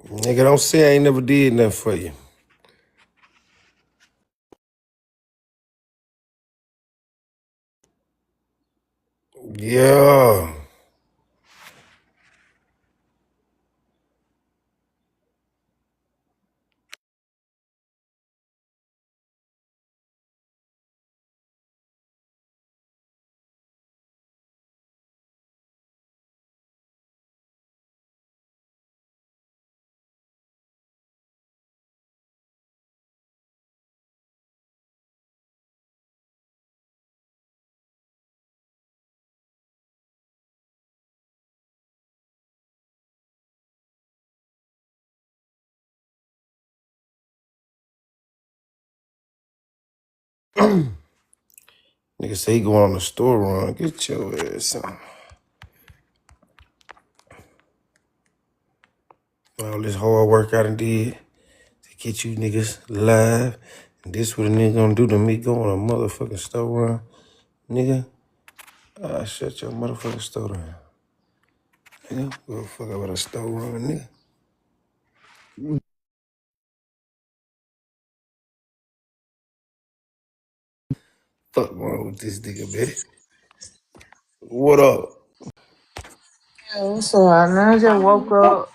Nigga, don't say I ain't never did nothing for you. Yeah. Nigga say he going on the store run. Get your ass on. All this hard work I done did to get you niggas live. And this what a nigga gonna do to me, go on a motherfucking store run. Nigga, shut your motherfucking store down. Nigga, go fuck about a store run, nigga. Fuck wrong with this nigga, man. What up? Yeah, so I just woke up.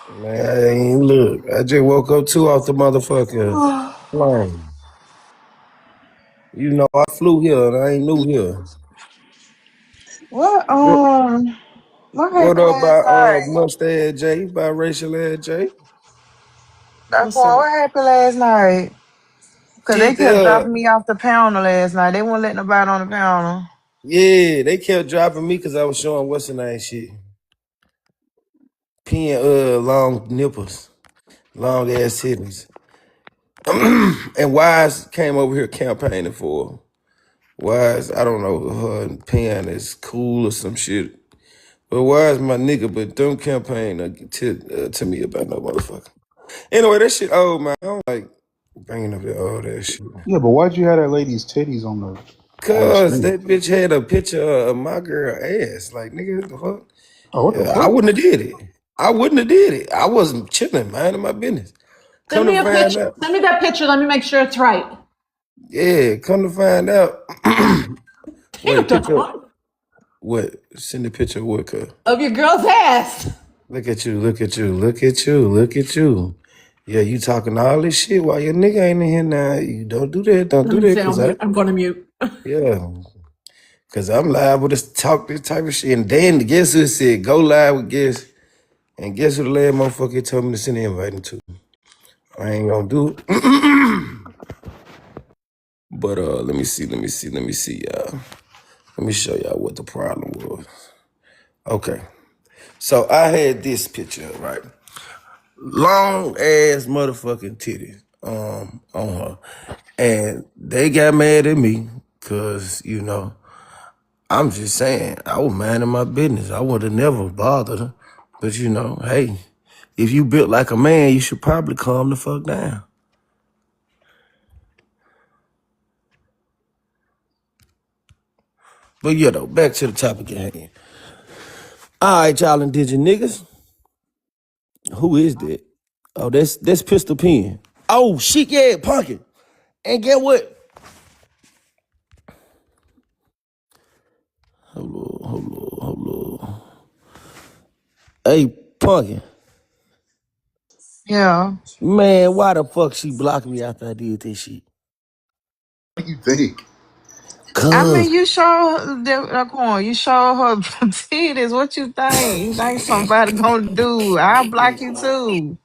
Man, I ain't look. I just woke up too off the motherfucking plane. You know, I flew here and I ain't new here. What What, what what happened up by last night? Mustad J, by Racial Ed J? That's What's why up? what happened last night? Cause they Shit, kept dropping me off the pounder last night. They wouldn't let nobody on the pounder. yeah, they kept dropping me because I was showing what's the name shit. Peeing long nipples, long ass titties. And Wise came over here campaigning for Wise. I don't know, her peeing is cool or some shit. But Wise my nigga, but don't campaign to me about no motherfucker. Anyway, that shit old, man. I don't like bringing up all that shit. Yeah, but why'd you have that lady's titties on the Cause screen? that bitch had a picture of my girl ass. Like, nigga, what the fuck? Oh, what the I fuck? wouldn't have did it. I wouldn't have did it. I wasn't chilling, minding my business. Send Come to me a find picture. out, Send me that picture. Let me make sure it's right. yeah, come to find out. Damn, Wait, picture dog. what? Send the picture of what, cuz? Of your girl's ass. Look at you, look at you, look at you, look at you. Yeah, you talking all this shit while your nigga ain't in here now. You don't do Let me say cause on mute. I'm going to mute. yeah. Cause I'm liable to talk this type of shit. And then guess who said go live with guess? And guess who the last motherfucker told me to send the invite to? I ain't gonna do it. But let me see, y'all. Let me show y'all what the problem was. Okay. So I had this picture, right? Long ass motherfucking titties on her. And they got mad at me, cause, you know, I'm just saying, I was minding my business. I would have never bothered her. But you know, hey, if you built like a man, you should probably calm the fuck down. But yeah, though, back to the topic at hand. All right, y'all indigenous niggas. Who is that? Oh, that's Pistol Pen. Oh, shit, yeah, Punkin. And get what? Hold on. Hey, Punkin. Yeah. Man, why the fuck she blocked me after I did this shit? What do you think? I Cuz. mean, you show her the corn. You show her titties. What you think? You think somebody gonna do? I'll block you too.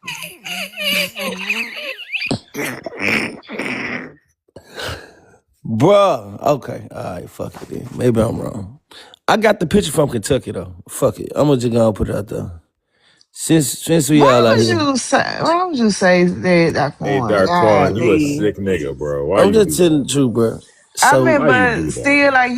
Bruh. Okay. All right, fuck it then. Maybe I'm wrong. I got the picture from Kentucky though. Fuck it. I'm gonna just gonna put it out there. Since we all Why out would here. you say? Why would you say that Hey, corn? Darquan, you a Golly. sick nigga, bro. Why I'm you just do telling that? the truth, bro. I So mean, Why you but do that? still, like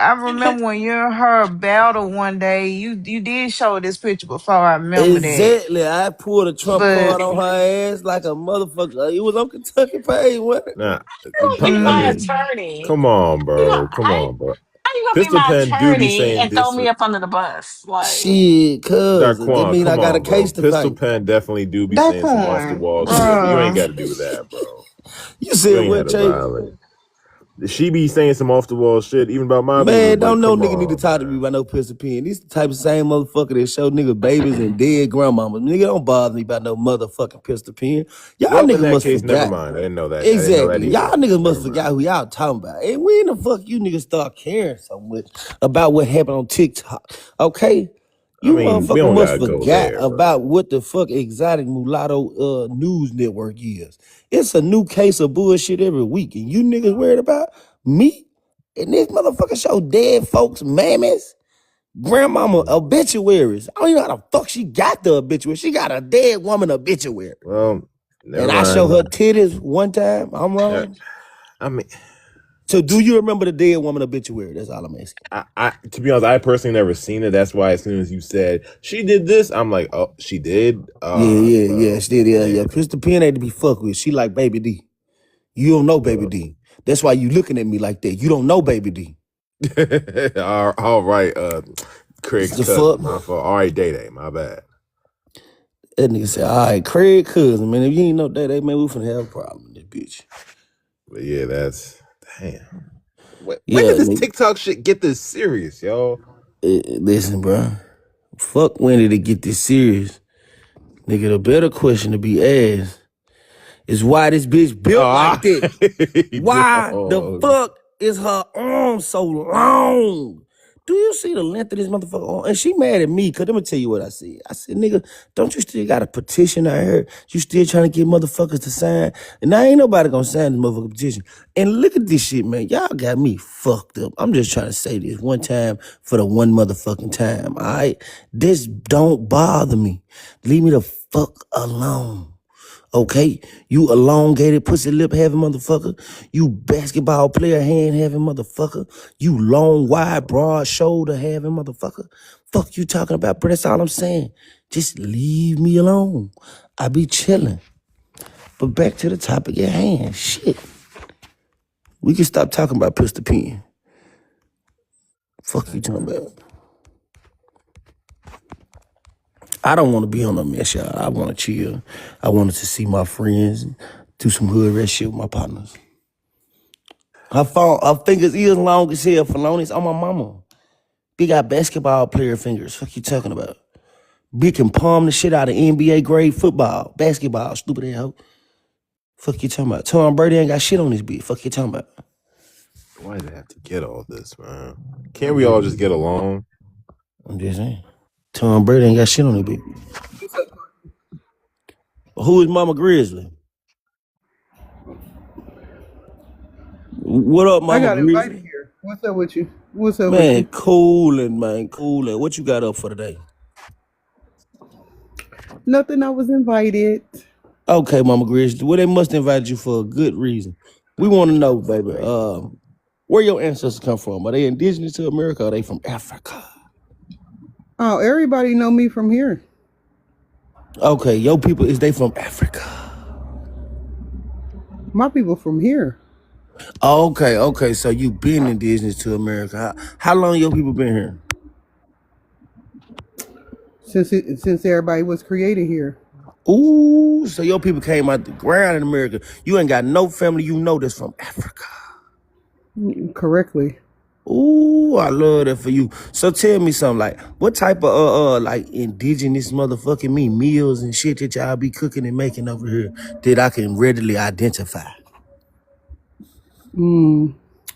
I remember when you and her battle one day. You did show this picture before. I remember that, exactly, I pulled a Trump but card on her ass like a motherfucker. It was on Kentucky page, what? Nah, You gonna be I my mean, attorney? come on, You know, bro. Come on, bro. how you gonna be Pistol my Pen do be attorney saying and throw this. me up under the bus? Like, Shit, cuz that Darquan, mean I come got a on, bro. case to Pistol fight. Pen definitely do be that saying some off the corn, wall shit, but you ain't got bruh. to do that, bro. You You said ain't what, had to Jay? violate. She be saying some off the wall shit, even about my people, Man, but don't no come nigga need to on, talk to me man. about no pistol pen. This the type of same motherfucker that show nigga babies and dead grandmamas. Nigga, don't bother me about no motherfucking pistol pen. Y'all Well, in niggas that must case, never forgot. mind. I didn't know that. I didn't know that Exactly. Y'all either. niggas Never must forgot mind. who y'all talking about. And when the fuck you niggas start caring so much about what happened on TikTok? Okay? I You mean, we motherfucker don't must gotta go forgot there, about bro. what the fuck Exotic Mulatto news network is. It's a new case of bullshit every week. And you niggas worried about me? And this motherfucker show dead folks mammies, grandmama obituaries. I don't even know how the fuck she got the obituary. She got a dead woman obituary. Well, And never I show mind. her titties one time. I'm Uh, wrong. I mean, So do you remember the dead woman obituary? That's all I'm asking. I to be honest, I personally never seen it. That's why as soon as you said she did this, I'm like, oh, she did. Yeah. Well, She did, damn. yeah. Pistol Pen ain't to be fucked with. She like Baby D. You don't know Baby D. That's why you looking at me like that. You don't know Baby D. All right, It's Craig's the cousin. fuck. My fault. All right, Day Day. My bad. That nigga said, all right, Craig cousin, man. If you ain't know that, man, we finna have a problem with this bitch. But yeah, that's damn. When Yeah, did this nigga. TikTok shit get this serious, yo? Listen, bro. Fuck when did it get this serious? Nigga, the better question to be asked is why this bitch built like Ah, that? Why the dog. fuck is her arm so long? Do you see the length of this motherfucker arm? And she mad at me, cause let me tell you what I said. I said, nigga, don't you still got a petition out here? You still trying to get motherfuckers to sign? And now ain't nobody gonna sign this motherfucking petition. And look at this shit, man. Y'all got me fucked up. I'm just trying to say this one time for the one motherfucking time, all right? This don't bother me. Leave me the fuck alone. Okay, you elongated pussy lip having motherfucker. You basketball player hand having motherfucker. You long, wide, broad shoulder having motherfucker. Fuck you talking about, bro? That's all I'm saying. Just leave me alone. I be chilling. But back to the topic at hand. Shit. We can stop talking about pistol pen. Fuck you talking about. I don't want to be on a mess, y'all. I want to chill. I wanted to see my friends, do some hood rat shit with my partners. Her fingers is long as hell, Feloni's on my mama. Big got basketball player fingers. Fuck you talking about? Big can palm the shit out of NBA grade football, basketball, stupid ass hoe. Fuck you talking about? Tom Brady ain't got shit on his beat. Fuck you talking about? Why did I have to get all this, man? Can't we all just get along? I'm just saying. Tom Brady ain't got shit on his beat. Who is Mama Grizzly? What up, I Mama got invited Grizzly? here. What's up with you? What's up with Man, you? coolin', man, coolin'. What you got up for today? Nothing. I was invited. Okay, Mama Grizzly. Well, they must invite you for a good reason. We want to know, baby. Where your ancestors come from? Are they indigenous to America? Or are they from Africa? Oh, everybody know me from here. Okay, your people is they from Africa? My people from here. Okay. So you been indigenous to America? How long your people been here? Since everybody was created here. Ooh, so your people came out the ground in America. You ain't got no family you know that's from Africa. Correctly. Ooh, I love that for you. So tell me something, like what type of like indigenous motherfucking meals and shit that y'all be cooking and making over here that I can readily identify?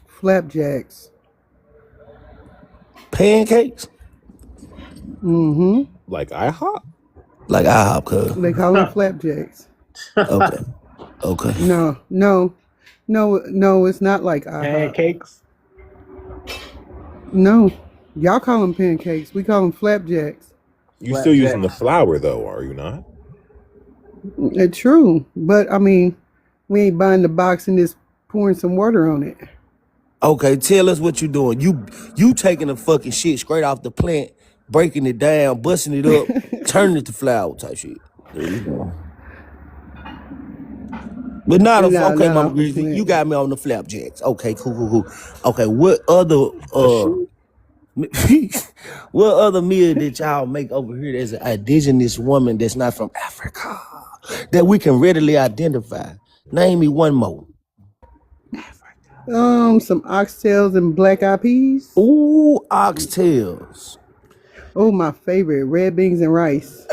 Flapjacks. Pancakes? Like IHOP? Like IHOP, cuz. They call them flapjacks. Okay. Okay. No, it's not like IHOP. Pancakes. No, y'all call them pancakes. We call them flapjacks. You still using the flour though, are you not? It's true, but I mean, we ain't buying the box and just pouring some water on it. Okay, tell us what you doing. You taking the fucking shit straight off the plant, breaking it down, busting it up, turning it to flour type shit. There you go. But not a, No, okay, not Mama off the Grizzly, plant. you got me on the flapjacks. Okay, cool. Okay, what other what other meal that y'all make over here that's an indigenous woman that's not from Africa that we can readily identify? Name me one more. Some oxtails and black eyed peas. Ooh, oxtails. Oh, my favorite, red beans and rice.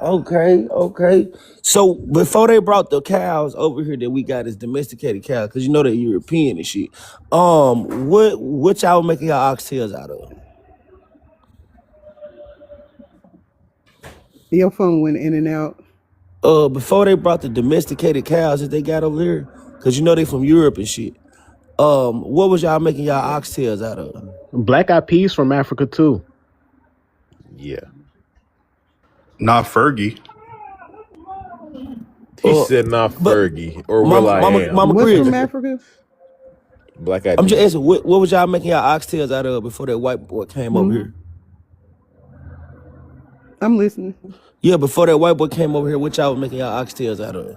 Okay. So before they brought the cows over here that we got as domesticated cows, because you know they're European and shit. What y'all making y'all oxtails out of? Your phone went in and out. Before they brought the domesticated cows that they got over here, because you know they from Europe and shit. What was y'all making y'all oxtails out of? Black eyed peas from Africa too. Yeah. Not Fergie. He said not Fergie or Will I Am. Mama What's Grizzly. from Africa? Black eyed I'm just peas. asking, what was y'all making y'all oxtails out of before that white boy came over here? I'm listening. Yeah, before that white boy came over here, what y'all was making y'all oxtails out of?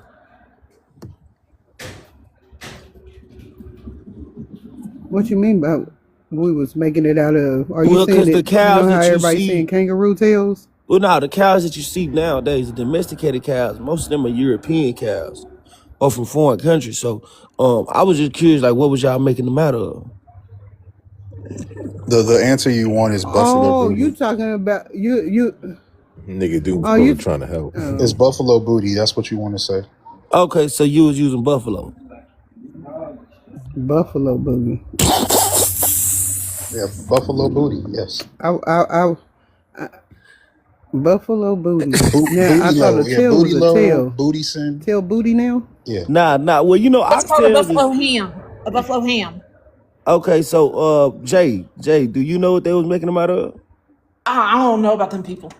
What you mean by we was making it out of? Are you Well, saying 'cause the that you cows know how that you everybody's see- saying kangaroo tails? Well, no, the cows that you see nowadays, the domesticated cows, most of them are European cows or from foreign countries. So I was just curious, like, what was y'all making them out of? The answer you want is buffalo Oh, booty. you talking about you? Nigga dude was Oh, you trying to help. It's buffalo booty. That's what you want to say. Okay, so you was using buffalo. buffalo booty. Yeah, buffalo booty. Yes. Buffalo booty. Booty Now I thought low. a Yeah, tail was booty a low. tail. Booty sin. Tail booty now. Yeah. Nah. Well, you know, That's called a oxtails buffalo is, ham. A buffalo ham. okay. So Jay, do you know what they was making them out of? I don't know about them people.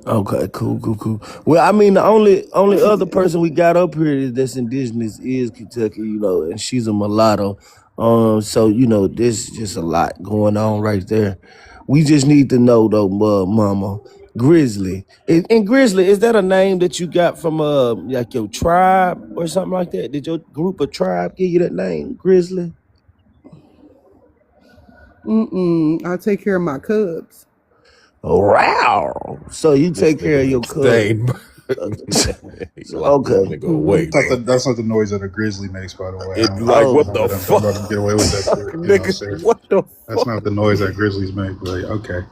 Okay, cool. Well, I mean, the only other person we got up here that's indigenous is Kentucky, you know, and she's a mulatto. So you know, there's just a lot going on right there. We just need to know though, Mama Grizzly. And Grizzly, is that a name that you got from like your tribe or something like that? Did your group of tribe give you that name, Grizzly? I take care of my cubs. Wow. So you take care of your cubs. Okay. Go away, bro. That's not the noise that a grizzly makes, by the way. It, I don't- like I what don't the let fuck? them get away with that shit. You know, Nigga, seriously. what the That's fuck? not the noise that grizzlies make. But okay.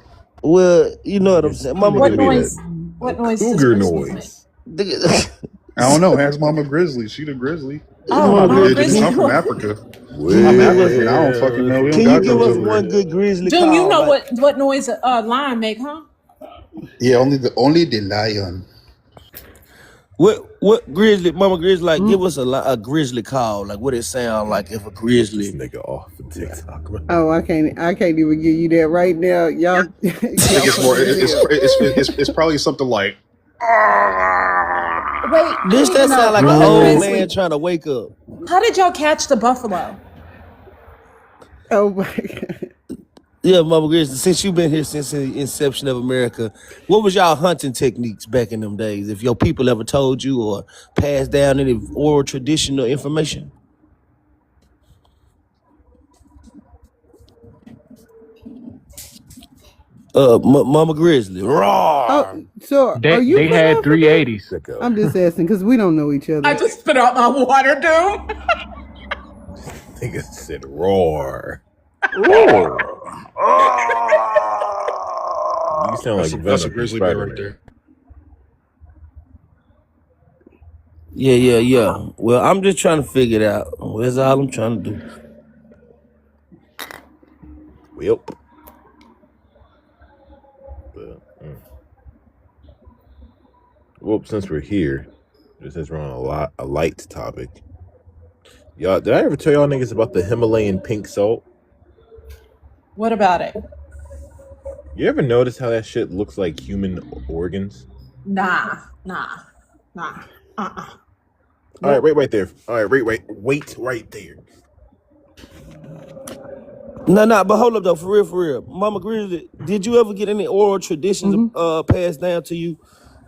Well, you know what I'm saying. Mama What Give me noise? that What noise? does cougar Grizzlies noise. I don't know. Ask Mama Grizzly. She the grizzly. Oh, Mama Mama Grizzly. I'm from Grizzly. Africa. I'm African. I don't fucking know. We don't Can you got give those us over one here. good grizzly Doom, call? you know like- what noise a lion make, huh? Yeah, only the lion. What grizzly, Mama Grizzly, like give us a grizzly call, like what it sound like if a This grizzly. nigga off of TikTok, man. Oh, I can't even give you that right now, y'all. I think it's more. It's probably something like. Wait, This no, that sound like Mama an old Grizzly. man trying to wake up. How did y'all catch the buffalo? Oh my god. Yeah, Mama Grizzly, since you've been here since the inception of America, what was y'all hunting techniques back in them days? If your people ever told you or passed down any oral traditional information? Mama Grizzly, raw. Oh, so are They, you they from had Africa? 380s. I'm just asking because we don't know each other. I just spit out my water, Doom. Nigga said roar. Roar. You sound like That's a Venom. grizzly bear right there. Yeah. Well, I'm just trying to figure it out. That's all I'm trying to do. Yep. But, well, since we're here, since we're on a light topic, y'all, did I ever tell y'all niggas about the Himalayan pink salt? What about it? You ever notice how that shit looks like human organs? Nah. All right, wait right there. All right, wait right there. No, but hold up though, for real. Mama Grizzly, did you ever get any oral traditions passed down to you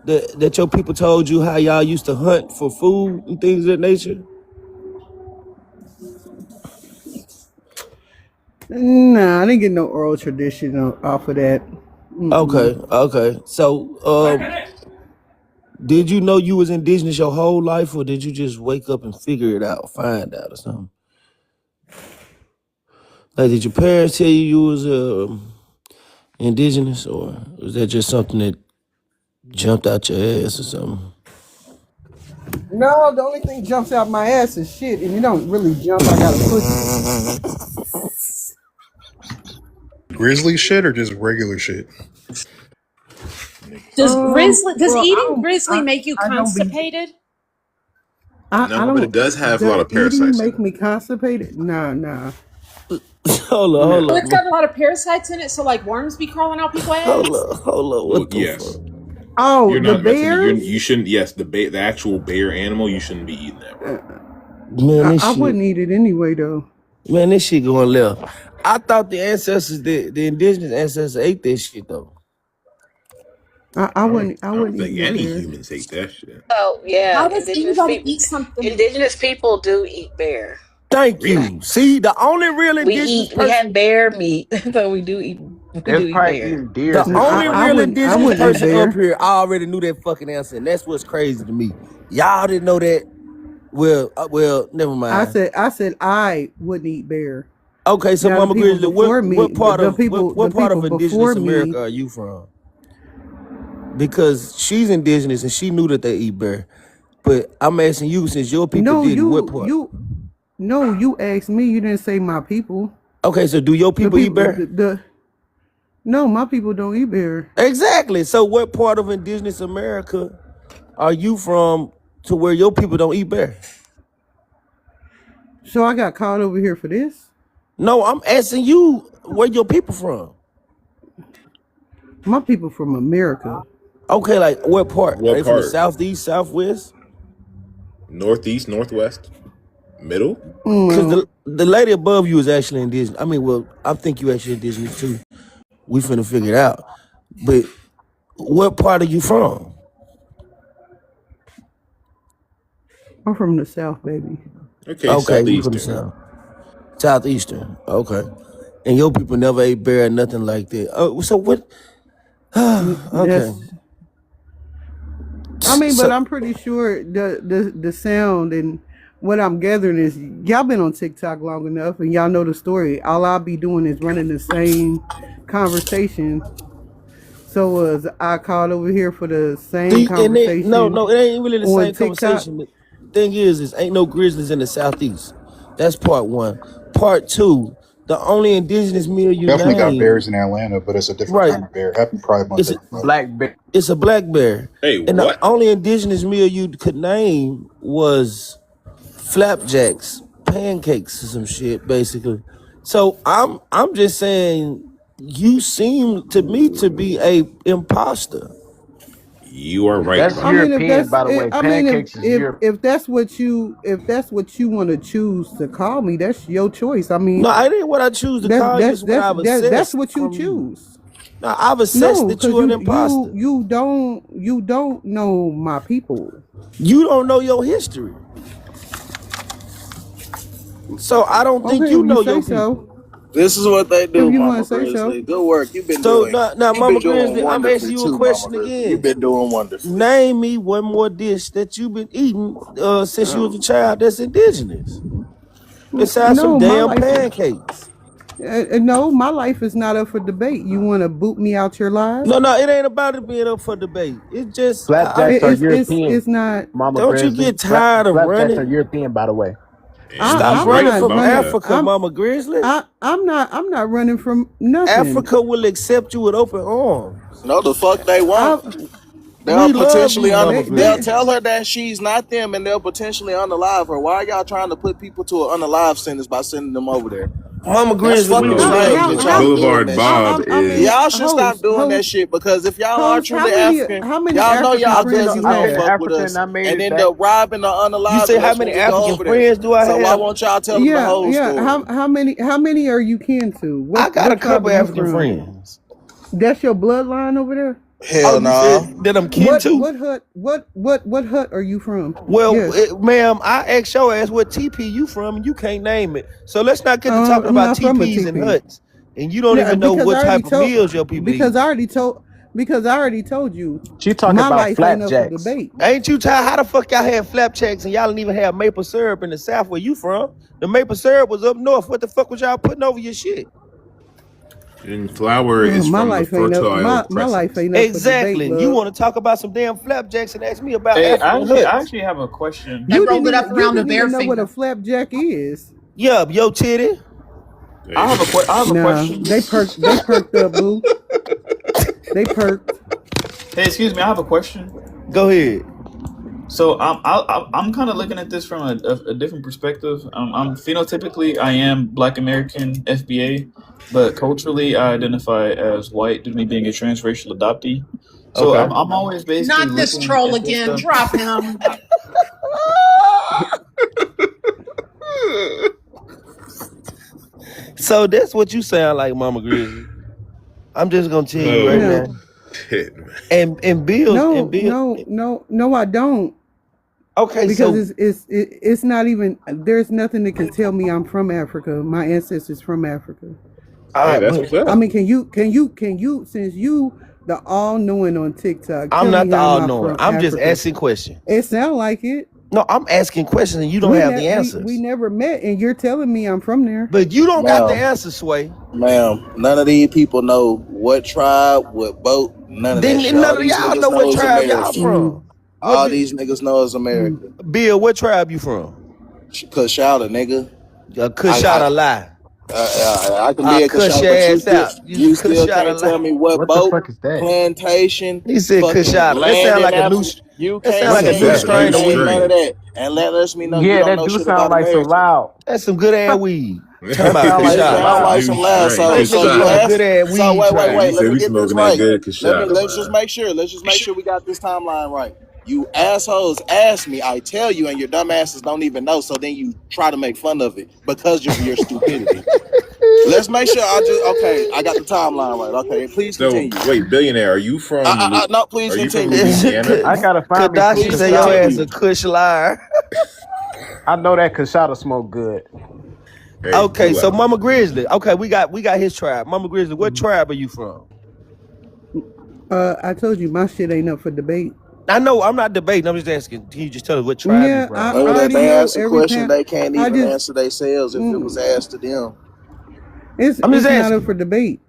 that your people told you how y'all used to hunt for food and things of that nature? Nah, I didn't get no oral tradition off of that. Okay. So, did you know you was indigenous your whole life, or did you just wake up and figure it out, find out or something? Like, did your parents tell you was indigenous, or was that just something that jumped out your ass or something? No, the only thing jumps out my ass is shit, and it don't really jump. I gotta push it. Grizzly shit or just regular shit? Does eating well, grizzly make you I don't be- constipated? I No, don't. but it does have a lot of Does eating parasites in make it. me constipated? Nah. Hold Well, up. it's got a lot of parasites in it, so like worms be crawling out people's ass. Hold up. Well, What the yes. fuck? Oh, You're the not messing. bears? You shouldn't. Yes, the actual bear animal. You shouldn't be eating that. Bro. Man, this I shit. wouldn't eat it anyway, though. Man, this shit going left. I thought the indigenous ancestors ate this shit though. I wouldn't. I I don't wouldn't think eat any no bear. humans ate that shit. Oh yeah, How does anybody eat something? indigenous people do eat bear. Thank you. See, the only real indigenous We have bear meat, so we do eat. There's probably eating deer. The too. only I real wouldn't- I indigenous wouldn't eat person bear. up here, I already knew that fucking answer, and that's what's crazy to me. Y'all didn't know that. Well, never mind. I said I wouldn't eat bear. Okay, so Now, the Mama people Grizzly, before me- what part the of people- what the part of people indigenous before me- America are you from? Because she's indigenous and she knew that they eat bear. But I'm asking you, since your people No, didn't, what part? you asked me. You didn't say my people. Okay, so do your people eat bear? No, my people don't eat bear. Exactly. So what part of indigenous America are you from to where your people don't eat bear? So I got called over here for this. No, I'm asking you where your people from. My people from America. Okay, like what part? What Are they from the part? southeast, southwest? Northeast, northwest, middle. Because the lady above you is actually indigenous. I mean, well, I think you actually indigenous too. We finna figure it out. But what part are you from? I'm from the South, baby. Okay, You from the southeastern. south. Southeastern. Okay. And your people never ate bear or nothing like that. Oh, so what? Okay. That's- I mean, So- but I'm pretty sure the sound and what I'm gathering is y'all been on TikTok long enough and y'all know the story. All I'll be doing is running the same conversation. So I called over here for the same conversation. No, it ain't really the on same TikTok. conversation. The thing is ain't no grizzlies in the southeast. That's part one. Part two, the only indigenous meal you Definitely got name, bears in Atlanta, but it's a different Right. kind of bear. Happy Pride Month. It's a- everybody. Black bear. it's a black bear. Hey, And what? the only indigenous meal you could name was flapjacks, pancakes, or some shit, basically. So I'm just saying, you seem to me to be a imposter. You are right. That's bro. I mean, European, by the way. Pancakes is Europe. if that's what you want to choose to call me, that's your choice. I mean, No, I didn't what I choose to call you. It's what I've assessed that's what you from choose. No, I've assessed No, that because you're an imposter. you don't know my people. You don't know your history. So I don't think Okay, you if know say your people. so. This is what they do, If you Mama wanna say so. Grizzly. Good work. You've been So doing. now, You've Mama been doing Grizzly, I'm wonderfully asking you too, a question Mama Grizzly. again. You've been doing wonderfully. Name me one more dish that you've been eating since you was a child that's indigenous. It sounds some No, my damn life. pancakes. No, my life is not up for debate. You want to boot me out your lives? No, it ain't about it being up for debate. It's just Flapjacks are European. It's not. Mama don't you Grizzly. get tired of Flapjacks running? are European, by the way. Stop I'm running not from running. Africa, Mama Grizzly. I'm not running from nothing. Africa will accept you with open arms. No, the fuck they won't. They'll We love potentially you, Mama Grizzly. they'll tell her that she's not them, and they'll potentially unalive her. Why are y'all trying to put people to an unalive sentence by sending them over there? Mama That's Grizzly, fucking strange that y'all Boulevard doing that Bob shit. is. Y'all should stop doing that shit, because if y'all are truly African, how many y'all know y'all African friends cousins you don't have? fuck with us and end up robbing the unalive. You say how many African friends do I have? So why won't y'all tell them the whole story? How many are you kin to? I got a couple tribe are you African from? friends. That's your bloodline over there? Hell no. That I'm kin to? What hut are you from? Well, Yes. ma'am, I asked your ass what TP you from, and you can't name it. So let's not get to talking I'm about not from a TPs and TP. huts, and you don't Yeah, even know because what I type already of told- meals your people Because eat. I already told you. She talking My about life ain't up for flapjacks. debate. Ain't you tired? How the fuck y'all had flapjacks and y'all didn't even have maple syrup in the South where you from? The maple syrup was up north. What the fuck was y'all putting over your shit? And flour is My from the life ain't fertile up. My life ain't up Exactly. for debate. You love. want to talk about some damn flapjacks and ask me about Hey, African I huts? actually have a question. You rolled didn't it up even, around you a didn't bare even know what a finger. flapjack is. Yeah, yo titty. I have a Nah, question. they perked up, boo. They perked. Hey, excuse me. I have a question. Go ahead. So I'm kind of looking at this from a different perspective. I'm phenotypically I am Black American FBA, but culturally I identify as white due to me being a transracial adoptee. So Okay. I'm always basically Not this looking troll at this again. stuff. Drop him. So that's what you sound like, Mama Grizzly. I'm just gonna tell you right No. now. And Bills and Bill. No, I don't. Okay, Because so it's not even. There's nothing that can tell me I'm from Africa. My ancestors from Africa. all Hey, right, that's but what's up. I mean, can you since you the all knowing on TikTok? I'm tell not me the how all am I knowing. from I'm just Africa? asking questions. It sounds like it. No, I'm asking questions and you don't We have ne- the answers. We never met, and you're telling me I'm from there. But you don't got the Ma'am. answer, Sway. Ma'am, none of these people know what tribe, what boat, none of that shit. Then All none of these y'all niggas know what is tribe y'all American. from. All these niggas know is America. Bill, what tribe you from? Cause shout a nigga. Cush out a lie. I can be a Cush Kashada, your but ass out. you Cush still out a can't tell lie. me what What the boat, fuck is that? plantation, He said fucking Cush out. That land sound in like a new. Africa. You That can't sound like a say new That's a strain new of ain't weed. none of strain. that. And that lets me know you Yeah, don't that know do shit sound about like some America. loud. That's some good ass weed. Talking Sound about like, Cush sound out. like New some loud. strain. So This nigga you got ask. good ass So weed wait. tribe. He Let said me we get this smoking that right. good Kashada, Let's just man. make sure. Let's just make sure we got this timeline right. You assholes ask me, I tell you, and your dumb asses don't even know. So then you try to make fun of it because of your stupidity. Let's make sure I got the timeline right. Okay, please So continue. wait, billionaire, are you from No, please are you from continue. Louisiana? I gotta find me some Kadashi say your Kashada. ass a Kush liar. I know that Kashada smoke good. Hey, Okay, cool so out. Mama Grizzly. Okay, we got his tribe. Mama Grizzly, what tribe are you from? I told you my shit ain't up for debate. I know I'm not debating. I'm just asking. Can you just tell us what tribe you Yeah, from? I Maybe that already they know ask a every question time. they can't I even just answer themselves if it was asked to them. I'm just it's not up asking. for debate.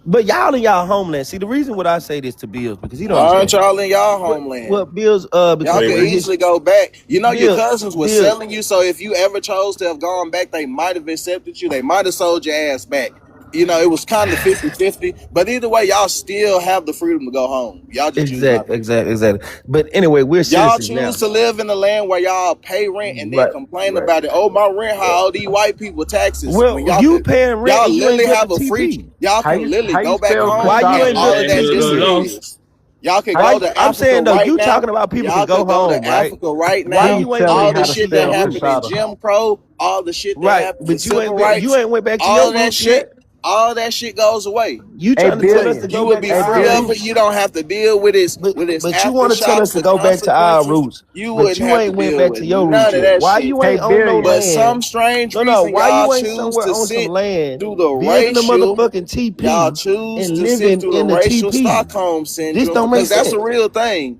But y'all in y'all homeland. See, the reason what I say this to Bills because he don't Aren't understand. y'all in y'all homeland? What Bills? Y'all Because could easily go back. You know your Bill, cousins was Bill. selling you, so if you ever chose to have gone back, they might have accepted you. They might have sold your ass back. You know, it was kind of 50-50. But either way, y'all still have the freedom to go home. Y'all just choose not to. Exactly. But anyway, we're Y'all citizens now. choose to live in a land where y'all pay rent and then Right, complain right. about it. Oh, my rent high, all these white people taxes. Well, When y'all you could, paying rent y'all and you ain't literally have getting a a free. TP. Y'all How can you literally how you go back spell home. Why you Kashada? ain't All of doing that it? disappears. Y'all can Why? go to I'm Africa saying though, right you now. talking about people Y'all to go could go home, to right? Africa right Why now. you ain't Tell me All went how the to back to shit your that spell happened in roots? Kashada. Jim Crow, all the shit that Right, happened in but you civil ain't rights, went back to all your of that roots yet. shit, all that shit goes away. You Hey, trying to tell us to Billion. go You would back be to Hey, our free of Billion. it. roots? You don't have to deal with its But you want to tell us aftershocks, to the go back to our consequences. roots. You But wouldn't you have to ain't went deal back with to your roots none of yet. that Why shit. you Hey, ain't on no Billion. But some land? strange No. reason Why y'all you ain't choose somewhere to on some sit land, through the building the racial. motherfucking Y'all TP choose and to sit living through in the the racial TP? Stockholm This syndrome don't make because that's a sense. real thing.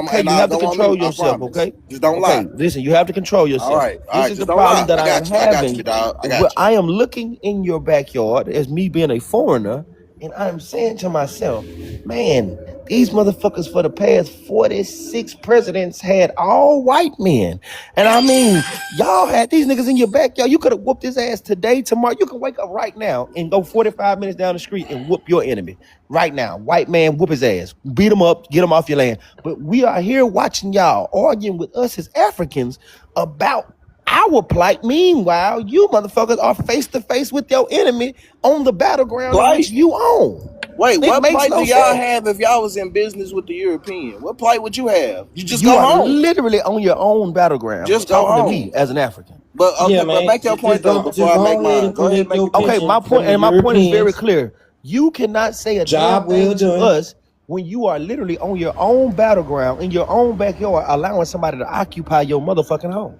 Okay, and you I have to don't want control to. I yourself, promise. okay? Just don't Okay, lie. listen, you have to control All yourself. right. This is Just the don't problem lie. that I I am got you. I got having. you, dog. I Where got you. I am looking in your backyard as me being a foreigner, and I'm saying to myself, man, these motherfuckers for the past 46 presidents had all white men. And I mean, y'all had these niggas in your backyard. You could have whooped his ass today, tomorrow. You can wake up right now and go 45 minutes down the street and whoop your enemy. Right now, white man, whoop his ass. Beat him up, get him off your land. But we are here watching y'all arguing with us as Africans about our plight. Meanwhile, you motherfuckers are face to face with your enemy on the battleground in which Plight? you own. Wait, It what makes plight no do y'all sense. have if y'all was in business with the European? What plight would you have? You just You go are home. literally on your own battleground Just go talking to home. me as an African. But okay, Yeah, but man. make your point though before Just I make go ahead mine. and Go ahead and correct make your your point. Okay, my picture point, from the and my point is very Europeans. clear. You cannot say a damn Job well thing to done. us when you are literally on your own battleground in your own backyard, allowing somebody to occupy your motherfucking home.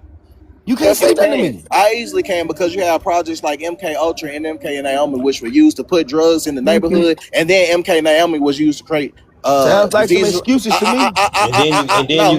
You can't Yes, say I that to can. me. I easily can because you have projects like MK Ultra and MK Naomi, which were used to put drugs in the neighborhood, and then MK Naomi was used to create Sounds like some diseases. excuses to me.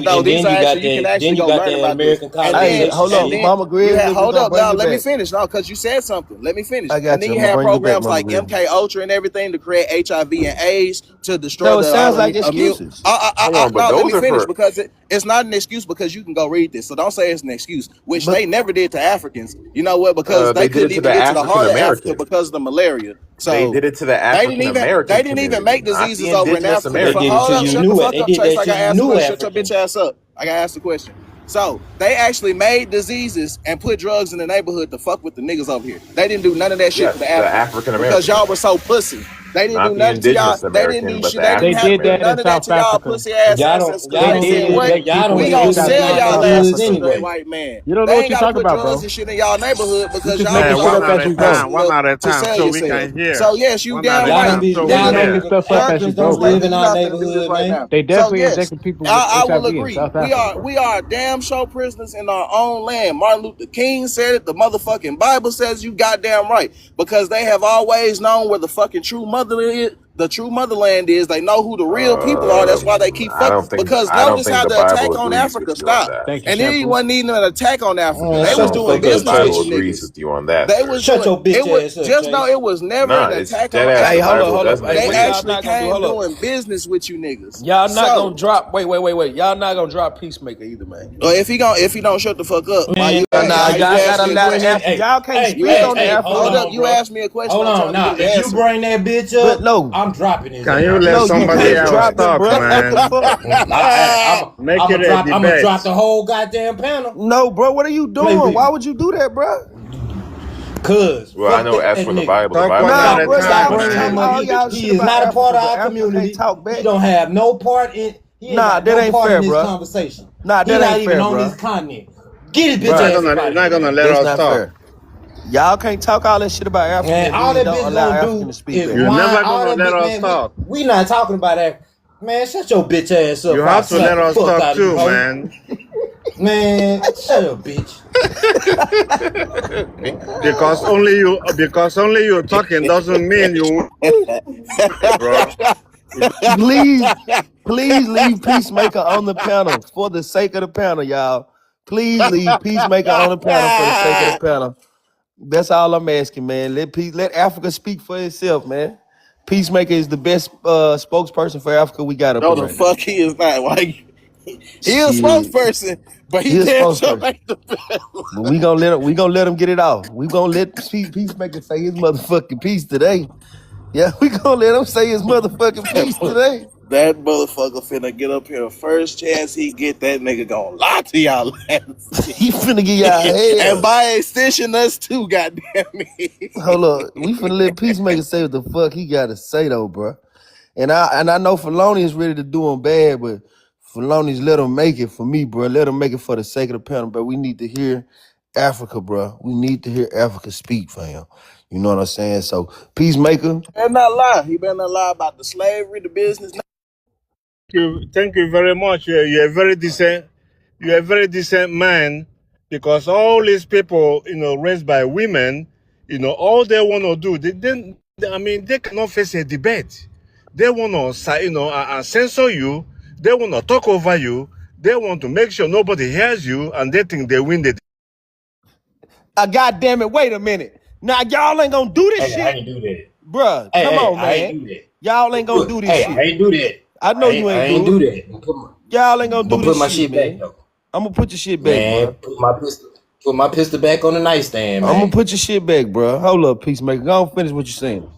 No, these are actually you can actually go learn about this. And Hey, then hold and up, then Mama Greg. you had We're hold gonna up, bring now you let me back. finish. No, because you said something. Let me finish. I got And then you. you I'm gonna had bring you back, programs Mama like Greg. MK Ultra and everything to create HIV and AIDS to destroy So it the sounds like immune. excuses. Hold on, but No, let those me are finish for. because it's not an excuse because you can go read this. So don't say it's an excuse, which But they never did to Africans. You know what? Because They they did it couldn't to the even get to the African heart of Africa American. because of the malaria. They So did it to the they didn't African even American they didn't even make community, not the diseases over in indigenous Africa. They did it Hold to up, you shut the new. fuck They up, did Chase. that I to gotta you ask a new question. Shut your bitch Africans. ass up. I gotta ask the question. So they actually made diseases and put drugs in the neighborhood to fuck with the niggas over here. They didn't do none of that shit for Yes, the the Africans African because American y'all were ones, so pussy. They didn't do not the nothing to y'all. indigenous They didn't American, do but shit. the They They didn't African have to did do that none in of American. that South to y'all Africa. pussy ass Y'all ancestors. don't. Cause Y'all they don't said, even. "What? You Y'all don't don't We know what even you gonna talking sell about, recognize y'all South asses hoods to Africa. that anyway. white man. You don't They know what ain't you gotta talking put about, drugs bro. and shit in y'all neighborhood You because just y'all making was Y'all shit so up don't. as you fucking go. pussy look to sell yourself. So yes, you damn Y'all right, don't be. You Y'all just nigga. making don't. stuff up as you Africans go, don't bro. live Nigga, in you're our not finna do this neighborhood, right man. now. They So definitely yes, injecting people with I will HIV in agree. South Africa, bro. We are damn show prisoners in our own land. Martin Luther King said it. The motherfucking Bible says you goddamn right because they have always known where the fucking true mother is. The true motherland is. They know who the real people are. That's why they keep I fuck. don't think Because I don't notice think how the the Bible attack on agrees with Africa you on stopped, that. Thank you, and it Shampoo. wasn't even an attack on Africa. Man, I They was shut the don't doing fuck think the up, business with Bible you Chase. agrees niggas. with you on that, They sir. was Shut doing your bitch it. Was ass up, just know Chase. it was never Nah, an it's attack on dead ass. hey, The Africa. hold up, Bible hold up. doesn't Hey, They what agree. y'all actually not gonna do? came Hold up. doing business with you niggas. Y'all not gonna So, drop. Wait. Y'all not gonna drop Peacemaker either, man. if he don't shut the fuck up, why Man, you Nah, why you y'all asked gotta me a allow the question? man. African. Y'all can't speak on the Hold Hold African. up. on, You bro. asked me a question. Hold I'm on. trying to Now, get an if you answer. bring that bitch But up, no, I'm dropping his Can you ass. let no, you somebody can't else drop him, talk, bro. What the man? fuck? Make it a I'm gonna debate. drop the whole goddamn panel. No, bro. What are you Play doing? with Why me. would you do that, bro? Cause Well, I fuck know that as for nigga. The Talk Bible one Nah, at doesn't a bro. agree Stop time, Y'all with can bringing talk him man. up. all He, y'all shit he is about not a part Africa, of but our Africa can't community. talk He back. don't have no part in. He ain't Nah, got that no ain't part fair, in this bro. conversation. Nah, He that not ain't even fair, on this bro. continent. Get his bitch Not Bruh, ass gonna, up out of not here, gonna man. let that's us not talk. fair. Y'all can't talk all that shit about Africa And and all then that don't bitch allow gonna African do to speak is back. You're whine. never All gonna that let bitch, us man. talk. We not talking about that. Man, shut your bitch ass up You before I have to slap let the us fuck talk out of you, too, hoe. man. Man, shut up, bitch. Because only you talking doesn't mean you, bro. Please, please leave Peacemaker on the panel for the sake of the panel, y'all. Please leave Peacemaker on the panel for the sake of the panel. That's all I'm asking, man. Let Africa speak for itself, man. Peacemaker is the best spokesperson for Africa we got up No, here the right now. fuck he is not. Why? He a Shit, spokesperson, but he he a damn sure spokesperson. ain't the best. But we gonna let him get it off. We gonna let Peacemaker say his motherfucking piece today. Yeah, we gonna let him say his motherfucking piece today. That motherfucker finna get up here first chance he get. That nigga gonna lie to y'all ass. He finna get y'all And hell. by extension us too, goddamn me. Hold up, we finna let Peacemaker say what the fuck he gotta say though, bro. And I know Filoni is ready to do him bad, but Filoni's let him make it for me, bro. Let him make it for the sake of the panel, bro. We need to hear Africa, bro. We need to hear Africa speak, fam. You know what I'm saying? So Peacemaker, Better not lie. He better not lie about the slavery, the business. Thank you very much. You're a very decent. You're a very decent man, because all these people, raised by women, all they want to do, they cannot face a debate. They want to, censor you. They want to talk over you. They want to make sure nobody hears you, and they think they win the. goddamn it, wait a minute. Now y'all ain't gonna do this Hey, I shit, ain't do that. bruh. Hey, Come on, I man. ain't do that. Y'all ain't gonna do this Hey, I shit. ain't do that. I know you I ain't ain't do do it. that. Y'all ain't gonna do But this put my shit, shit back man. though. I'm gonna put your shit back, Man, bro. put my pistol back on the nightstand, I'm man. gonna put your shit back, bro. Hold up, Peacemaker. Go on, finish what you're saying.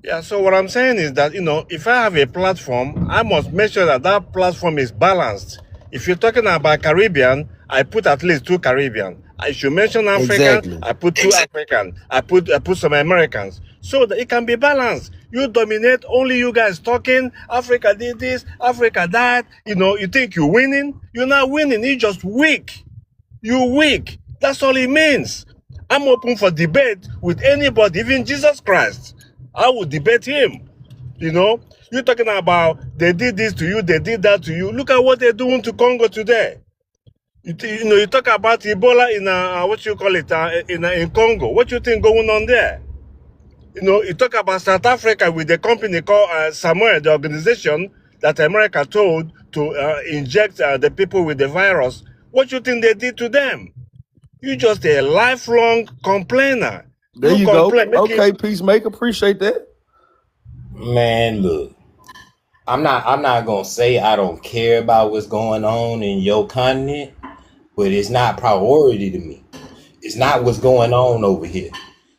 Yeah, so what I'm saying is that, if I have a platform, I must make sure that that platform is balanced. If you're talking about Caribbean, I put at least 2 Caribbean. I should mention African, Exactly. I put 2 African. I put some Americans. So that it can be balanced. You dominate, only you guys talking, Africa did this, Africa that. You think you're winning? You're not winning, you're just weak. You're weak. That's all it means. I'm open for debate with anybody, even Jesus Christ. I would debate him. You're talking about they did this to you, they did that to you. Look at what they're doing to Congo today. You talk about Ebola in what you call it in Congo. What you think going on there? You talk about South Africa with the company called Samuel, the organization that America told to inject the people with the virus. What you think they did to them? You just a lifelong complainer. There you go. Okay, Peacemaker, appreciate that. Man, look, I'm not gonna say I don't care about what's going on in your continent, but it's not priority to me. It's not what's going on over here.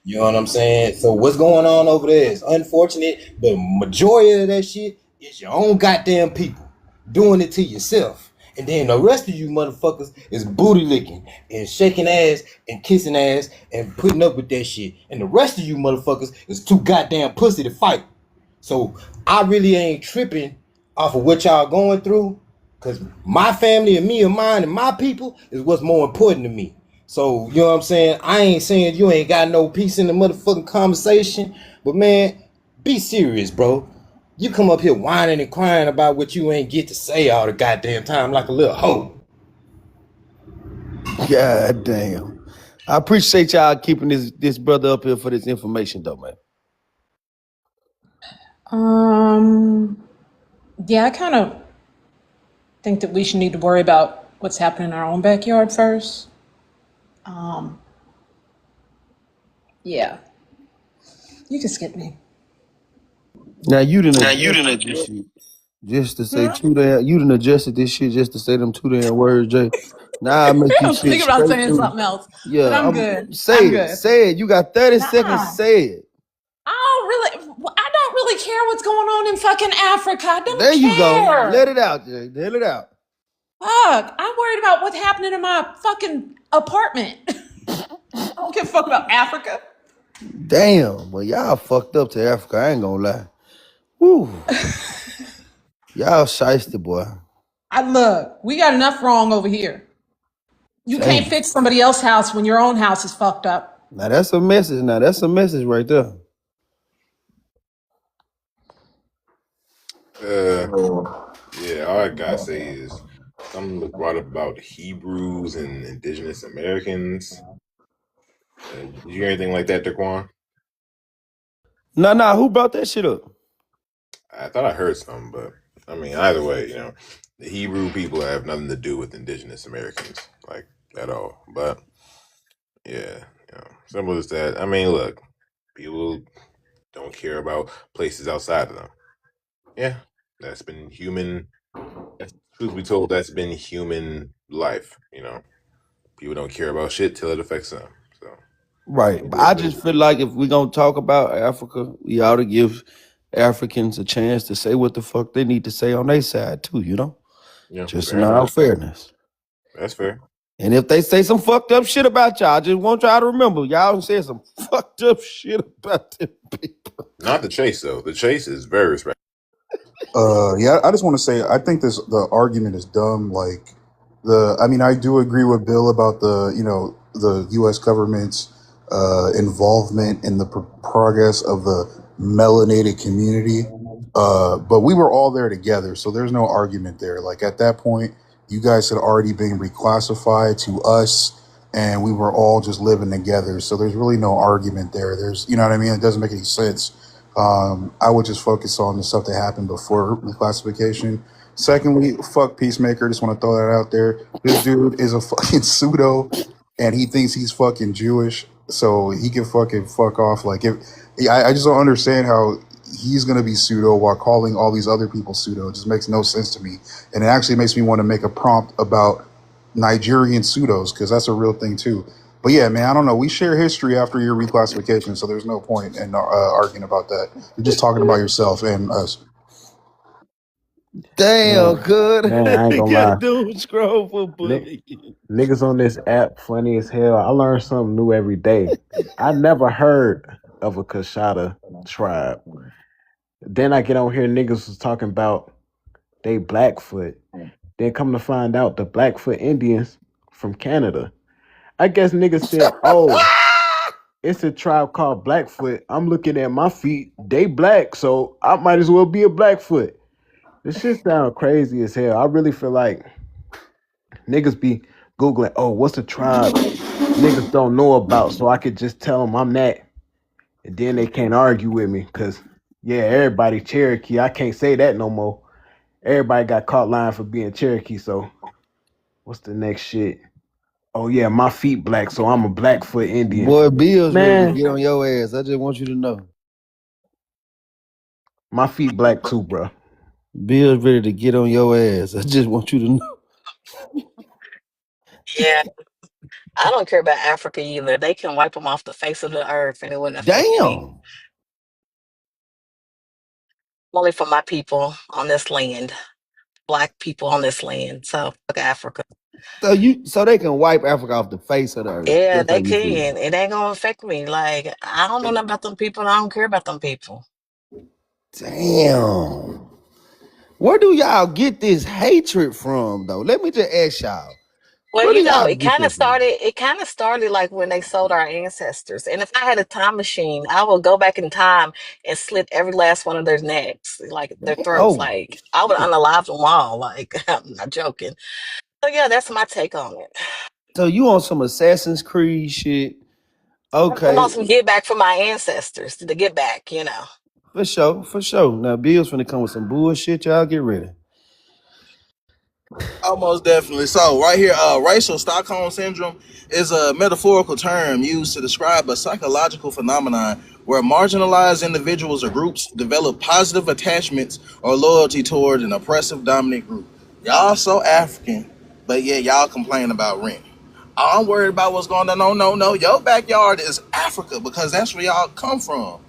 You know what I'm saying? So what's going on over there is unfortunate, but majority of that shit is your own goddamn people doing it to yourself. And then the rest of you motherfuckers is booty licking and shaking ass and kissing ass and putting up with that shit. And the rest of you motherfuckers is too goddamn pussy to fight. So I really ain't tripping off of what y'all going through, because my family and me and mine and my people is what's more important to me. So, you know what I'm saying? I ain't saying you ain't got no peace in the motherfucking conversation, but man, be serious, bro. You come up here whining and crying about what you ain't get to say all the goddamn time like a little hoe. God damn. I appreciate y'all keeping this brother up here for this information though, man. Yeah, I kind of think that we should need to worry about what's happening in our own backyard first. Yeah. You can skip me. Now you didn't adjust this shit just to say two damn. You didn't adjusted this shit just to say them 2 damn words, Jay. Now I make I you was shit thinking about straight saying through. something else. Yeah, But I'm good. Say I'm it. good. Say it. You got 30 seconds. Say it. I don't really care what's going on in fucking Africa. I don't There care. you go. Let it out, Jay. Let it out. Fuck. I'm worried about what's happening in my fucking apartment. I don't give a fuck about Africa. Damn. Well, y'all fucked up to Africa. I ain't gonna lie. Woo. Y'all shiesty, boy. Look, we got enough wrong over here. You can't fix somebody else's house when your own house is fucked up. Now that's a message. Now that's a message right there. Yeah, all I gotta say is something was brought up about Hebrews and indigenous Americans. Did you hear anything like that, Daquan? Nah. Who brought that shit up? I thought I heard something, but I mean, either way, the Hebrew people have nothing to do with indigenous Americans, like at all. But yeah, simple as that. I mean, look, people don't care about places outside of them. Yeah, that's been human. Truth be told, that's been human life. People don't care about shit till it affects them. So Right. But I just feel like if we're gonna talk about Africa, we ought to give Africans a chance to say what the fuck they need to say on their side too, yeah, just in all fairness. That's fair. And if they say some fucked up shit about y'all, I just want y'all to remember y'all said some fucked up shit about them people. Not the Chase though. The Chase is very respectful. Yeah, I just want to say I think the argument is dumb. Like I do agree with Bill about the U.S. government's involvement in the progress of the melanated community. But we were all there together, so there's no argument there. Like at that point, you guys had already been reclassified to us, and we were all just living together. So there's really no argument there. There's, you know what I mean? It doesn't make any sense. I would just focus on the stuff that happened before reclassification. Secondly, fuck Peacemaker. Just want to throw that out there. This dude is a fucking pseudo, and he thinks he's fucking Jewish, so he can fucking fuck off. Like, I just don't understand how he's gonna be pseudo while calling all these other people pseudo. It just makes no sense to me, and it actually makes me want to make a prompt about Nigerian pseudos, because that's a real thing too. But yeah, man, I don't know. We share history after your reclassification, so there's no point in arguing about that. You're just talking about yourself and us. Damn, Man, good. man, I ain't He gonna got lie. doom scroll for Ni- bully. Niggas on this app funny as hell. I learn something new every day. I never heard of a Kashada tribe. Then I get on here, niggas was talking about they Blackfoot. Then come to find out the Blackfoot Indians from Canada. I guess niggas said, oh, it's a tribe called Blackfoot. I'm looking at my feet, they black, so I might as well be a Blackfoot. This shit sound crazy as hell. I really feel like niggas be Googling, oh, what's a tribe niggas don't know about, so I could just tell them I'm that. And then they can't argue with me because, yeah, everybody Cherokee. I can't say that no more. Everybody got caught lying for being Cherokee, so what's the next shit? Oh, yeah, my feet black, so I'm a Blackfoot Indian. Boy, Bill's ready to Man, get on your ass. I just want you to know. my feet black too, bro. Bill's ready to get on your ass. I just want you to know. Yeah, I don't care about Africa either. They can wipe them off the face of the earth and it wouldn't affect me. Damn. Only for my people on this land, black people on this land. So fuck Africa. So they can wipe Africa off the face of the earth. Yeah, That's how they you feel. can. It ain't gonna affect me. Like I don't know nothing about them people. And I don't care about them people. Damn. Where do y'all get this hatred from, though? Let me just ask y'all. Well, Where do you know, y'all it get kind of that from? started. It kind of started like when they sold our ancestors. And if I had a time machine, I would go back in time and slit every last one of their necks, like their throats. Oh, Like I would unalive them all. Like I'm not joking. So yeah, that's my take on it. so you on some Assassin's Creed shit? I'm on Okay, some get back from my ancestors to get back. You know. for sure, for sure. Now Bill's finna come with some bullshit. Y'all get ready. Almost definitely. So right here, racial Stockholm syndrome is a metaphorical term used to describe a psychological phenomenon where marginalized individuals or groups develop positive attachments or loyalty toward an oppressive dominant group. Y'all so African, but yeah, y'all complain about rent. I'm worried about what's going on. No. Your backyard is Africa because that's where y'all come from.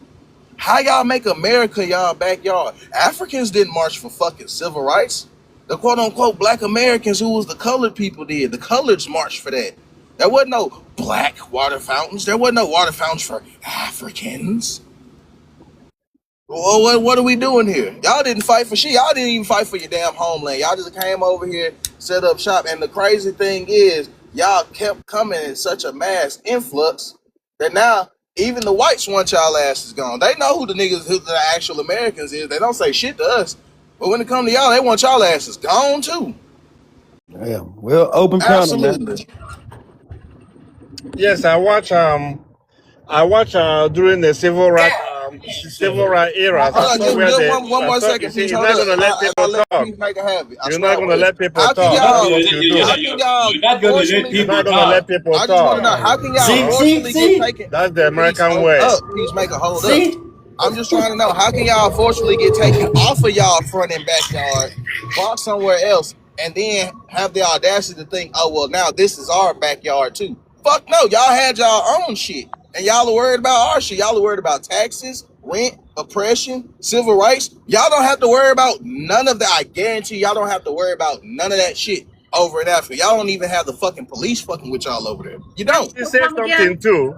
How y'all make America y'all backyard? Africans didn't march for fucking civil rights. The quote unquote black Americans, who was the colored people, did. The coloreds marched for that. There wasn't no black water fountains. There wasn't no water fountains for Africans. Well, what are we doing here? Y'all didn't fight for shit. Y'all didn't even fight for your damn homeland. Y'all just came over here, set up shop. And the crazy thing is, y'all kept coming in such a mass influx that now even the whites want y'all asses gone. They know who the actual Americans is. They don't say shit to us. But when it comes to y'all, they want y'all asses gone too. Damn. Well, open panel, man. Absolutely. Yes, I watch during the civil rights era. Hold on, just Somewhere they one more you second, see, Peach. you're Hold not up. gonna let people I'll let talk. Peach make it happen. I You're swear not I gonna will. let people How can talk. y'all? That's what you do. How can y'all You're not gonna let forcefully? You're people not gonna let talk. people I just want to know talk. how can y'all forcefully get See, taken? That's the Peace, American hold way. up. Peacemaker, hold up. see. I'm just trying to know how can y'all forcefully get taken off of y'all front and backyard, bought somewhere else, and then have the audacity to think, oh well, now this is our backyard too. Fuck no, y'all had y'all own shit, and y'all are worried about our shit. Y'all are worried about taxes, rent, oppression, civil rights. Y'all don't have to worry about none of that. I guarantee y'all don't have to worry about none of that shit over in Africa. Y'all don't even have the fucking police fucking with y'all over there. You don't. We So say come something again. too.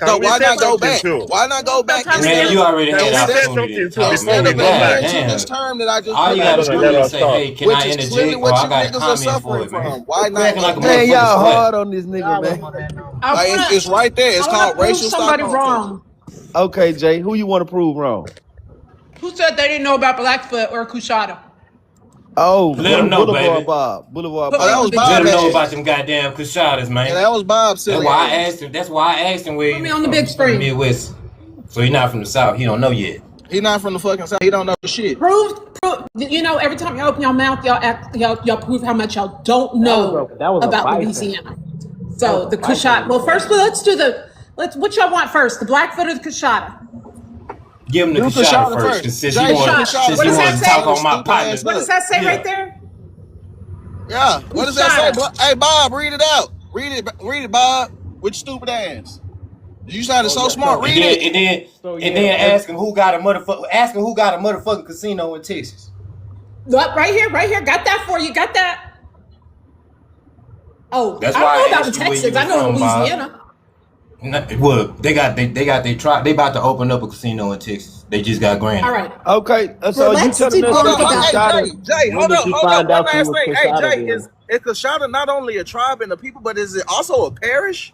So Can we why say not go something back? too? Why not go So back come Man, instead again. you of already Can had we say opportunity to something too talk, before man. we instead of go God back? adhering to this damn. term that I just All put you You're not out gotta gonna there, do let is us say, talk. hey, can which I is clearly interject? Or what I you got a niggas are comment for suffering it, man. from. Why You not acting go like a Man, back? motherfucking y'all slut. hard on this nigga, man. I Like wanna it's right there. It's I wanna called prove racial somebody Stockholm syndrome. wrong. Okay, Jay, who you want to prove wrong? Who said they didn't know about Blackfoot or Kushada? Oh, Let them know, Boulevard baby. Bob. Boulevard Put Oh, me that on Bob. the was big Let Bob them know screen. about ass. them goddamn kushadas, Yeah, man. that was Bob's That's silly why I ass. asked him. That's why I asked him where Put he me was on the from. big He's from the screen. Midwest, so he's not from the South. He don't know yet. He not from the fucking south. He don't know shit. Prove. You know, every time you open your mouth, y'all prove how much y'all don't know That was a about bison. Louisiana. That was So a the bison Kushada. you Well, said. first let's do let's. What y'all want first? The Blackfoot or the Kushada? Give him the Do kushada Kashada first, first. because since he Jay, do wanted, Kashada Kushada. since What he does first. wanted that to talk Shut say? his on my stupid ass partner. What does up. that say right Yeah. there? Yeah. What does that say? Kushada. Hey, Bob, read it out. Read it, Bob. With your stupid ass. You sounded Oh so yeah. smart. And Read then it. and then So and yeah, then ask him who got a motherfucking casino in Texas. Look, right here. Got that for you. Got that. Oh, That's I why don't know I about in asked you where you Texas. I was know in from, Bob. Louisiana. Well, they about to open up a casino in Texas. They just got granted. All right. Okay, Well, so you let's telling us Hold that on, debunk hey that. Kashada? Jay, When did you hold up. find One out you last was thing. Hey Kashada Jay, then? is Kashada not only a tribe and a people, but is it also a parish?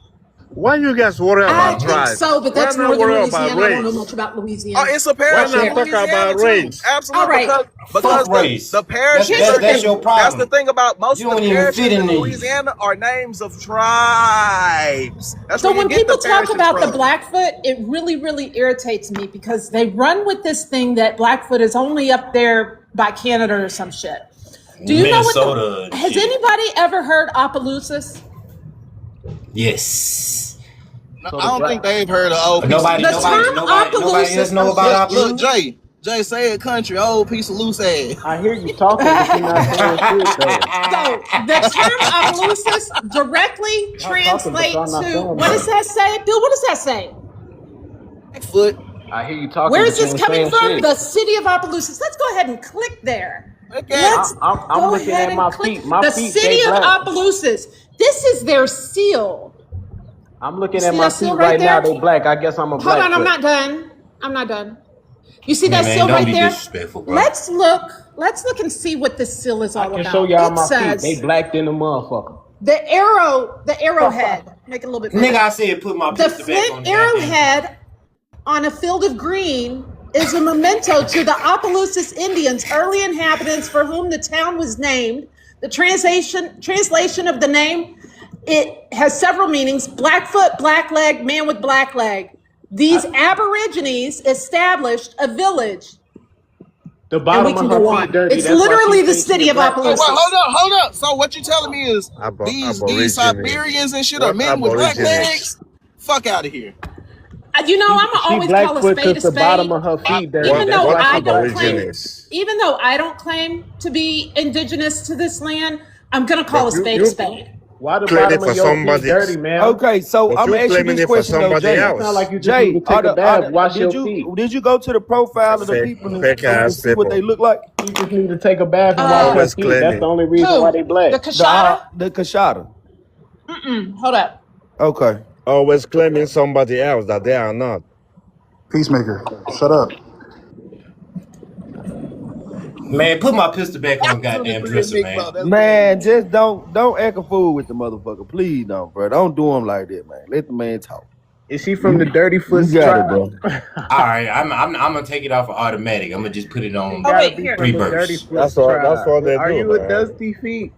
Why you guys worry I about think tribe? so, but Why that's not northern worry about Louisiana. I don't know race? much about Oh, Louisiana. it's a Why parish not in talk Louisiana about too. race? All Absolutely, right. because Fuck race. the parishes. Here's the That's thing. your That's the problem. thing about most You of the don't even fit parishes in in these. Louisiana are names of tribes. That's So where you when get people the talk parishes about the from. Blackfoot, it really irritates me because they run with this thing that Blackfoot is only up there by Canada or some shit. Do you know Minnesota and has shit. anybody ever heard Opelousas? Yes. So I the don't black think they've heard of old piece of Nobody, The loose nobody, ass. term nobody, nobody else Opelousas. know about Look, Opelousas? Jay, say it country, old piece of loose ass. I hear you talking, but you're not saying shit though. So the term Opelousas directly Y'all talking, but y'all translates not to, saying what does nothing. that say? Bill, what does that say? Blackfoot. I hear you talking, Where but is you this ain't coming saying from? shit. The city of Opelousas. Let's go ahead and click there. Look at Let's I'm go looking ahead at and my click feet. My the feet, city they of black. Opelousas. This is their seal. I'm You looking at see my that feet seal right right now. there? They black. I guess I'm a Hold on, I'm Blackfoot. not done. You see Yeah, that man, seal don't right be there? disrespectful, bro. Let's look and see what this seal is I all can show about. y'all It my feet. They says blacked in the motherfucker. the arrowhead. Make it a little bit Nigga, bigger. I said put my The pistol back on flint the goddamn. arrowhead on a field of green is a memento to the Opelousas Indians, early inhabitants for whom the town was named. The translation of the name, it has several meanings: Blackfoot, blackleg, man with black leg. These Aborigines established a village, The and we bottom can of her go feet on. dirty. It's That's why literally she the thinks she city a of Blackfoot. Wait, Opelousas. hold up. So what you telling me is these Aborigines. Siberians and shit are What men with black aborigines? legs? Fuck out of here. You know, I'm gonna She always call a Blackfoot spade because a the bottom spade. of her feet dirty. Even That's though why What she I don't Blackfoot. claim, aborigines? even though I don't claim to be indigenous to this land, I'm gonna call But a spade a spade. Why the claim bottom it of for your feet somebody. dirty, man? Okay, so But I'm you gonna ask you claiming this it for question though, somebody Jay. Sound like else. you just need Jay, to take a bath, wash your did feet. you go to the profile of the Fake, people fake and ass see what they people. look like? You just need to take a bath and wash your Always feet. That's the claiming. only reason why they Who? black. The Kashada? The Kashada. Hold up. Okay. Always claiming somebody else that they are not. Peacemaker, shut up. Man, put my pistol back on the Absolutely goddamn forget dresser, Big man. Bro. That's Man, just don't act a fool with the motherfucker. Please don't, bro. Don't do him like that, man. Let the man talk. Is she from the You Dirty Foots got it, tribe? bro. All right, I'm gonna take it off of automatic. I'm gonna just put it She on Oh gotta wait, be here. from the Dirty reverse. Foots That's tribe. what they Are do, you a man. Dusty Feet?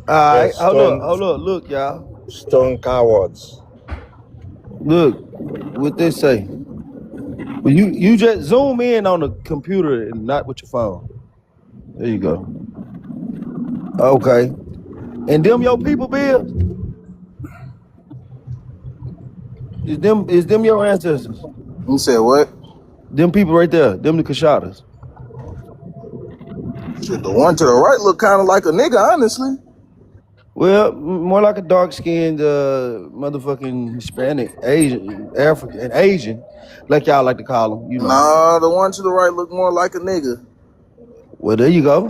All They're right, hold up. Look, y'all. stone cowards. Look, what they say. Well, you just zoom in on the computer and not with your phone. There you go. Okay. And them your people, Bill? Is them your ancestors? You said what? Them people right there, them the Kashadas. Shit, the one to the right look kind of like a nigga, honestly. Well, more like a dark-skinned motherfucking Hispanic, Asian, African, Asian, like y'all like to call them, you know. Nah, the one to the right look more like a nigga. Well, there you go.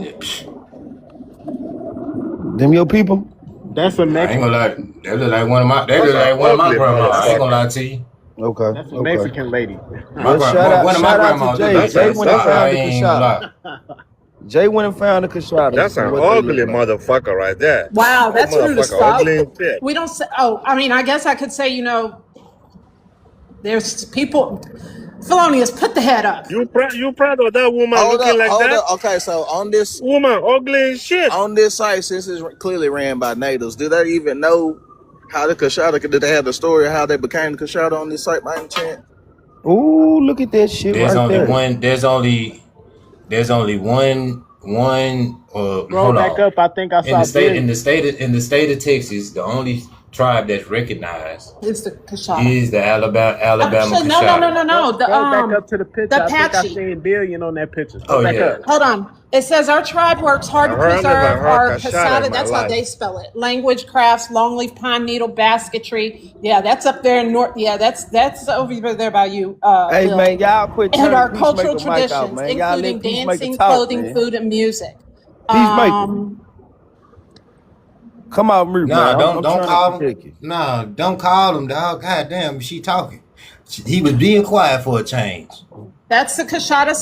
Them your people? That's a I ain't Mexican. gonna lie. They look like one of my. They look like one of my grandmas. I ain't gonna lie to you. Okay. That's a Mexican lady. My Well, shout out, one of my shout out grandmas to look Jay. like Jay that. went and I found the ain't gonna lie. Kashada. Jay went and found the Kashada. That's an what they ugly look like. motherfucker right there. Wow, That that's rude as motherfucker fuck. ugly and shit. We don't say. Oh, I mean, I guess I could say, there's people. Felonious, put the head up. You proud of that woman Hold looking like up. that? Okay, so on this Woman ugly as shit. site, since it's clearly ran by natives, do they even know how the Kashada? Did they have the story of how they became the Kashada on this site by any chance? Ooh, look at that shit There's right only there. one. There's only one. Scroll Hold back on. up. I think I In saw the state, Billy. in the state of Texas, the only tribe that's recognized It's the Kashada. is the Alabama Actually, no. Kashada. The Scroll back up to the picture. the I think I Apache. seen Billion on that picture. Oh Scroll back yeah. up. Hold on. It says our tribe works hard to I never preserve heard our Kashada Kasada. in my That's how life. they spell it. Language, crafts, longleaf pine needle, basketry. Yeah, that's up there in North. Yeah, that's over there by you, Hey Bill. man, y'all quit And turning our cultural Peacemaker mic off, traditions, man. Y'all let including Peacemaker dancing, talk, clothing, man. food, and music. Peacemaker. Come out, mute, man. No, I'm don't trying call to him. protect you. No, don't call him, dog. God damn, she talking. He was being quiet for a change. That's the Kashada.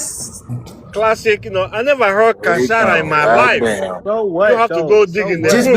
Classic, I never heard There you Kashara in go. my God life. damn. So You what, have to though? go dig in the So Just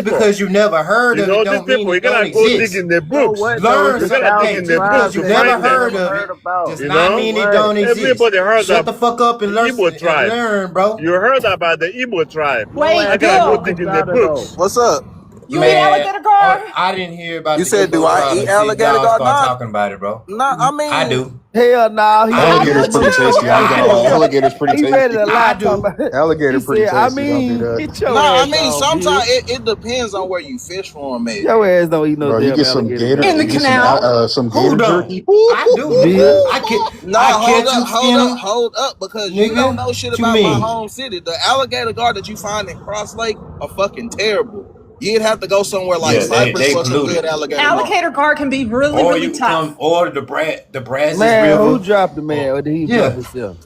books. because you never heard of it These don't mean people, you it don't gotta go dig exist. in the So books. what, though? Learn It's a You gotta dig thousand in just the because books tribes you to that never find you them. heard never of heard it about. does You not know? mean it What? don't exist. Everybody heard Shut of the fuck up and the listen Igbo and tribe. learn, bro. You heard about the Igbo tribe. Your Wait, I ass gotta ain't go no Bill. dig in the Kashada, though. books. What's up? You eat Man, alligator gar? I didn't hear about You the said, do Igbo I tribe eat until alligator y'all gar? start Not, talking about it, bro. not. I I mean, do. Hell nah, he I ready do. Alligator's to pretty tasty. I ain't gonna lie. Alligator's pretty he ready to tasty. lie I talking do. about Alligator he pretty said, I tasty. Don't do mean, that. get your nah. I ass mean, on, Bill. sometimes it depends on where you fish from, maybe. Your ass don't eat no Bro, you damn get some alligator, gator, In dog. the you get canal? some Who gator don't? jerky. I do, Bill. nigga. Nah, I hold catch up, them, hold skin up, them, hold up, because you don't nigga. know shit What you about my mean? home city. The alligator gar that you find in Cross Lake are fucking terrible. You'd have to go somewhere like Yeah, Cyprus they for some good polluted. alligator gar. Alligator gar can be really, Or really you can come, tough. or the Brazos Man, who River. dropped the man? Or, Or did he drop yeah, himself?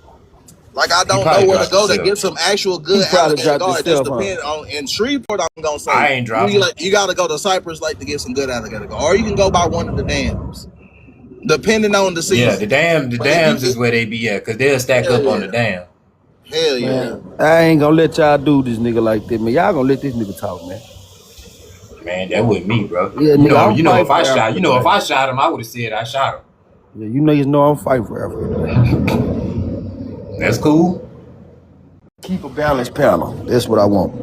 Like I he don't know probably where to dropped go to himself. get some actual He good probably alligator dropped gar. It just himself, huh? depends on in Shreveport. I'm gonna I say ain't dropping. you gotta go to Cypress Lake to get some good alligator gar, or you can go by one of the dams, depending on the Yeah, season. the But if you dams is where they be at, cause they'll stack hell up on the yeah, dam. hell yeah. Man, I ain't gonna let y'all do this nigga like that, man. Y'all gonna let this nigga talk, man. Man, that wasn't me, bro. Yeah, nigga, I'm fighting for Africa If today. I shot him, I would have said I shot him. Yeah, you niggas know I'm fighting for Africa today. That's cool. Keep a balanced panel. That's what I want.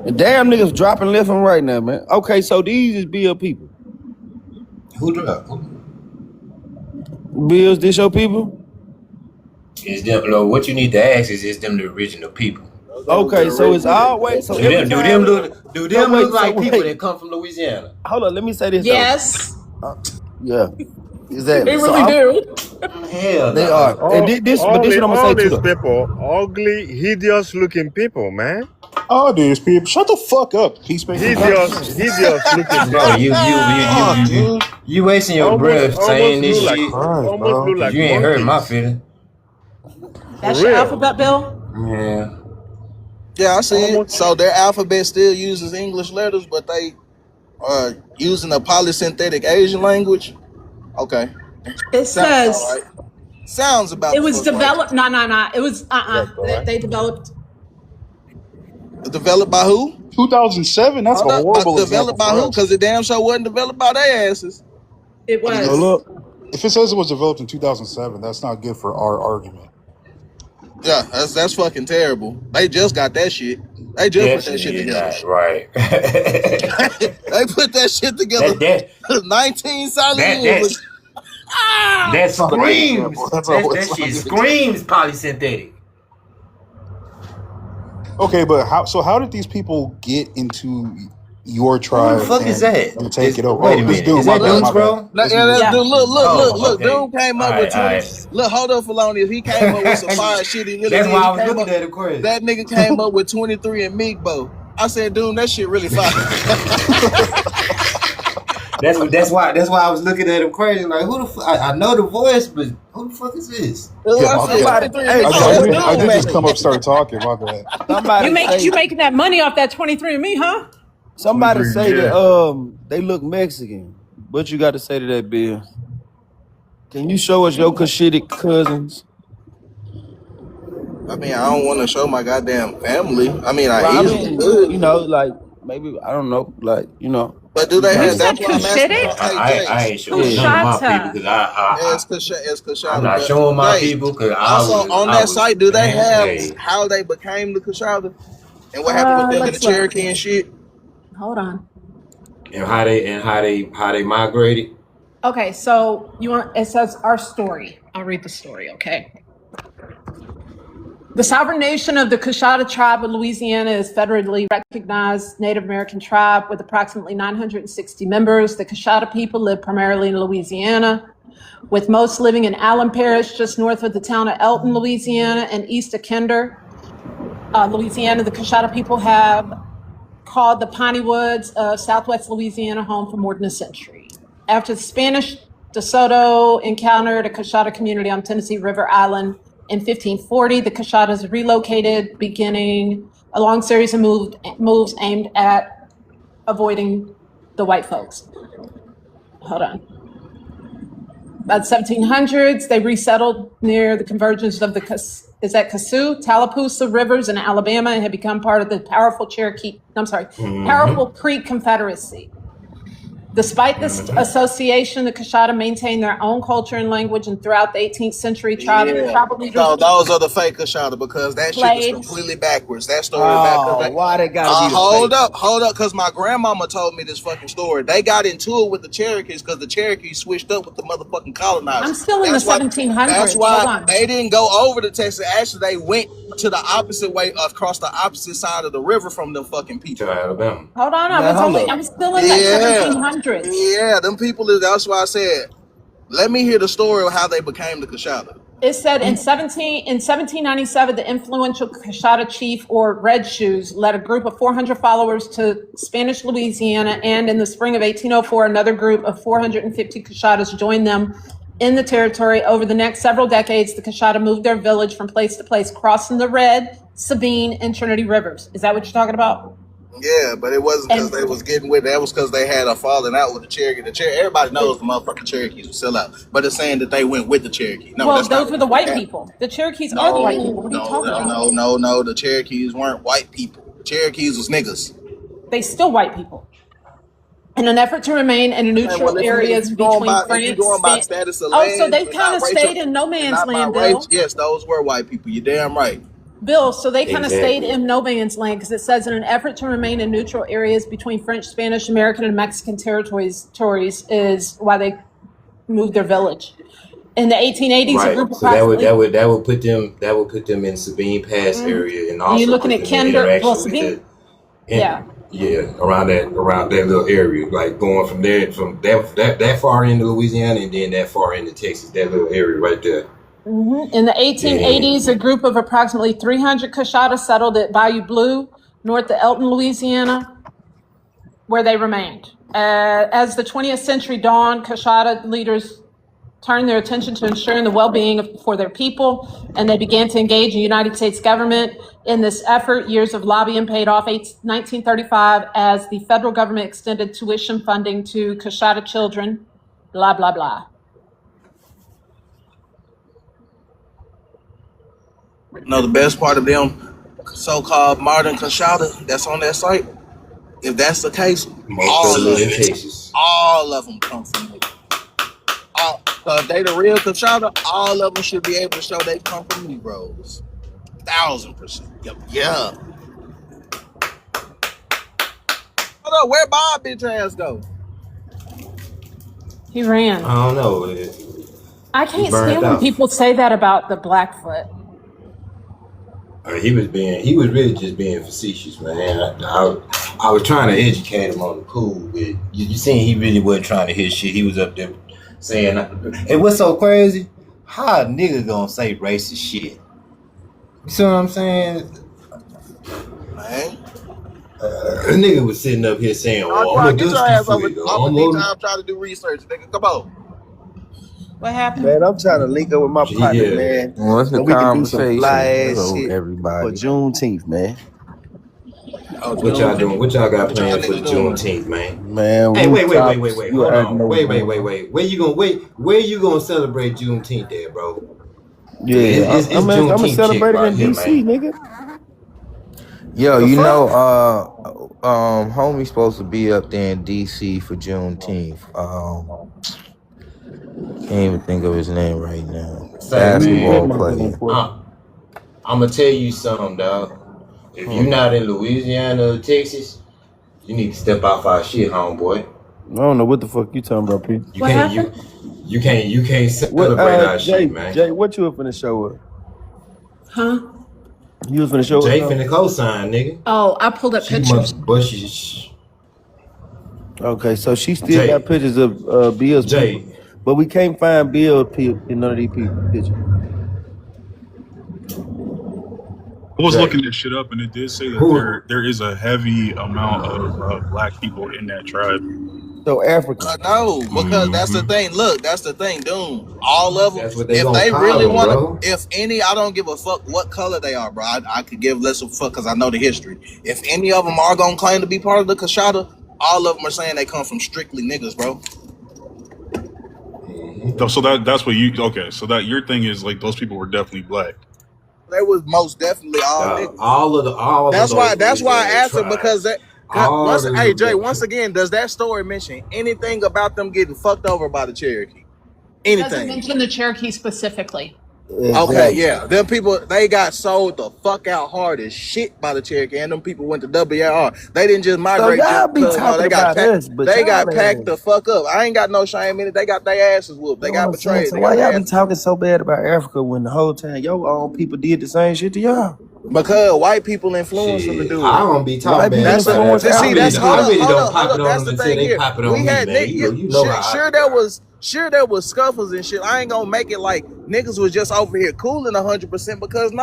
And damn niggas dropping left and right now, man. Okay, so these is Bill people. Who dropped? Bills, this your people? Is them? No, what you need to ask is them the original people? Okay, so it's always so every Do time. them look like people wait. that come from Louisiana? Hold on, let me say this Yes, though. Yeah, they exactly. So really do. Hell they no. are. And but this what I'm gonna say All too these though. people, ugly, hideous looking people, man. Oh, these people, shut the fuck up, Peacemaker. Hideous looking Bro, people. Fuck, dude. you wasting your breath Almost saying this look like, shit. Christ, almost bro. look like You ain't hurt my monkeys. feeling. That's For your real. alphabet, Bill? Yeah. Yeah, I see it. Almost. So their alphabet still uses English letters, but they are using a polysynthetic Asian language. Okay, It sounds all says right. Sounds about it the was fuck right. developed. No. It was That's all right. They developed. Developed by who? 2007. That's a Hold up, horrible developed example by for who? us. Because the damn show wasn't developed by their asses. It What is So it? was. look, If it says it was developed in 2007, that's not good for our argument. Yeah, that's fucking terrible. They just got that shit. They just put that shit Definitely together. not right. They put that shit together that 19 solid that years. that That's not a good screams. example. That's That not shit a good example. screams polysynthetic. Okay, but how did these people get into your Who tribe the fuck is that? and take it over? Wait a Oh, this minute. dude, Is my that bad, Dukes, my bad. bro? Yeah, That's that's me. Yeah. dude. Look. Okay. Dude came up with 20. Alright. Look, hold up, Felonious. He came up with some fire shit. He really That's did. why He I was came looking up. at it crazy. That nigga came up with 23 and Meekbo. I said, dude, that shit really fire. That's why I was looking at him crazy. Like, who the fuck? I know the voice, but who the fuck is this? Yeah, I my said, bad. 23 hey, and Meekbo. I That's did dude, just man. come up, start talking. My bad. somebody You making money off that 23andMe, huh? somebody say Yeah. that they look Mexican. What you got to say to that, Bill? Can you show us your Cushitic cousins? I mean, I don't want to show my goddamn family. I mean, I Well, I easily mean, could. you know, like maybe I don't know, like But do they you have? You know, said That's why I'm asking Cushitic? for I KJs. ain't showing none of my people Kushata. because It's I'm Kashada. not But showing my Jay, people because also on that site, do they have hey, how they became the Kashada and what happened with them and the Let's look. Cherokee and shit? Hold on. and how they migrated. Okay, so it says our story. I'll read the story, okay? The sovereign nation of the Coushatta tribe of Louisiana is federally recognized Native American tribe with approximately 960 members. The Coushatta people live primarily in Louisiana, with most living in Allen Parish, just north of the town of Elton, Louisiana, and east of Kinder, Louisiana. The Coushatta people have called the Piney Woods of Southwest Louisiana home for more than a century. After the Spanish, DeSoto encountered a Coushatta community on Tennessee River Island in 1540. The Coushattas relocated beginning a long series of moves aimed at avoiding the white folks. Hold on. By the 1700s, they resettled near the convergence of the Kasuh, Tallapoosa rivers in Alabama and had become part of the powerful powerful Creek Confederacy. Despite this association, the Coshada maintained their own culture and language, and throughout the 18th century, tribal leaders. No, those are the fake Coshada because that shit was completely backwards. That story is backwards. Why they gotta be hold up, because my grandmama told me this fucking story. They got into it with the Cherokees because the Cherokees switched up with the motherfucking colonizers. I'm still in the 1700s. That's why they didn't go over to Texas. Actually, they went to the opposite way, across the opposite side of the river from them fucking people. Alabama. Hold on, I'm still in that 1700s. Yeah, them people that's why I said, let me hear the story of how they became the Coshada. It said in 1797, the influential Coshada chief, or Red Shoes, led a group of 400 followers to Spanish Louisiana, and in the spring of 1804, another group of 450 Coshadas joined them in the territory. Over the next several decades, the Coshada moved their village from place to place, crossing the Red, Sabine, and Trinity rivers. Is that what you're talking about? Yeah, but it wasn't because they was getting with it. That was because they had a falling out with the Cherokee. Everybody knows the motherfucking Cherokees will sell out, but it's saying that they went with the Cherokee. No, well, those were the white people. The Cherokees are the white people. What are you talking about? No. The Cherokees weren't white people. The Cherokees was niggas. They still white people. In an effort to remain in neutral areas between France, so they kind of stayed in no man's land, Bill. Yes, those were white people. You're damn right. Bill, so they kind of stayed in no man's land because it says in an effort to remain in neutral areas between French, Spanish, American, and Mexican territories is why they moved their village. In the 1880s, right. A group of so that would put them in Sabine Pass area, and also you're looking at Kinder, Sabine, around that little area, like going from that far into Louisiana and then that far into Texas, that little area right there. In the 1880s, a group of approximately 300 Coshada settled at Bayou Blue, north of Elton, Louisiana, where they remained. As the 20th century dawned, Coshada leaders turned their attention to ensuring the well-being for their people, and they began to engage the United States government in this effort. Years of lobbying paid off. 1935, as the federal government extended tuition funding to Coshada children, blah, blah, blah. No, the best part of them so-called modern Coshada that's on that site, if that's the case, all of them come from me. If they the real Coshada, all of them should be able to show they come from Negroes. 1000%. Yeah. Hold up, where Bob bitch ass go? He ran. I don't know. I can't stand when people say that about the Blackfoot. He was really just being facetious, man. I was trying to educate him on the cool, but you seen he really wasn't trying to hit shit. He was up there saying, and what's so crazy? How a nigga gonna say racist shit? You see what I'm saying? Man. A nigga was sitting up here saying, I'm trying to do research, nigga. Come on. What happened? Man, I'm trying to link up with my partner, man. What's the we conversation? Can do some fly ass shit everybody. for Juneteenth, man. What y'all doing? What y'all got planned for Juneteenth, man? Man, hey, wait. Hold on. Wait. Where you gonna celebrate Juneteenth there, bro? Yeah, I'm gonna celebrate it in DC, nigga. Yo, you know, homie's supposed to be up there in DC for Juneteenth. Can't even think of his name right now. Basketball player. I'm gonna tell you something, dog. If you're not in Louisiana or Texas, you need to step off our shit, homeboy. I don't know what the fuck you talking about, Pete. You can't celebrate our shit, man. Jay, what you up finna show up? Huh? You was finna show up? Jay finna co-sign, nigga. Oh, I pulled up pictures. Okay, so she still got pictures of Bill's Jay. people, but we can't find Bill in none of these people pictures. I was looking this shit up, and it did say that there is a heavy amount of black people in that tribe. So African. No, because that's the thing. Look, that's the thing, dude. All of them, That's what they if gonna they call really them, want bro. to, if any, I don't give a fuck what color they are, bro. I could give less of a fuck because I know the history. If any of them are gonna claim to be part of the Kashada, all of them are saying they come from strictly niggas, bro. So that's what you okay. So that your thing is like those people were definitely black. They was most definitely all niggas. All That's of why. those That's why I Louisiana asked it because tribes. that. Hey Jay, once again, does that story mention anything about them getting fucked over by the Cherokee? It doesn't Anything? mention the Cherokee specifically. Okay, Exactly. yeah. Them people, they got sold the fuck out hard as shit by the Cherokee, and them people went to WAR. They didn't just So migrate y'all just be because talking they got about us, but they y'all got packed ain't. the fuck up. I ain't got no shame in it. They got their asses whooped. They You know got what I'm saying? betrayed. So They why got y'all their be ass talking so bad about Africa when the whole time your own people did the same shit to y'all? because white people influenced them to Shit, do I it. don't be talking White bad people That's about influence Africa. see. That's Africans hold I up, really hold don't up, pop hold it up. on That's them the until thing they here. pop it We on me, had man. You know how I sure be there rocking. was scuffles and shit. I ain't gonna make it like niggas was just over here cooling 100% because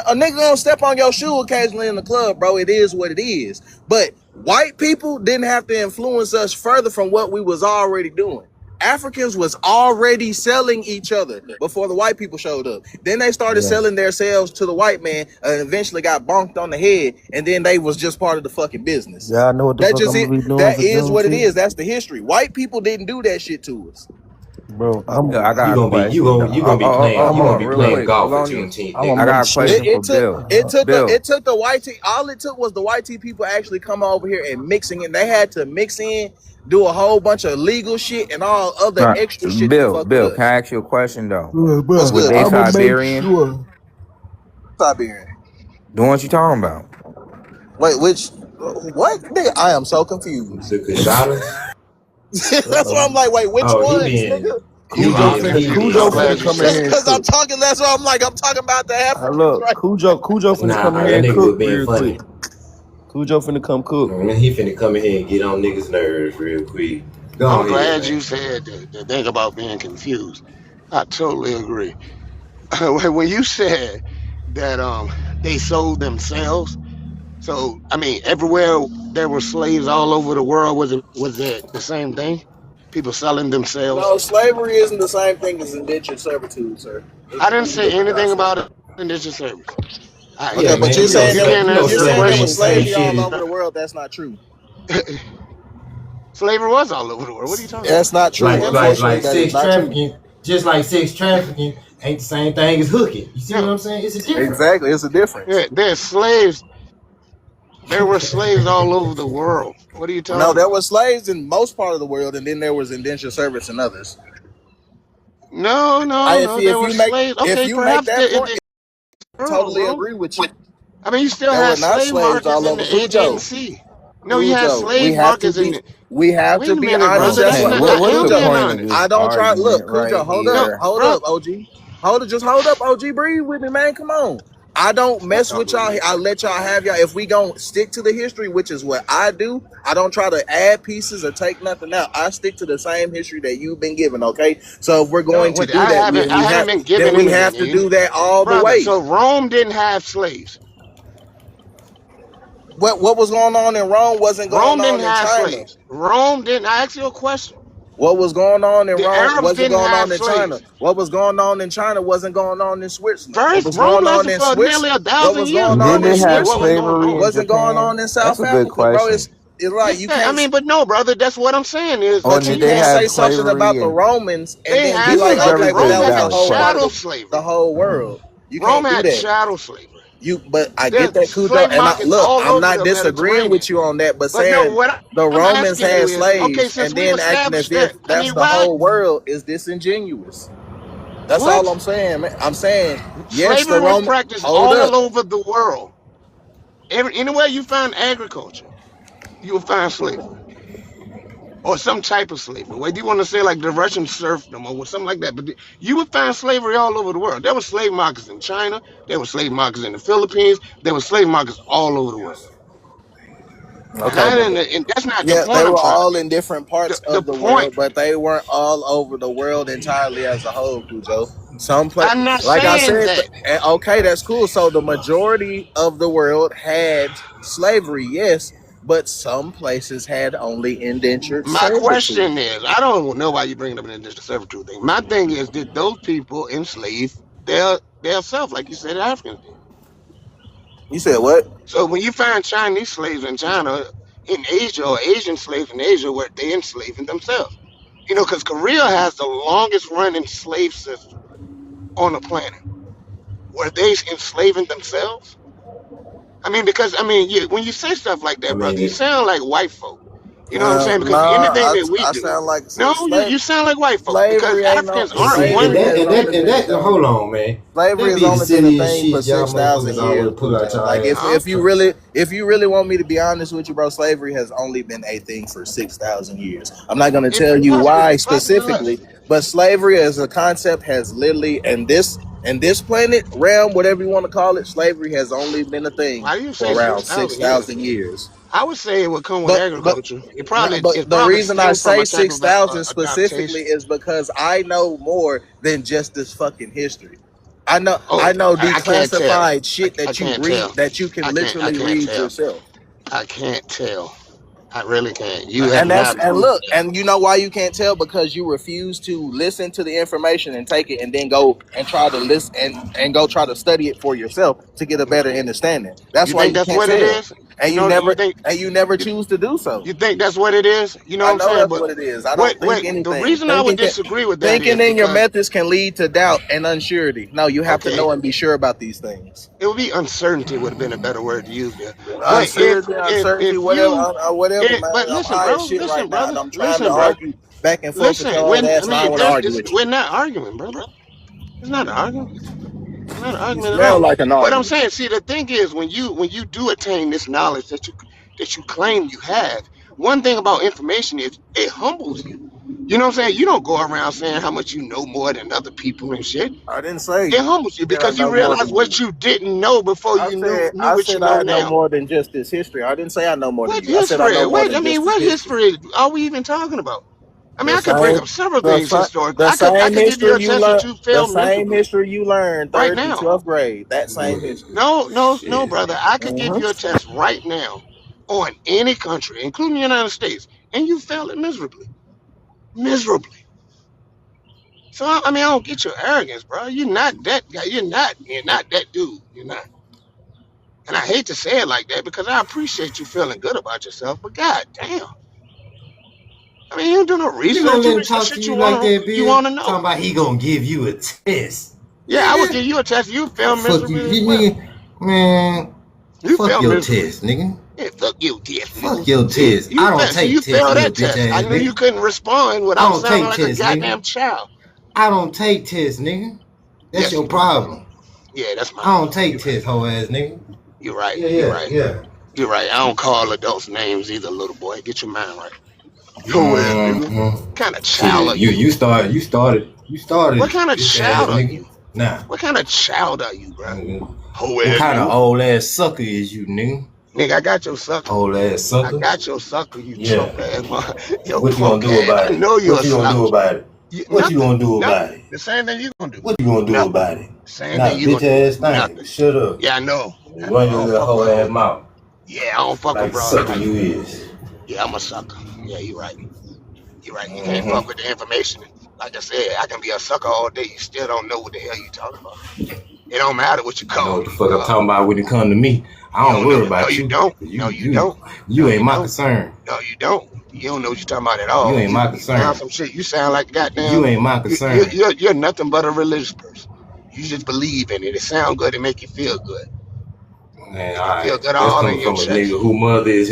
a nigga gonna step on your shoe occasionally in the club, bro. It is what it is. But white people didn't have to influence us further from what we was already doing. Africans was already selling each other before the white people showed up. Then they started Yeah. selling themselves to the white man and eventually got bonked on the head, and then they was just part of the fucking business. Y'all know what the That fuck just I'm it. gonna be doing That for is what it Juneteenth? is. That's the history. White people didn't do that shit to us. Bro, Yeah, I You got a gonna be question though. you Hold gonna on, be real playing quick. golf Hold for on, Juneteenth, I'm gonna nigga. I got make a sure. question for Bill. Bill, It took the white tea. All it took was the white tea people actually come over here and mixing in. They had to mix in, do a whole bunch of legal shit and all other all right, extra shit to fuck with Bill, can us. I ask you a question though? What's Bro, Was good, they I'm bro? gonna make Siberian? sure. Siberian. Doing what you talking about? Wait, which? What? Nigga, I am so confused. The Kashadas. That's why I'm like, wait, which Oh, ones, nigga? he Cujo being finna devious, Cujo I'm bro. glad finna you come in said here and Because I'm cook. talking. That's why I'm talking about the Africans, Look, right? Cujo finna come in Nah, here that and nigga cook was being real quick. funny. Cujo finna come cook. He finna come in here and get on niggas' nerves real quick. Go I'm ahead, glad man. you said the thing about being confused. I totally agree. When you said that they sold themselves, so I mean everywhere there were slaves all over the world, was it the same thing? People selling themselves. No, slavery isn't the same thing as indentured servitude, sir. It's I didn't two say different anything concepts. about it in this service. Yeah, Okay, but man. you're saying You can't answer the Slavery ain't there was the question. same slavery shit all as over the world. That's not true. Slavery was all over the world. What are you talking about? That's not What the true. hell are you Unfortunately, like saying? that is sex not true. trafficking. Just like sex trafficking ain't the same thing as hooking. You see what No, I'm saying? It's a difference. Exactly, it's a difference. there's slaves. There were slaves all over the world. What are you No, talking there about? were slaves in most part of the world, and then there was indentured servants in others. No, I no, if no. you There if were you make slaves. if Okay, you make perhaps that in point, the I world, totally bro. agree with you. I mean, you still There were had not slave slaves markets all in over the Cujo. ANC. No, you had Cujo, slave markets in the. we have to Wait a be minute, honest. brother. That's That's Okay, what not. look, I what's am the Cujo. being point of honest. I this don't try. Look, argument Cujo, right hold up, No, here? hold bro. up, OG, hold it. Just hold up, OG. Breathe with me, man. Come on. I don't Shut mess up, with y'all. man. I let y'all have y'all. If we gon' stick to the history, which is what I do, I don't try to add pieces or take nothing out. I stick to the same history that you've been given. Okay, so if we're No, going to wait, do that, I haven't been then given we have anything, to do that all the brother. way. So Rome didn't have slaves. What was going on in Rome wasn't going Rome didn't on in have China. slaves. Rome didn't. I ask you a question. What was going on in The Rome Arabs wasn't didn't going have on in China. slaves. What was going on in China wasn't going on in Switzerland. What First, was Rome going on lasted in for nearly What 1,000 was years, going And bro. then on What in they do you mean? have What was Switzerland going slavery on? in wasn't going Japan. on in That's South a good Africa, bro. question. It's like you Yeah, I can't mean, but no, brother. That's what I'm saying is, Oh, but and you did they they can't had have say something slavery about the in? Romans and they then be had This is like, a slavery. very okay, well good Rome that was had the valid whole part of chattel question. the slavery. whole world. You Rome can't do had that. chattel slavery. But I get There's that, Cujo. slave And I markets look, all I'm over not the disagreeing Mediterranean. with you on that, but But no, saying what the I'm Romans asking had you is, okay, slaves since and we've then acting as established if that, I that's mean, the why? whole world is disingenuous. That's all What? I'm saying, man. I'm saying, yes, the Slavery was Roman, practiced hold all up. over the world. Anywhere you find agriculture, you will find slavery or some type of slavery. Whether you want to say like the Russian serfdom or something like that, but you would find slavery all over the world. There were slave markets in China. There were slave markets in the Philippines. There were slave markets all over the world. And Okay, but and that's not the yeah, point they I'm were trying to all make. in different parts The of the point, world, but they weren't all over the world entirely as a whole, Cujo. Some place, I'm not like I saying said, that. okay, that's cool. So the majority of the world had slavery, yes, but some places had only indentured My servitude. question is, I don't know why you bringing up an indentured servitude thing. My thing is, did those people enslave their self, like you said the Africans did? You said what? So when you find Chinese slaves in China, in Asia, or Asian slaves in Asia, where they enslaving themselves, because Korea has the longest running slave system on the planet. Were they enslaving themselves? When you say stuff like I that, brother, you mean, sound like white folk. You know what I'm saying? No, Because anything that we I do, sound like no, you sound like white folk because slavery ain't no Africans and aren't see, one. hold on, man. slavery That has be the only been a silliest thing for shit y'all 6,000 motherfuckers years. always pull out y'all Like ass. if you really want me to be honest with you, bro, slavery has only been a thing for 6,000 years. I'm not going to tell you why Possibly less. specifically, but slavery as a concept has literally, and this planet realm, whatever you want to call it, slavery has only been a thing Why do you for say around 6,000 years? 6,000 years. I but it would come with But agriculture. It probably the reason I stemmed from say a type of 6,000 specifically adaptation. is because I know more than just this fucking history. I know Oh, I can't tell. declassified shit I that you can't read tell. that you can I literally can't read tell. yourself. I can't tell. I really can't. You have And not proved look, that. and you know why you can't tell? Because you refuse to listen to the information and take it and then go and try to listen and go try to study it for yourself to get a better understanding. That's You why think you that's can't what it tell. is? And you never choose to do so. You think that's what it is? You know what I I'm know saying? that's But what it is. I don't think the anything. reason I would disagree with that Thinking is in your because methods can lead to doubt and unsurety. No, you have to okay, know and be sure about these things. it would be uncertainty would have been a better word to use there. But Uncertainty, if whatever, you whatever, man. but I'm listen, high as bro, shit right listen, now, and brother, I'm trying to listen, bro, argue back and forth with listen. your ass, and I don't want to argue with you. We're not arguing, brother. It's not an argument. It's not an You argument at sound all. like an But I'm argument. saying, see, the thing is, when you do attain this knowledge that you claim you have, one thing about information is it humbles you. You know what I'm saying? You don't go around saying how much you know more than other people and shit. I didn't say It humbles you that I because you know more realize than you. what you didn't know before you knew I what you said know I know now. more than just this history. I didn't say I know more than What you. I said I know history? more than just this What history. history are we even talking about? I mean, The I could bring same, up several things historical. the I same could give you history a you test that learned. you The failed same miserably history you learned right third through now. 12th grade. That same history. No, Shit. brother. I could give Hmm. you a test right now on any country, including the United States, and you failed it miserably. Miserably. So I don't get your arrogance, bro. You're not that guy. You're not that dude. You're not. And I hate to say it like that because I appreciate you feeling good about yourself, but god damn. I mean, you don't do no You gonna research. let You him research talk to shit you like that, you Bill? want to Talking know. about he gonna give you a test. Yeah, I would Nigga, give you a test. You failed fuck you, miserably as well. nigga. Man, You fuck failed your miserably. test, nigga. Yeah, fuck you, test, Fuck nigga. your See, test. I don't take you tests, failed little that bitch test. I ass knew you nigga. couldn't respond I without don't sounding take like a tests, nigga. goddamn child. I don't take tests, nigga. That's Yes, your you do. problem. Yeah, that's my I don't problem. take You're right. tests, hoe ass nigga. You're right. Yeah, You're yeah, right. yeah. You're right. I don't call adults names either, little boy. Get your mind right. Yo ass nigga. Mm-hmm. What kind of child Shit, are you? you started, What kind of bitch ass child are nigga. you? Nah. What kind of child are you, bro? Ho What ass kind of nigga. old ass sucker is you, nigga? Nigga, I got your sucker. Old ass I sucker. got your sucker, you Yeah. choke ass man. Yo What you gonna punk do ass. about I it? know you're What a you gonna do slouch. about it? What you gonna do about Nothing. it? The same thing you gonna do. What you gonna do Nothing. about it? Same Not thing a you bitch gonna do. ass thing. Nothing. Shut up. Yeah, I know. Run your little hoe ass mouth. Yeah, I don't fuck Like the abroad sucker like you that. is. Yeah, I'm a sucker. Yeah, you're right. You're right. You can't Mm-hmm. fuck with the information. Like I said, I can be a sucker all day. You still don't know what the hell you talking about. It don't matter what you I know call what the me. fuck I'm talking about when it come to me. I You don't don't know. worry No, about you you. don't. No, You you don't. No, ain't you my don't. concern. No, you don't. You don't know what you're talking about at You all. ain't my You sound concern. some shit. You sound like You goddamn. ain't my concern. You're nothing but a religious person. You just believe in it. It sound good and make you feel good. Man, Make you feel alright. good That's all in coming your from a nigga chest. who mother is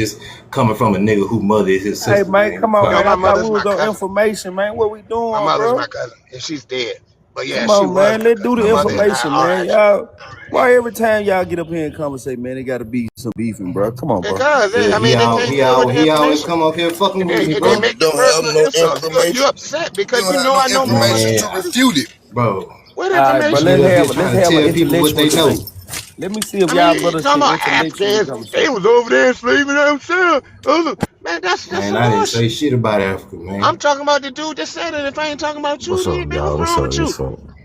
his Hey sister, man, man. come on, You know, man. my I thought we mother's my was on cousin. information, man. What we My doing, mother's bro? my cousin, and she's dead. But yeah, Come she on, was man. my Let's do cousin. the My mother is not information, man. RIP. Y'all, why every time y'all get up here and conversate, man, it gotta be some beefing, bro. Come on, bro. Because Yeah, they can't deal with the he always information, come up here fucking with me, and they bro. make it Don't have personal no insults. You're information. upset You because don't you have know no I know more about information you to Man, than you. refute it. bro. What All right, bro. You information? sit Let's up here have trying to an tell people what intellectual they know. debate. Let me see if I y'all mean, brothers talking can about intellectually Africans, they conversate. was over there enslaving themselves. Man, that's Man, some I didn't bullshit. say shit about Africa, I'm man. talking about the dude that said it. If I ain't talking about you, What's up, then y'all? what's What's wrong up? with you? What's up?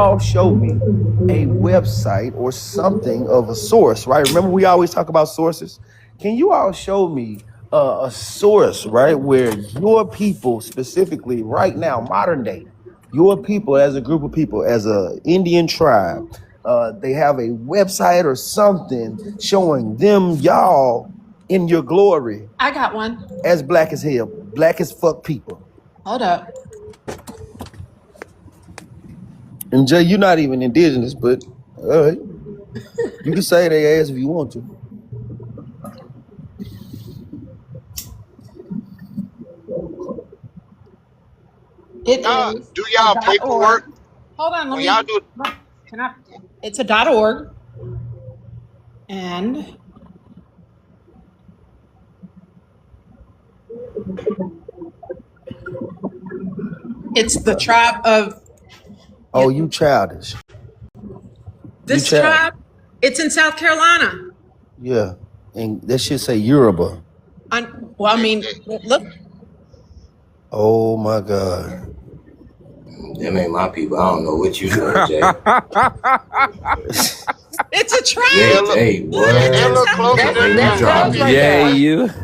all show me a website or something of a source, right? Remember, we always talk about sources. Can you all show me a source, right, where your people specifically right now, modern day, your people as a group of people, as a Indian tribe, they have a website or something showing them y'all in your glory I got one. as black as hell, black as fuck people. Hold up. And Jay, you're not even indigenous, but all right, you can say they ass if you want to. It is Do a y'all .org. paperwork Hold on, let when y'all me. do? Can I? It's a .org, and it's the tribe of Oh, you childish. this child. tribe. It's in South Carolina. Yeah. And that shit say Yoruba. Well, I mean, look, Oh my God. Them ain't my people. I don't know what you doing, Jay. it's a tribe. Jay, They look, Jay, what? they look closer That's than You my cuz dropping right it. people. there.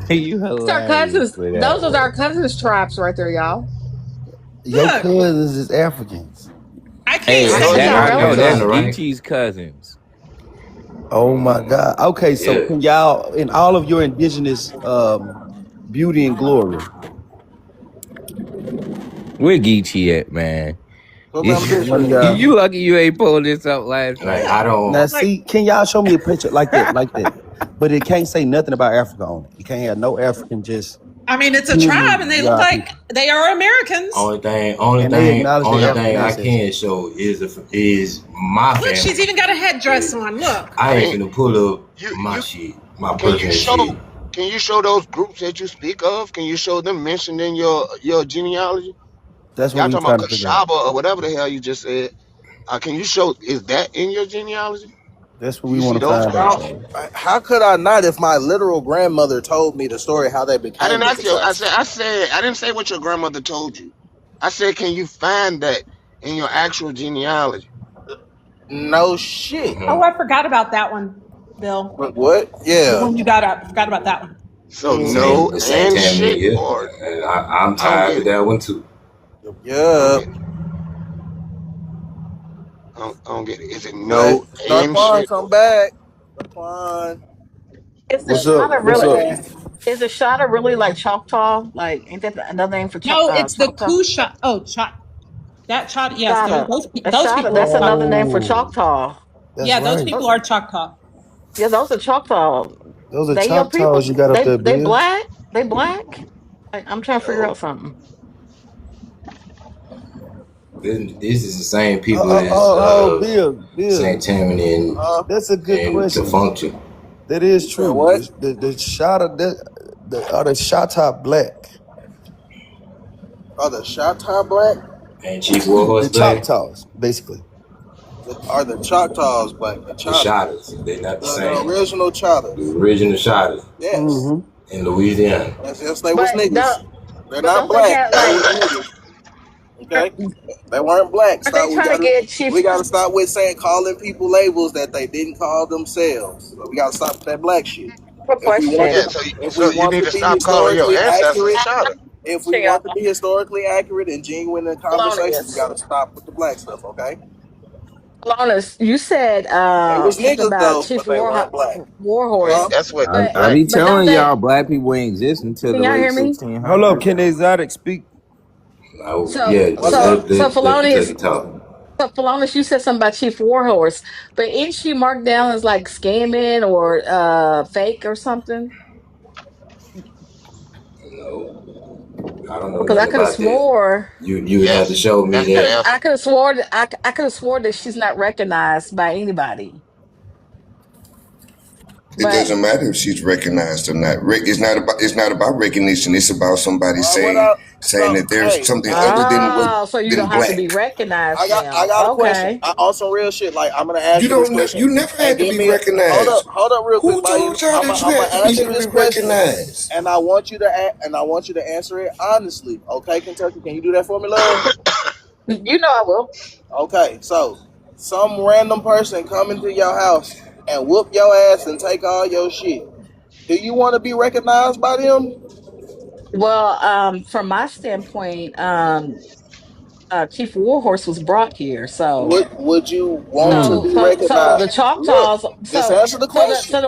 Yeah, you That's our hilarious cousins. for that Those are our one. cousins' tribes right there, y'all. Your Look, cousins is Africans. I Hey, can't I say know So these you that our know I you know in that's relatives. Atlanta, right? Geechee's cousins. Oh my God. Okay, so Yeah. can y'all in all of your indigenous beauty and glory? Where Geechee at, man? What You, about one of y'all? you lucky you ain't pulled this up last Like night. I Now don't. like see, can y'all show me a picture like that, like that? But it can't say nothing about Africa on it. It can't have no African, just I mean, it's a tribe, human and they look y'all like people. they are Americans. And they acknowledge their Only African thing I ancestors. can show is my Look, she's family. even got a headdress on. Look. I I ain't mean, finna pull up my you shit, my can you personal show? shit. Can you show those groups that you speak of? Can you show them mentioned in your genealogy? That's what Y'all we talking about trying to figure out. Kashaba or whatever the hell you just said? Can you show? Is that in your genealogy? That's what Do we you want see to those find out, groups? man. How could I not if my literal grandmother told me the story how they I became didn't the ask you. Kashats? I said. I didn't say what your grandmother told you. I said, can you find that in your actual genealogy? No shit. Oh, Mm-hmm. I forgot about that one, Bill. What? The Yeah. one you got up. Forgot about that one. So Mm-hmm. no The same and time shit, here, or and I'm I don't tired get of it. that one too. I don't Yeah. get it. I don't get it. Is it Hey, no and Darquan, shit? come back. Darquan. Is the What's up? Shada What's really? up? Man. Is the Shada really like Choctaw? Like, ain't that another name for No, it's the Choctaw? Kusha. Oh, that shot. Yes, Shada. A those Shada. people are That's Choctaw. another name for Oh, Choctaw. that's Yeah, those right. people are Choctaw. Yeah, those are Choctaw. Those are They your Choctaws people. you got up there, They Bill. black. They black. I'm trying to figure Yo, out something. This is the same people as Bill. Saint Tammany That's a good and question. Tefunction. That is You said true. what? The shot of are the Shatta black? Are the Choctaw black? And Chief Warhorse The Black, Choctaws, basically. Are the Choctaws black? The the Chatters. Shotters, they not the The same. original The Chatters. original Shotters Yes. Mm-hmm. in Louisiana. Yes, they was But niggas. They're but not don't they black. have They like? was niggas. Are Okay? They weren't black. they Stop. trying to get We Chief? gotta stop with saying calling people labels that they didn't call themselves. So we gotta stop with that black shit. Quick If we want question. yeah. to So if we so you want need to to be stop calling your historically ancestors accurate, Shada. if we Question, y'all. want to be historically accurate and genuine in conversation, we Polonius. gotta stop with the black stuff, okay? Polonius, you said They was something niggas about though, Chief but they weren't black. Yeah, Huh? Warhorse, that's what I, but I black be but mean. don't telling they? y'all, black people ain't exist until Can the y'all late hear me? Hold up, 1600s. can Exotic speak? So Yeah, What's so up? so let Kentucky Polonius. talk. So Polonius, you said something about Chief Warhorse, but isn't she marked down as like scamming or fake or something? No, I don't know Because I nothing could have about that. swore. You would have to Yes, show me that's the that. Because answer. I could have swore that I could have swore that she's not recognized by anybody. It But doesn't matter if she's recognized or not. It's not about recognition. It's about somebody What saying up? saying So that there's hey, something other than what oh, so you than don't have to black. be recognized I now. got a question. Okay. On some real shit. Like I'm gonna You ask you this don't. question You never and had to give be me recognized. hold up real quick, Who Bayou. told y'all that you I'm had gonna to ask be you this question recognized? and I want you to answer it honestly. Okay, Kentucky, can you do that for me, love? You know I will. Okay, so some random person come into your house and whoop your ass and take all your shit. Do you want to be recognized by them? Well, from my standpoint, Chief Warhorse was brought here. So Would you want to be so the recognized? Look, Choctaws, just answer the question.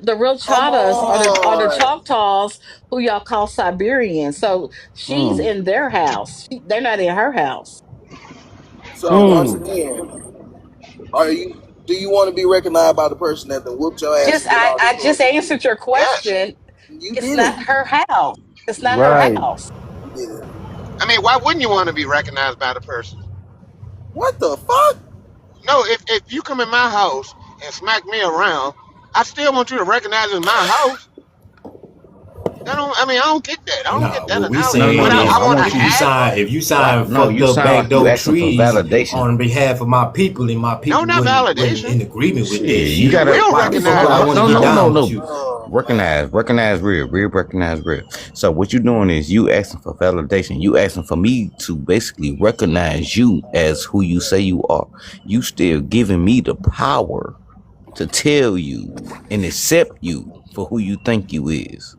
the real Come Chottas are the on. Choctaws who y'all call Siberians. So she's Mm. in their house. They're not in her house. So once Mm. again, do you want to be recognized by the person that then whooped your ass Just and did all this I just bullshit? answered your Yes. question. You It's did not it. her house. It's not her Right. house. You did it. I mean, why wouldn't you want to be recognized by the person? What the fuck? No, if you come in my house and smack me around, I still want you to recognize it's my house. I don't get that. I don't get Nah, that what we No, analogy. no, But saying no. is I I want want to you. act. if you Why? sign No, fucked you up sound like back you door asking for treaties validation. on behalf of my people, and my No, people not wasn't validation. in agreement with Shit, that you shit. You gotta. will Why the fuck recognize would I my want to No, get no, stuff. down no, with no. you? Recognize real, recognize real. So what you doing is you asking for validation. You asking for me to basically recognize you as who you say you are. You still giving me the power to tell you and accept you for who you think you is.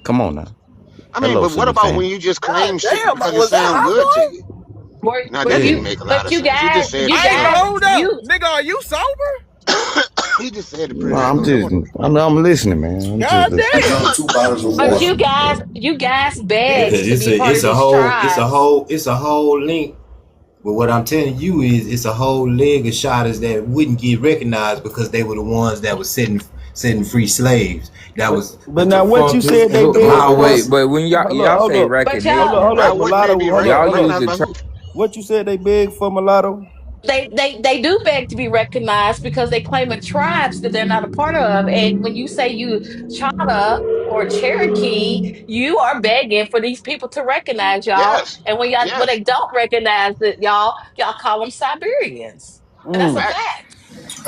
Come on now. I mean, Hello, but what Silly about when fan. you just claim God shit damn, because it was that sounds hot good to boy? you? Now that Yeah. didn't make a lot But of sense. He just said it you Hey, pretty. guys, hold up. you Nigga, are you sober? He just said it No, pretty I'm smooth. just, I'm listening, man. I'm just God listening. damn. Drunk 2 bottles of but water. you guys begged Because to be part of these tribes. it's a whole link. But what I'm telling you is it's a whole leg of shotters that wouldn't get recognized because they were the ones that was setting free slaves. That was But to now what you fuck with said they and beg Nah, motherfuckers. wait, for? but when y'all Hold say up. But y'all, recognition, Hold Why up, wouldn't they mulatto. be y'all use recognized the by term. who? What you said they beg for, mulatto? they do beg to be recognized because they claim in tribes that they're not a part of. And when you say you Chata or Cherokee, you are begging for these people to recognize y'all. Yes. And when Yes. they don't recognize it, y'all call them Siberians. And that's a Mm. Facts. fact.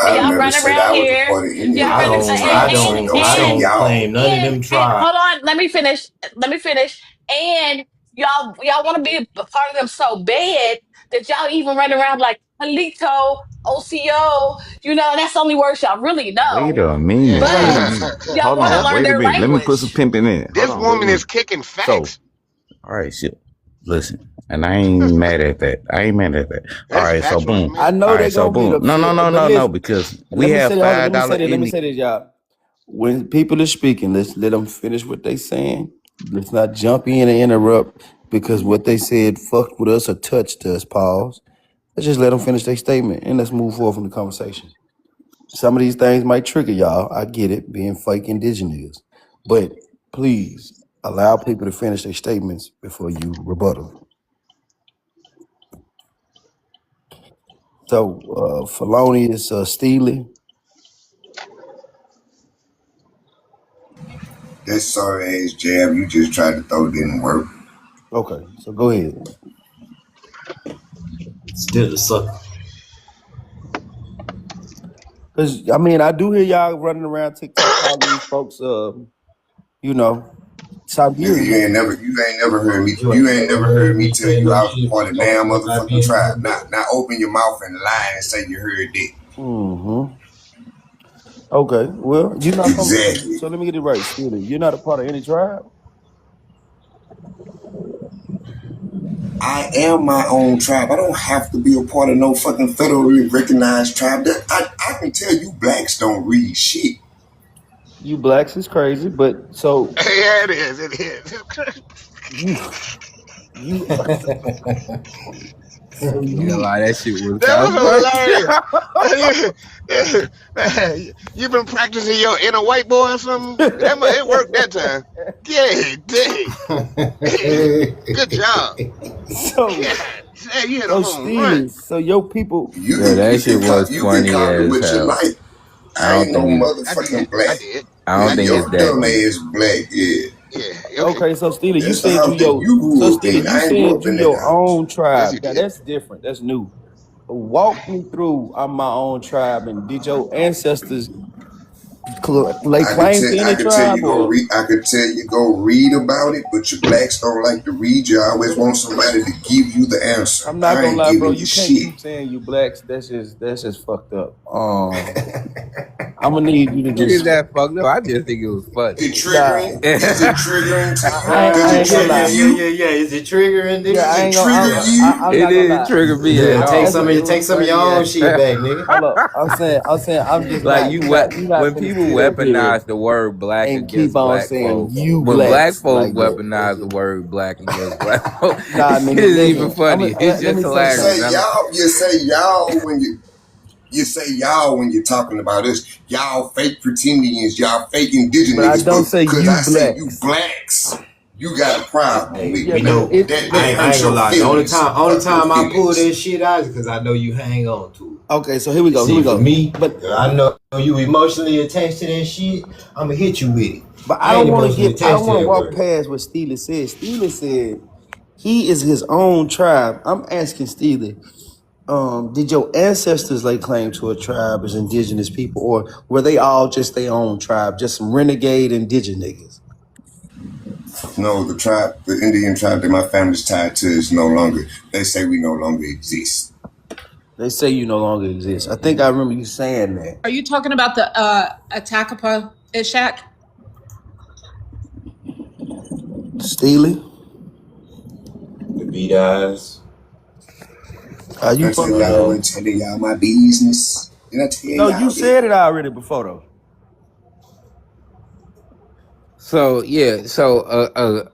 And I y'all never running said around I was a here. part of any of Y'all I that running don't explaining I shit. don't Don't I say don't y'all. claim none of them and tribes. hold on, let me finish. Let me finish. And y'all want to be a part of them so bad that y'all even run around like Halito, OCO. That's the only words y'all really Wait know. a Yeah. minute. But y'all Hold want to on. learn Wait a their minute. Let me put some language. pimping in it. Hold This on. Wait a woman is minute. kicking So, facts. all right, shit. Listen, and I ain't mad at that. I ain't mad at that. All That's right, so factual to boom. I me. All know they right, so gonna get boom. No, no, upset, no, but no, no. listen. Because we Let me have say, hold on, let me say $5 this. Let me Indian. say this, y'all. When people are speaking, let's let them finish what they saying. Let's not jump in and interrupt because what they said fucked with us or touched us. Pause. Let's just let them finish their statement and let's move forward from the conversation. Some of these things might trigger y'all. I get it, being fake indigenous, but please allow people to finish their statements before you rebuttal. So, Felonious Steely. That sorry ass jab you just tried to throw didn't work. Okay, so go ahead. Still a sucker. Cause I mean, I do hear y'all running around TikTok calling these folks, Nigga, Siberian. you ain't never heard me. You You ain't ain't never never heard heard me me tell say you no I was a shit part of talking damn about motherfucking Siberians tribe. before. Not open your mouth and lie and say you heard that. Mm-hmm. Okay, well, you're not from. Exactly. So let me get it right, Steely. You're not a part of any tribe. I am my own tribe. I don't have to be a part of no fucking federally recognized tribe. I can tell you blacks don't read shit. You blacks is crazy, but so Yeah, it is. It is. you you so You know you. why that shit was That kind of was hilarious. Man, you been practicing your inner white boy or something? It worked that time. Yeah, dang. Good job. so God dang, you hit a so home run. Steely. So your people. Bro, that shit was You can funny call it as what you hell. like. I I don't ain't no think it. I did. motherfucking black. I did. I don't I think it's did. Your that dumb deep. ass black, yeah. Yeah, okay. Okay, so Steely, you That's the said you house that your. you So grew up Steely, in. you I ain't grew said up you in that your house. own Yes, you tribe. Now did. that's different. That's new. Walk me through. I'm my own tribe, and did your ancestors lay claim to any I could tell you tribe go or? read. I could tell you go read about it, but your blacks don't like to read. You always want somebody to give you the answer. I'm not I gonna ain't lie, bro. giving you You can't shit. keep saying you blacks. That's just fucked up. I'm gonna need you to Is just that fucked up? I just think it was funny. Is it nah. triggering? Is it triggering? I Does it ain't gonna trigger lie. you? Yeah. Is it triggering, Yeah, nigga? Does I it ain't gonna. trigger you? I'm It not gonna didn't lie. trigger me at Yeah, all, That's but it was take some of your funny own as shit back, nigga. hold up. I'm saying. I'm just like not. you what You're not when gonna people sit up here weaponize the word black and keep against on black saying folks. you When black blacks folks like that. weaponize the word black against black folks, Nah, it nigga. is even Listen. funny. It's Let just me say You hilarious. say something. I don't, y'all. You say y'all when you're talking about us. Y'all fake Pretendians. Y'all fake indigenous But I niggas. don't But say because you I say you blacks. blacks, you got a problem with Hey, Yeah, we me. nigga. know. Look. That I hurts ain't gonna your lie. The feelings. only Hurt your time I pull feelings. this shit out is because I know you hang on to it. Okay, so here we go. Here See, we for go. me, But I know you emotionally attached to that shit. I'ma hit you with it. I I ain't don't want to emotionally get. I attached don't to want to that walk word. past what Steely said. Steely said he is his own tribe. I'm asking Steely. Did your ancestors lay claim to a tribe as indigenous people, or were they all just their own tribe, just some renegade indigenous niggas? No, the Indian tribe that my family's tied to is no longer. They say we no longer exist. They say you no longer exist. I think I remember you saying that. Are you talking about the Atakapa Ishak? Steely, The beat eyes. are you I said, from? y'all want telling y'all my business. Did I tell No, you y'all that? said it already before though. so yeah, so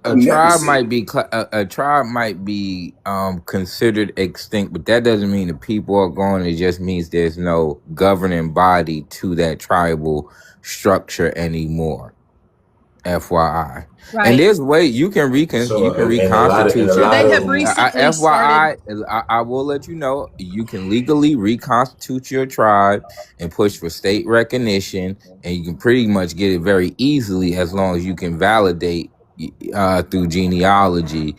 I a never tribe said might it. be a tribe might be considered extinct, but that doesn't mean the people are gone. It just means there's no governing body to that tribal structure anymore. FYI, and Right. there's way you can So and reconstitute a your. So lot they of have them. recently started. FYI, I will let you know you can legally reconstitute your tribe and push for state recognition, and you can pretty much get it very easily as long as you can validate through genealogy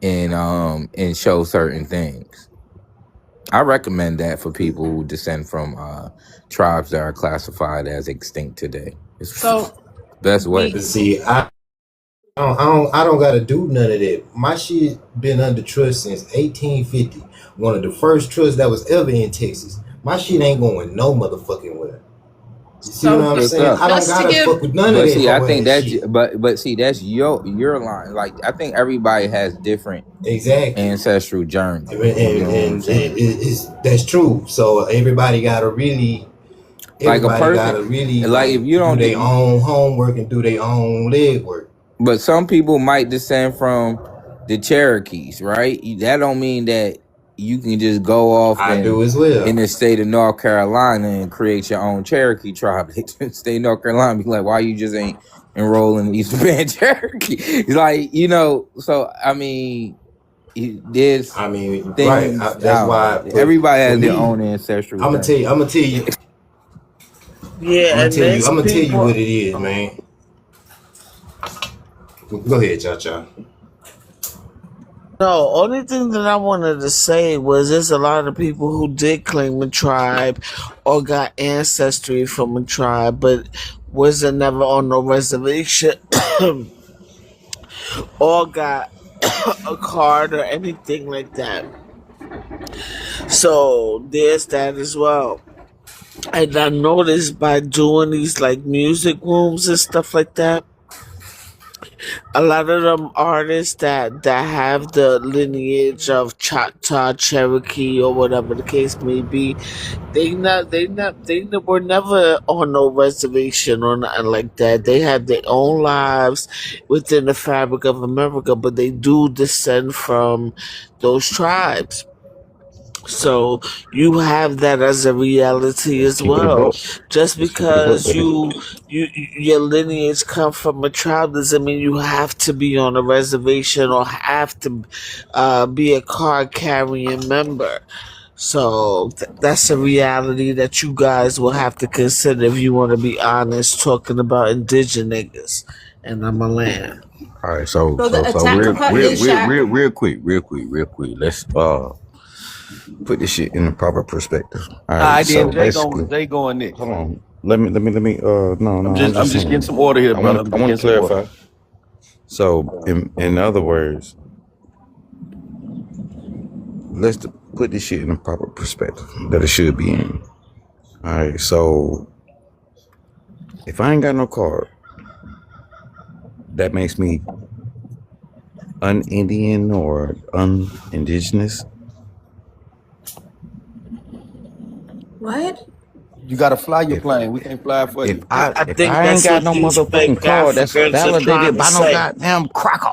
and show certain things. I recommend that for people who descend from tribes that are classified as extinct today. It's So best way. But we see, I don't gotta do none of that. My shit been under trust since 1850. One of the first trusts that was ever in Texas. My shit ain't going no motherfucking where. You see what so I'm What's saying? up? I don't just to gotta give fuck with none of But that see, I hoe think ass that's shit. but see, that's your line. Like I think everybody has different Exactly. ancestral And, journeys. You know what I'm and saying? that's true. So Like a everybody person, gotta really like if like you do don't, their own homework and do their own leg work. but some people might descend from the Cherokees, right? That don't mean that you can just go off I and do as in well. the state of North Carolina and create your own Cherokee tribe. State of North Carolina be like, why you just ain't enrolling in Eastern Band Cherokee? It's like, so I mean, there's I mean, right. things. That's I don't why. know. But Everybody for has their me, own ancestral I'm gonna tell journey. you. I'm gonna tell you. Yeah, and there's I'm gonna tell you what people. it is, man. Go ahead, Cha Cha. No, only thing that I wanted to say was there's a lot of people who did claim a tribe or got ancestry from a tribe, but wasn't never on no reservation or got a card or anything like that. So there's that as well. And I noticed by doing these like music rooms and stuff like that, a lot of them artists that have the lineage of Choctaw, Cherokee, or whatever the case may be, they were never on no reservation or nothing like that. They had their own lives within the fabric of America, but they do descend from those tribes. So you have that as a reality as Keep it a well. book. Just Let's keep it a book, because baby. your lineage come from a tribe doesn't mean you have to be on a reservation or have to be a card carrying member. So that's a reality that you guys will have to consider if you want to be honest talking about indigenous niggas. And I'm a land. All right, so so the so so real Atakapa real real Ishak. real real quick. Let's put this shit in the proper perspective. All right, so basically, Jay going next. Hold on. Let me no. I'm just getting some order here, brother. I want to clarify. So in other words, let's put this shit in the proper perspective that it should be in. All right, so If I ain't got no card, that makes me un-Indian or un-indigenous. What? You gotta fly your If plane. We can't fly for if you. I I if think I ain't that's got what no these motherfucking fake card that's Africans are trying validated to by no say. goddamn cracker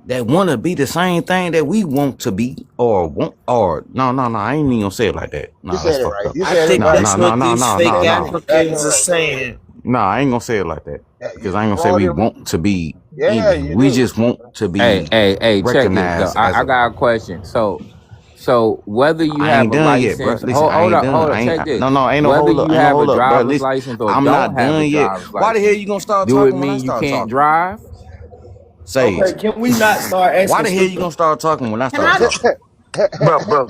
that wanna be the same thing that we want to be or want or no, I ain't even gonna say it like that. You Nah, that's said it fucked right. up. You I said it think Nah, right. that's what these You fake said it exactly Africans are right. saying. Nah, I ain't gonna say it like that. Yeah, Because I ain't gonna say all we them. want to be Yeah, Indian. you We do. just want to Hey, be check this though. recognized as I a got a question. So whether you I have ain't a done yet, bro. license, Listen, I ain't done. hold I up, ain't check this. no, ain't no Whether hold up, you ain't no have a hold up, bro. driver's Listen, license or I'm don't not have a done yet. driver's Why the hell license, you gonna start do it talking when I mean you start can't talking? drive? Okay, Sage, can we not start why asking the hell you stupid? gonna start talking when I Can start I? talking?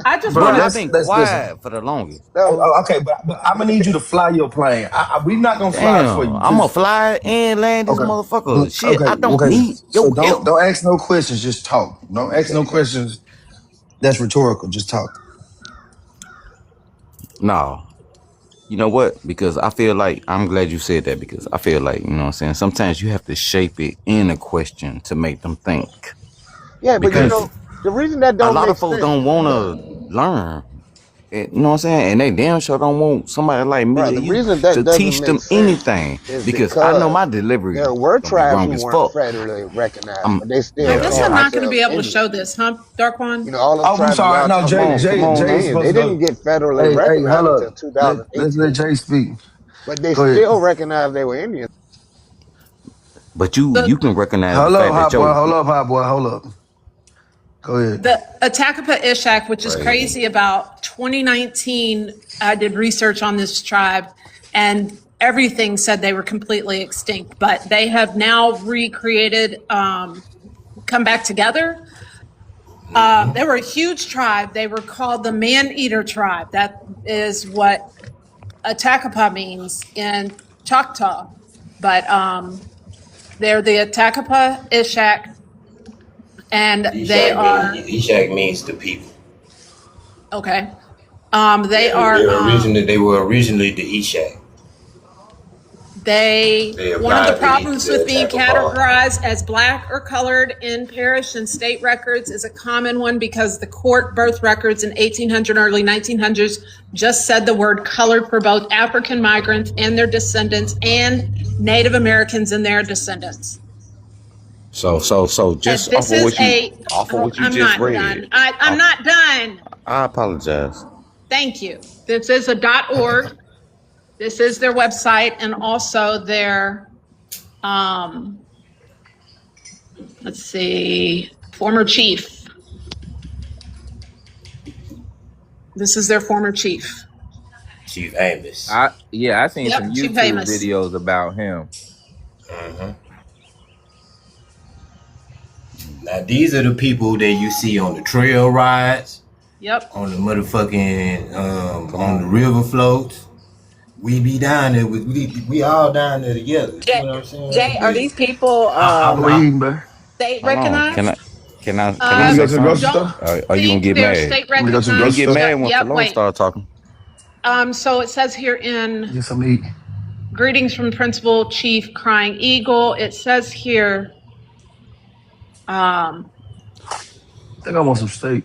I just Bro, want I've to. been Let's listen. quiet for the longest. no, Okay, but I'm gonna need you to fly your plane. We're not gonna fly it for Damn, you. I'm gonna Just fly and land this okay. motherfucker. Shit, I don't Okay. need So your don't help. don't ask no questions. Just talk. Don't ask no questions. That's rhetorical. Just talk. No. You know what? Because I feel like I'm glad you said that because I feel like, you know what I'm saying, sometimes you have to shape it in a question to make them think. yeah, but you Because know the reason that a don't lot make of folks sense, don't wanna learn. You know what I'm saying? And they damn sure don't want somebody like me right? or The you reason that to doesn't teach make them sense anything. is Because I know my because delivery there were gonna be tribes wrong who as weren't fuck. federally recognized, I'm but they I still yeah, guess called I'm yeah. not going to be themselves able to show Indians. this, huh, Darkwan? You know, all them Oh, I'm tribes sorry. y'all No, talking Come about on, that come came on from Jay's now. Indians, supposed they to go. didn't get federally Hey, hold recognized until up. Let's let 2018, Jay speak. but they Go ahead. still recognized they were Indians. But you The can recognize the Hold up, fact that hot boy. yo Hold up, hot boy. Hold up. Go ahead. the Atakapa Ishak, which is crazy. crazy about 2019, I did research on this tribe, and everything said they were completely extinct, but they have now recreated, come back together. They were a huge tribe. They were called the Man-Eater tribe. That is what Atakapa means in Choctaw. But they're the Atakapa Ishak, and they are Ishak means the people. okay. They Yeah, are they were originally the Ishak. they They one of the applied problems with the being Tacopah. categorized as black or colored in parish and state records is a common one because the court birth records in 1800 early 1900s just said the word colored for both African migrants and their descendants and Native Americans and their descendants. So And just this is a off of what you I'm just not read. done. I'm not done. I apologize. Thank you. This is a .org. This is their website and also their let's see, former chief. This is their former chief. Chief Amos. I seen some Yep, Chief YouTube Amos. videos about him. Now these are the people that you see on the trail rides, Yep. on the motherfucking Come on the on. river floats. We be down there with we all down there together. You Jay, know what I'm saying? Jay, are But these people What we eating, bro? state Hold on. recognized? Can I Want me to say go to the grocery something? Don't store? Are you gonna think get they're mad? state Want me to go to the You grocery recognized. get store? mad when Yep, Falon wait. start talking. So it says here in Get something to eat. greetings from Principal Chief Crying Eagle. It says here, I think I want some steak.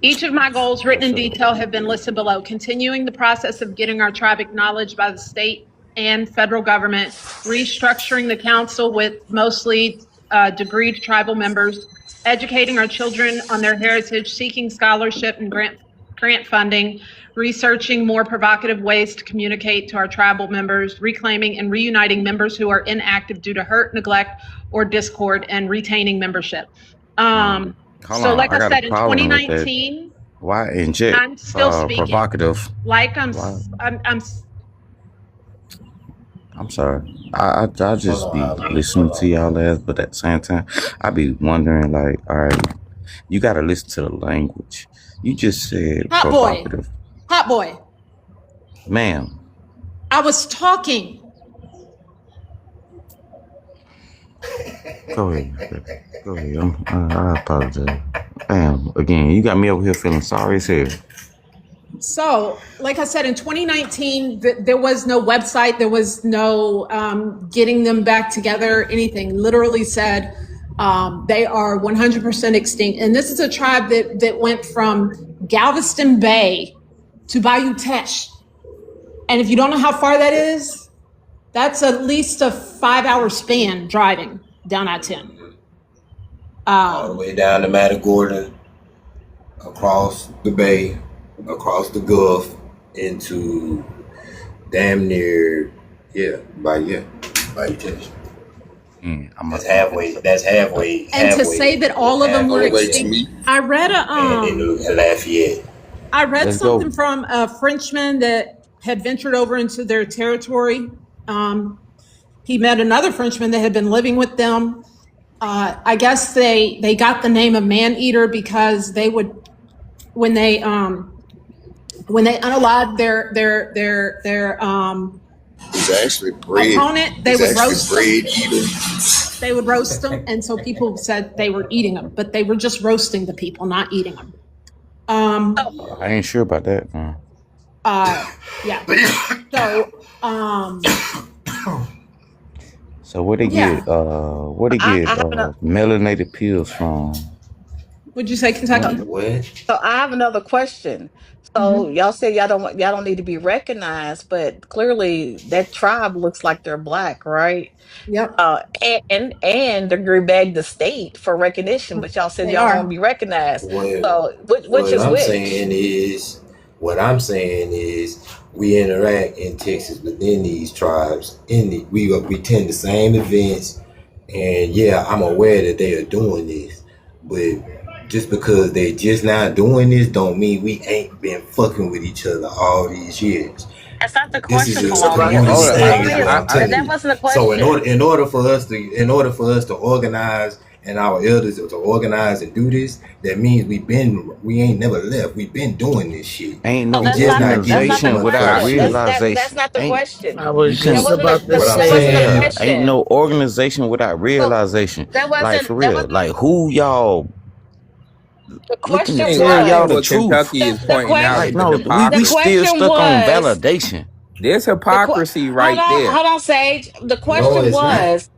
each of my goals written Yes, in sir. detail have been listed below. Continuing the process of getting our tribe acknowledged by the state and federal government, restructuring the council with mostly degreed tribal members, educating our children on their heritage, seeking scholarship and grant funding, researching more provocative ways to communicate to our tribal members, reclaiming and reuniting members who are inactive due to hurt, neglect, or discord, and retaining membership. Hold So on, like I I got a said, in problem with that. 2019, Why inject I'm still speaking. provocative? Like Why? I'm I'm sorry. I just be listening to y'all ass, but at the same time, I be wondering like, all right, you gotta listen to the language. You just said hot boy, provocative. hot boy. Ma'am, I was talking. go ahead. Go ahead. I apologize. Damn, again, you got me over here feeling sorry as hell. So, like I said, in 2019, there was no website, there was no getting them back together, anything. Literally said they are 100% extinct. And this is a tribe that went from Galveston Bay to Bayou Teche. And if you don't know how far that is, that's at least a 5-hour span driving down I-10. All the way down to Matagorda, across the bay, across the Gulf, into damn near, Bayou Teche. That's halfway. And to say that all of them were extinct, I read Lafayette. I read something from a Frenchman that had ventured over into their territory. He met another Frenchman that had been living with them. I guess they got the name of man-eater because they would, when they unalived their He's actually breed. opponent, they would roast breed them. eater. They would roast them, and so people said they were eating them, but they were just roasting the people, not eating them. I ain't sure about that. Yeah. So where they get melanated pills from? Would you say Kentucky? So I have another question. So y'all say y'all don't need to be recognized, but clearly that tribe looks like they're black, right? Yep. And they begged the state for recognition, but y'all said They y'all are. don't want to be recognized. So which What is I'm which? saying is we interact in Texas within these tribes. We attend the same events, and I'm aware that they are doing this, but just because they just not doing this don't mean we ain't been fucking with each other all these years. That's not the This is question, just a community Polonius. thing, is what I'm telling That you. wasn't a question. So in order for us to organize and our elders to organize and do this, that means we ain't never left. We've been doing this shit. Ain't no That's not the organization without question. realization. That's not the question. I was That just wasn't about to that wasn't a say. question. Ain't no organization without realization. That Like wasn't for that real. wasn't Like who y'all the looking question to I think, tell I y'all think the what truth? Kentucky is the pointing out Like is no, the we hypocrisy. still question stuck on was validation. There's hypocrisy right there. hold on, Sage. The No, question it's not. was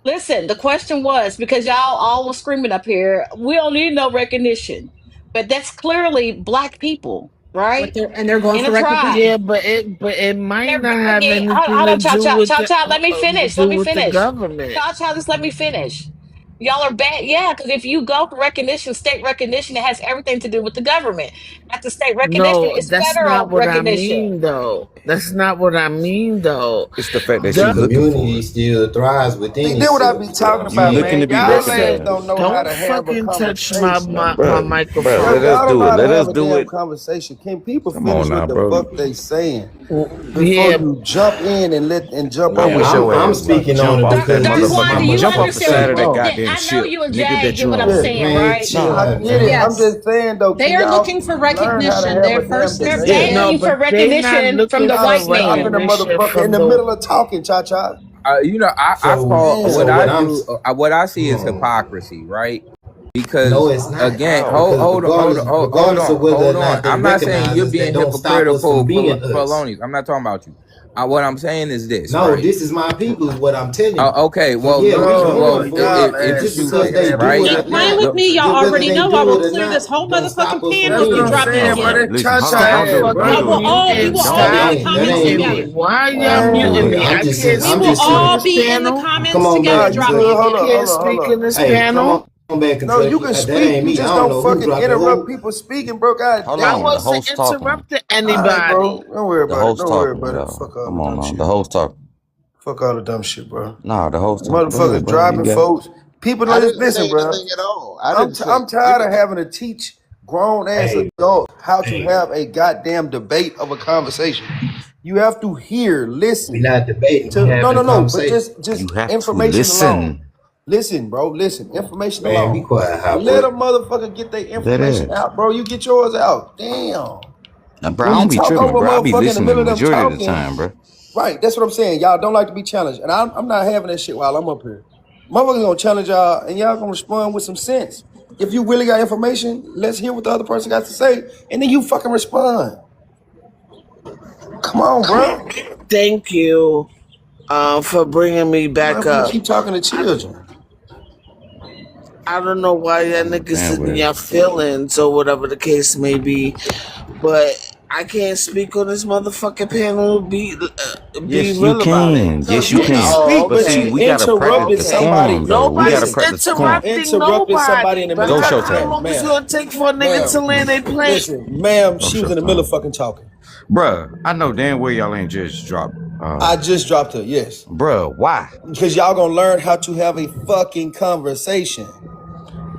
listen, the question was because y'all all were screaming up here, we don't need no recognition. But that's clearly black people, right? And they're going In for a tribe. recognition. Yeah, but it might They're not have begging. anything Hold to on, do with the Let me finish. do with the government. Just let me finish. Y'all are bad. Yeah, because if you go for recognition, state recognition, it has everything to do with the government. Not the state recognition, No, it's that's not federal what I recognition. mean, though. That's not what I mean, though. It's the fact that The you looking for community it. still thrives within See, that's what I be itself. Is what talking I'm You about, saying. looking man. to be Y'all Listen, ass don't recognized. know how don't to have a fucking touch my conversation. my Bruh, microphone. let us Y'all don't do know it. how to Let us have a do damn it. conversation. Can people Come finish on now, what the bro. fuck they saying before Yeah, you jump in and jump I over Yeah, wish I'm your somebody? I'm ass would speaking on jump it off that because this is Darquan, my do you jump off the understand motherfucking side of that fault. goddamn I know ship, you and nigga, Jay that get you what I'm on. Yeah, saying, Man, right? chill I out, get it. man. I'm Yes. just saying though, They can are y'all looking for learn how to recognition. have Their a damn first, they're debate? Begging no, you but for they not recognition from looking the for white I'm in man. the recognition motherfucker in from the the. middle of talking, cha cha. I So call what so Damn. what I I'm do. What I see come is on. hypocrisy, right? No, Because it's not. again, How? hold Because hold on, hold on, regardless of whether or hold on. not they I'm not saying recognize you're us, that being don't stop us from hypocritical, being us. Polonius. I'm not talking about you. What I'm saying is this, No, right? this is my people is what I'm telling you. Okay, So well, yeah, we can Bro, move y'all forward, but ass just you because suck they at do right. it keep or playing not, with The, me, y'all whether already they know I do will it or clear this not, whole don't stop motherfucking us from panel That's if what you I'm being drop me saying, us. bro. again. That Listen, cha hold cha on. Stop Don't do ass, it. Don't Y'all bro. do will it. fucking all, we muting. will Don't all That be Stop in the ain't that comments ain't muting me. together. it. Why y'all Do muting it. me? I'm I just can't We I'm will speak just in all this saying. be in the panel. Come comments on together. Nah, back, you Drop me good. Kentucky. I Hold again. on, can't hold on, hold speak in on. this Hey, come panel. on back, No, you Kentucky. can That speak. ain't You me. I just don't don't know who fucking dropped the interrupt who. people speaking, bro. God Hold I damn. on. The wasn't host talking. interrupting All right, anybody. bro. Don't worry The about it. host Don't worry talking, about it. y'all. Fuck all Come the on dumb now. The shit. host talking. Fuck all the dumb shit, bro. Nah, the host talking. Go ahead, Motherfuckers bro. You driving got it. folks. People I don't didn't listen, say bro. anything at all. I didn't say I'm tired of anything. having to teach grown ass Hey, adults how to hey, have a goddamn debate of a conversation. You have to hear, we listen not debating. We to having a no, but conversation. just You have to information alone. listen. Listen, bro. Listen, information Man, be alone. quiet, hot Let boy. a motherfucker get their That information ass. out, bro. You get yours out. Damn. Now, bro, I When you don't be talk tripping, over a bro. I be motherfucker in the listening middle the of them majority of the talking, time, bro. right? That's what I'm saying. Y'all don't like to be challenged, and I'm not having that shit while I'm up here. Motherfuckers gonna challenge y'all, and y'all gonna respond with some sense. If you really got information, let's hear what the other person got to say, and then you fucking respond. Come on, bro. Thank you for bringing me back Bro, you up. keep talking to children. I don't know why y'all niggas in your feelings or whatever the case may be, but I can't speak on this motherfucking panel. Be Yes, you real about it. can. No, Yes, you you can can. Oh, speak, But but see, okay. you we gotta practice interrupted somebody. decorum, though. We gotta Nobody's practice decorum. interrupting Interrupted somebody in nobody. the But middle Go, of how Showtime. long is it ma'am. gonna take for a nigga to land Ma'am, their plane? listen, ma'am, Go, she was in the middle of Showtime. fucking talking. Bruh, I know damn well y'all ain't just dropped. I just dropped her, yes. Bruh, why? Because y'all gonna learn how to have a fucking conversation.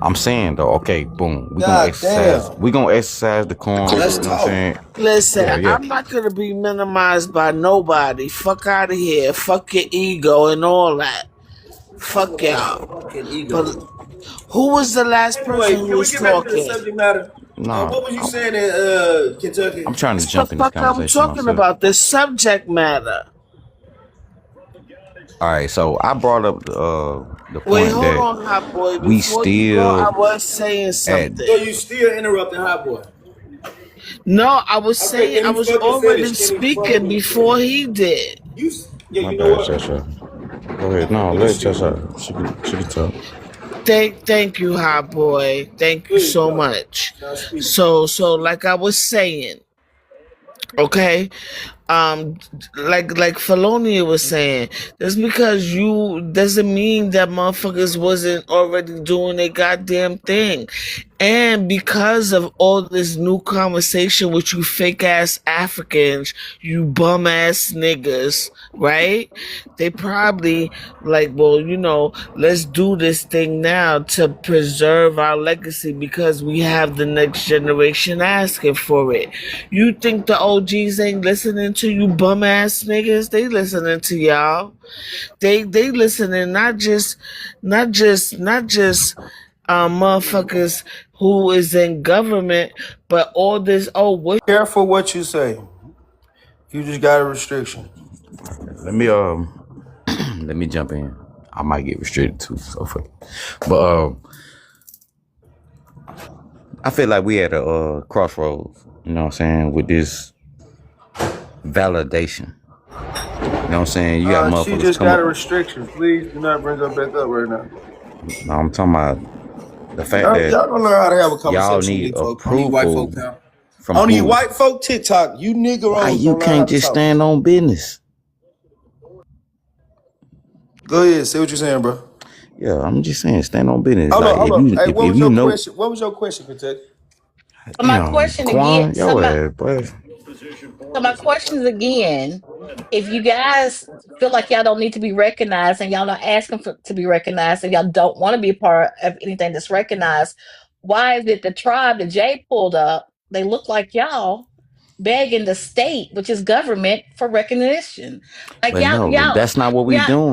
I'm saying though, okay, boom. God damn. We gonna exercise decorum. Let's You know what I'm saying? talk. Listen, Yeah. I'm not gonna be minimized by nobody. Fuck out of here. Fuck your ego and all that. Fuck y'all. Fucking ego. But who was the last person Anyway, who can we was get back to the talking? subject matter? Nah, What was you saying in Kentucky? I'm trying to That's the jump in this fuck I'm conversation talking myself. about. The subject matter. All right, so I brought up the Wait, point hold that on, hot boy. we Before you go, I still was saying something. So you still interrupting Hot Boy? No, I was Okay, saying can I you was fucking already finish? Can you speaking fucking before finish? he did. Yeah, My you know bad, what? Cheshire. Go ahead. No, let Cheshire. She can talk. Thank you, hot boy. Thank you Please so go. much. Now speak. So like I was saying, okay, like Felonia was saying, just because you doesn't mean that motherfuckers wasn't already doing their goddamn thing. And because of all this new conversation with you fake ass Africans, you bum ass niggas, right? They probably like, well, you know, let's do this thing now to preserve our legacy because we have the next generation asking for it. You think the OGs ain't listening to you bum ass niggas? They listening to y'all. They listening not just motherfuckers who is in government, but all this. Oh, what? Careful what you say. You just got a restriction. Let me let me jump in. I might get restricted too, so fuck it. But I feel like we at a crossroads, you know what I'm saying, with this validation. You know what I'm saying? You got motherfuckers She just come got a up. restriction. Please do not bring her back up right now. No, I'm talking about the fact that Y'all gonna learn how to have a y'all conversation with need these folks. On these white approval folk now. from On these who? white folk TikTok, you Why niggeros you don't learn how can't to just talk. stand on business? Go ahead, say what you're saying, bro. Yeah, I'm just saying, stand on business. Hold Like on. Hey, if you know, What was your question, Kentucky? So my damn, question again, Quan, your ass, boy. so my question is again, if you guys feel like y'all don't need to be recognized and y'all not asking to be recognized and y'all don't want to be a part of anything that's recognized, why is it the tribe that Jay pulled up, they look like y'all begging the state, which is government, for recognition? Like But no, that's not what we y'all, but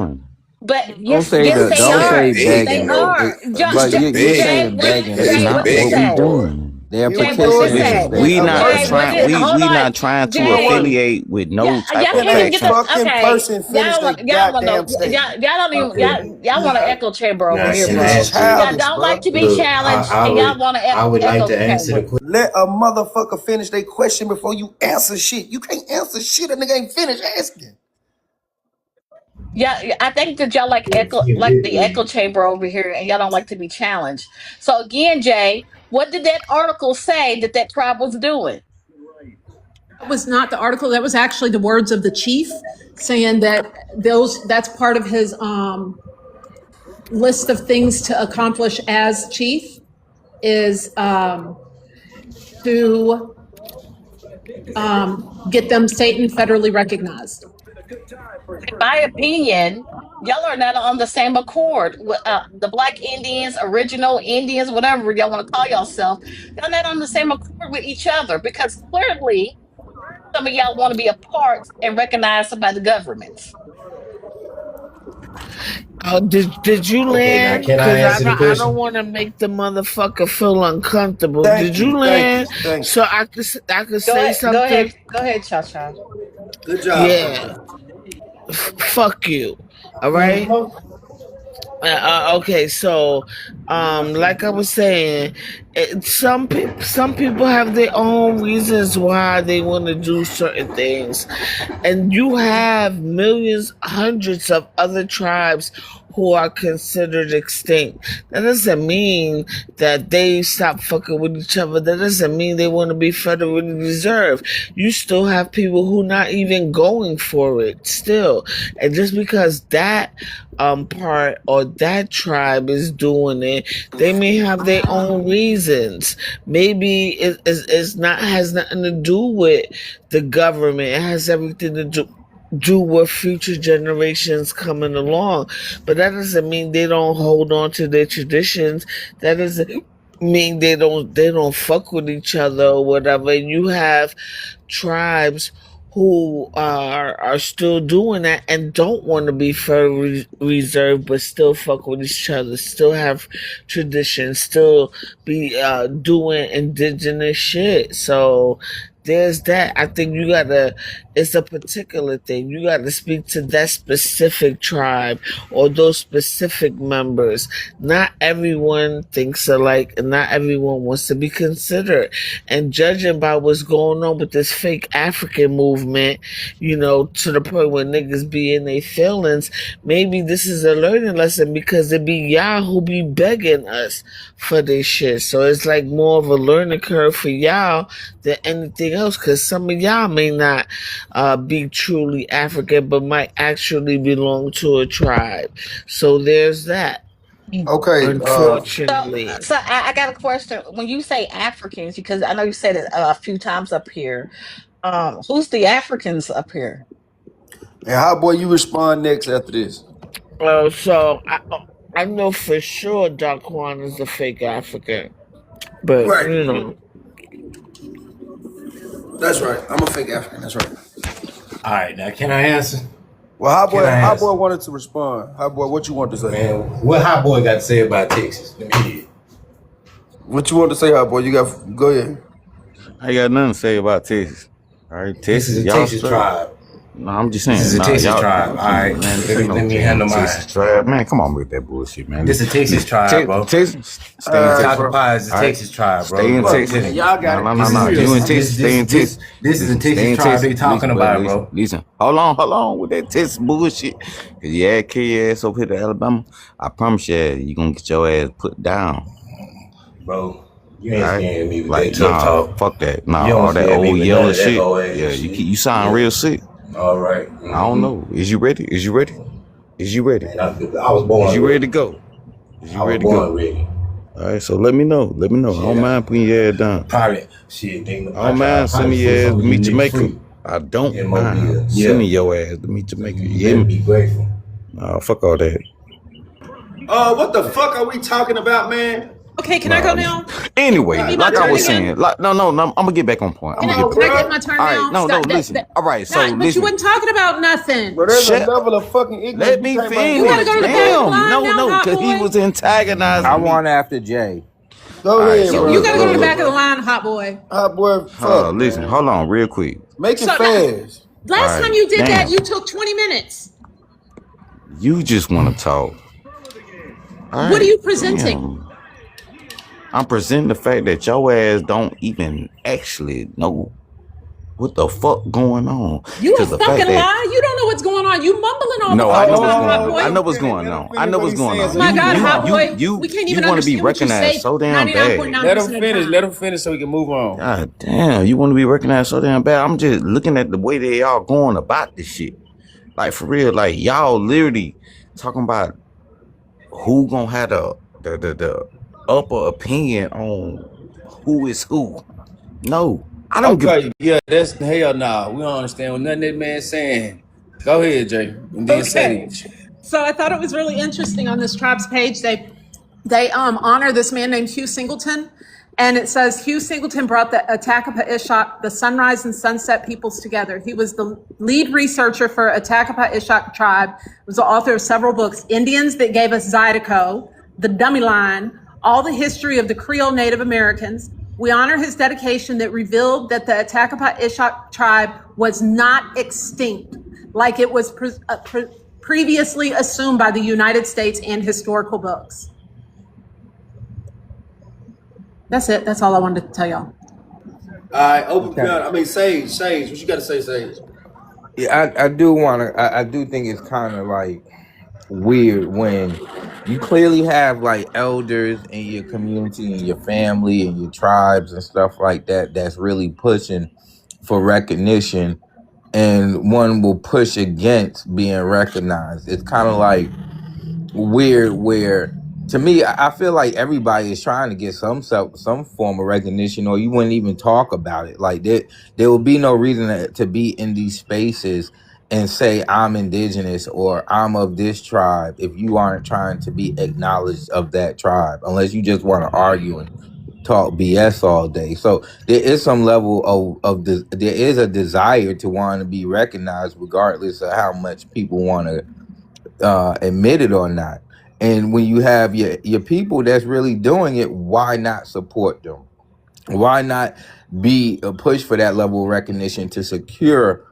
but Don't yes, say yes, the. they Don't are. say They begging though. are. You But said you're beg. Jay, saying what? begging. that's They Jay, not what did it what we begging say? for it. doing. They're Jay, what did it petitioning the say? Listen, state We a for not Jay, person, what trying. did? recognition. Hold We on, not trying to you know what? Jay. affiliate with Yeah, no type y'all of Can can't a even get faction. the fucking okay. person finish Y'all their want goddamn to statement? y'all don't even y'all want an echo chamber over Now, here, can I bro. This is answer it? Y'all childish, don't like bro. to be Look, challenged, and y'all want an I would like echo to answer the chamber. question. Let a motherfucker finish their question before you answer shit. You can't answer shit. A nigga ain't finished asking. Yeah, I think that y'all like the echo chamber over here, and y'all don't like to be challenged. So again, Jay, what did that article say that tribe was doing? That was not the article. That was actually the words of the chief saying that that's part of his list of things to accomplish as chief is to get them state and federally recognized. In my opinion, y'all are not on the same accord. The Black Indians, original Indians, whatever y'all want to call yourself, y'all not on the same accord with each other because clearly some of y'all want to be a part and recognized by the government. Did you Okay, now land? can I Cause answer the I don't question? want to make the motherfucker feel uncomfortable. Thank Did you you, thank you, land? thank So you. I could say something. Go ahead, Cha Cha. Good job, Yeah, Kentucky. fuck you. All right. Okay, so Like I was saying, some people have their own reasons why they want to do certain things, and you have millions, hundreds of other tribes who are considered extinct. That doesn't mean that they stop fucking with each other. That doesn't mean they want to be federally reserved. You still have people who not even going for it still. And just because that part or that tribe is doing it, they may have their own reasons. Maybe it's not has nothing to do with the government. It has everything to do with future generations coming along. But that doesn't mean they don't hold on to their traditions. That doesn't mean they don't fuck with each other or whatever. You have tribes who are still doing that and don't want to be federally reserved, but still fuck with each other, still have traditions, still be doing indigenous shit. So there's that. I think it's a particular thing. You gotta speak to that specific tribe or those specific members. Not everyone thinks alike and not everyone wants to be considered. And judging by what's going on with this fake African movement, to the point where niggas be in their feelings, maybe this is a learning lesson because it be y'all who be begging us for this shit. So it's like more of a learning curve for y'all than anything else, because some of y'all may not be truly African, but might actually belong to a tribe. So there's that. Okay. Unfortunately. So I got a question. When you say Africans, because I know you said it a few times up here, who's the Africans up here? And Hot Boy, you respond next after this. So I know for sure Daquan is a fake African, but Right. That's right. I'm a fake African. That's right. All right, now can I answer? Well, Hot Boy wanted to respond. Hot Boy, what you want to say? Man, what Hot Boy got to say about Texas? Let me hear it. What you want to say, Hot Boy? You got go ahead. I ain't got nothing to say about Texas. All right, Texas. This is a y'all Texas straight. tribe. No, I'm just saying. This is a Texas tribe. All right, man, let me handle mine. Texas tribe. Man, come on with that bullshit, man. This is a Texas tribe, bro. Texas. Stay in Texas. Taco Pie is a Texas tribe, bro. Stay in Texas. Y'all got it. No. You in Texas. Stay in Texas. This is a Texas tribe they talking about, bro. Listen. Hold on with that Texas bullshit. Cause you had carry your ass over here to Alabama. I promise you gonna get your ass put down. Bro. You ain't scaring me with like, that tough talk. Fuck that. Nah, all that old yellow shit. Yeah, you sound real sick. All right. I don't know. Is you ready? Man, I was born. Is you ready to go? Ready? All right, so let me know. I don't mind putting your ass down. Probably. Shit, I don't mind sending your ass to meet Jamaica. I don't mind sending your ass to meet Jamaica. You better be grateful. Nah, fuck all that. What the fuck are we talking about, man? Okay, can I go now? Anyway, Can I like I was again? saying, no, I'm gonna get back on point. Can I get my turn All now? right, no, Stop. listen. All right, so But you listen. wasn't talking about nothing. Bro, there's Shut- a level of fucking ignorance. Let me finish. You gotta go to the back of the line now, No, hot because he boy. was antagonizing I me. want after Jay. Go ahead, so bro. You gotta go to the Look. back of the line, hot boy. Hot Boy, fuck. Listen, hold on, real quick. Make it So fast. Last All right, time you did that, damn. you took 20 minutes. You just want to talk. All What are right, you presenting? damn. I'm presenting the fact that your ass don't even actually know what the fuck going on. You a 'Cause the fact fucking that- lie. You don't know what's going on. You mumbling all No, the I know fucking what's time, going hot on. boy. I know what's going on. I know what's going on. Oh my God, hot boy. You We can't you even want to be understand what you recognized say so damn bad. 99.9% Let him of the finish. time. Let him finish so we can move on. God damn, you want to be recognized so damn bad. I'm just looking at the way they all going about this shit. Like for real, like y'all literally talking about who gonna have the upper opinion on who is who. No, I don't Okay, yeah, that's hell no. We don't understand what nothing that man's saying. Go ahead, Jay. And then say Okay. So I thought it was really interesting on this tribe's page. They honor this man named Hugh Singleton, and it says Hugh Singleton brought the Atakapa Ishak, the Sunrise and Sunset peoples together. He was the lead researcher for Atakapa Ishak tribe. Was the author of several books: Indians That Gave Us Zydeco, The Dummy Line, All the History of the Creole Native Americans. We honor his dedication that revealed that the Atakapa Ishak tribe was not extinct, like it was previously assumed by the United States and historical books. That's it. That's all I wanted to tell y'all. All right, open Okay. piano. I mean, Sage, what you got to say, Sage? Yeah, I do want to. I do think it's kind of like weird when you clearly have like elders in your community and your family and your tribes and stuff like that that's really pushing for recognition, and one will push against being recognized. It's kind of like weird where, to me, I feel like everybody is trying to get some form of recognition, or you wouldn't even talk about it. Like there will be no reason to be in these spaces and say I'm indigenous or I'm of this tribe if you aren't trying to be acknowledged of that tribe, unless you just want to argue and talk BS all day. So there is some level there is a desire to want to be recognized, regardless of how much people want to admit it or not. And when you have your people that's really doing it, why not support them? Why not be a push for that level of recognition to secure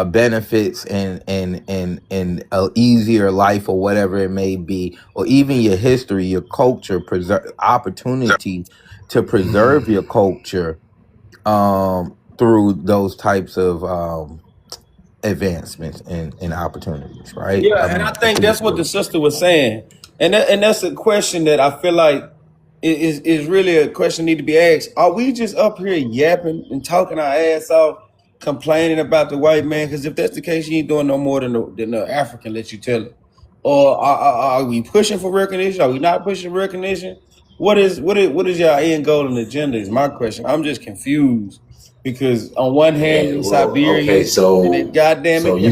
benefits and a easier life, or whatever it may be, or even your history, your culture, opportunity to preserve your culture through those types of advancements and opportunities, right? Yeah, I and mean, I think that's what the sister was saying, and that's a question that I feel like is really a question need to be asked. Are we just up here yapping and talking our ass off, complaining about the white man? Because if that's the case, you ain't doing no more than the African let you tell it. Or are we pushing for recognition? Are we not pushing for recognition? What is your end goal and agenda? Is my question. I'm just confused. Because on one hand, you're Siberia, okay, and then goddamn so it, you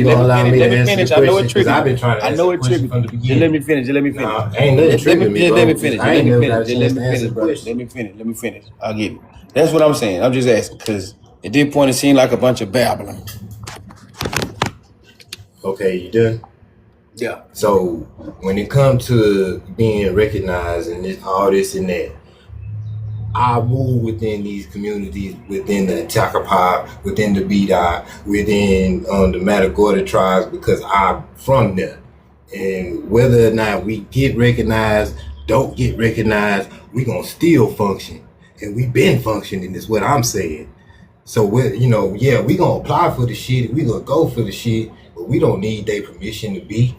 gonna allow me to answer finish. the I know question? it 'Cause triggered I've me. been trying to I answer know the it question triggered from the me. Just beginning. let me finish. Nah, ain't nothing triggered me, Let me bro. finish. I ain't never got a chance to answer the Bro. question. Let me finish. I'll get it. That's what I'm saying. I'm just asking because at this point it seemed like a bunch of babbling. Okay, you done? Yeah. So when it comes to being recognized and all this and that, I move within these communities, within the Takapa, within the Bida, within the Matagorda tribes, because I'm from there. And whether or not we get recognized, don't get recognized, we gonna still function. And we been functioning is what I'm saying. So we gonna apply for the shit, we gonna go for the shit, but we don't need their permission to be.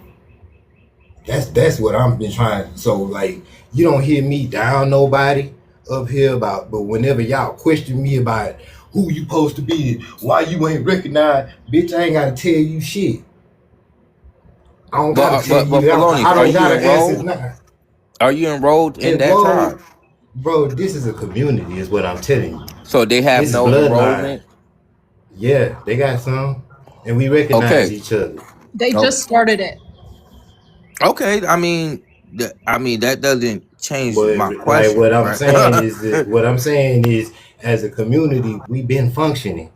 That's what I've been trying. So like, you don't hear me down nobody up here but whenever y'all question me about who you supposed to be, why you ain't recognized, bitch, I ain't gotta tell you shit. I don't gotta tell you. Felonious, I are don't you gotta answer enrolled? nothing. Are you enrolled in that tribe? Bro, this is a community, is what I'm telling you. So they have This is no bloodline. enrollment? Yeah, they got some, and we recognize each other. They Oh, just started it. okay. I mean, that doesn't change But my like question, what I'm right? saying is, as a community, we've been functioning.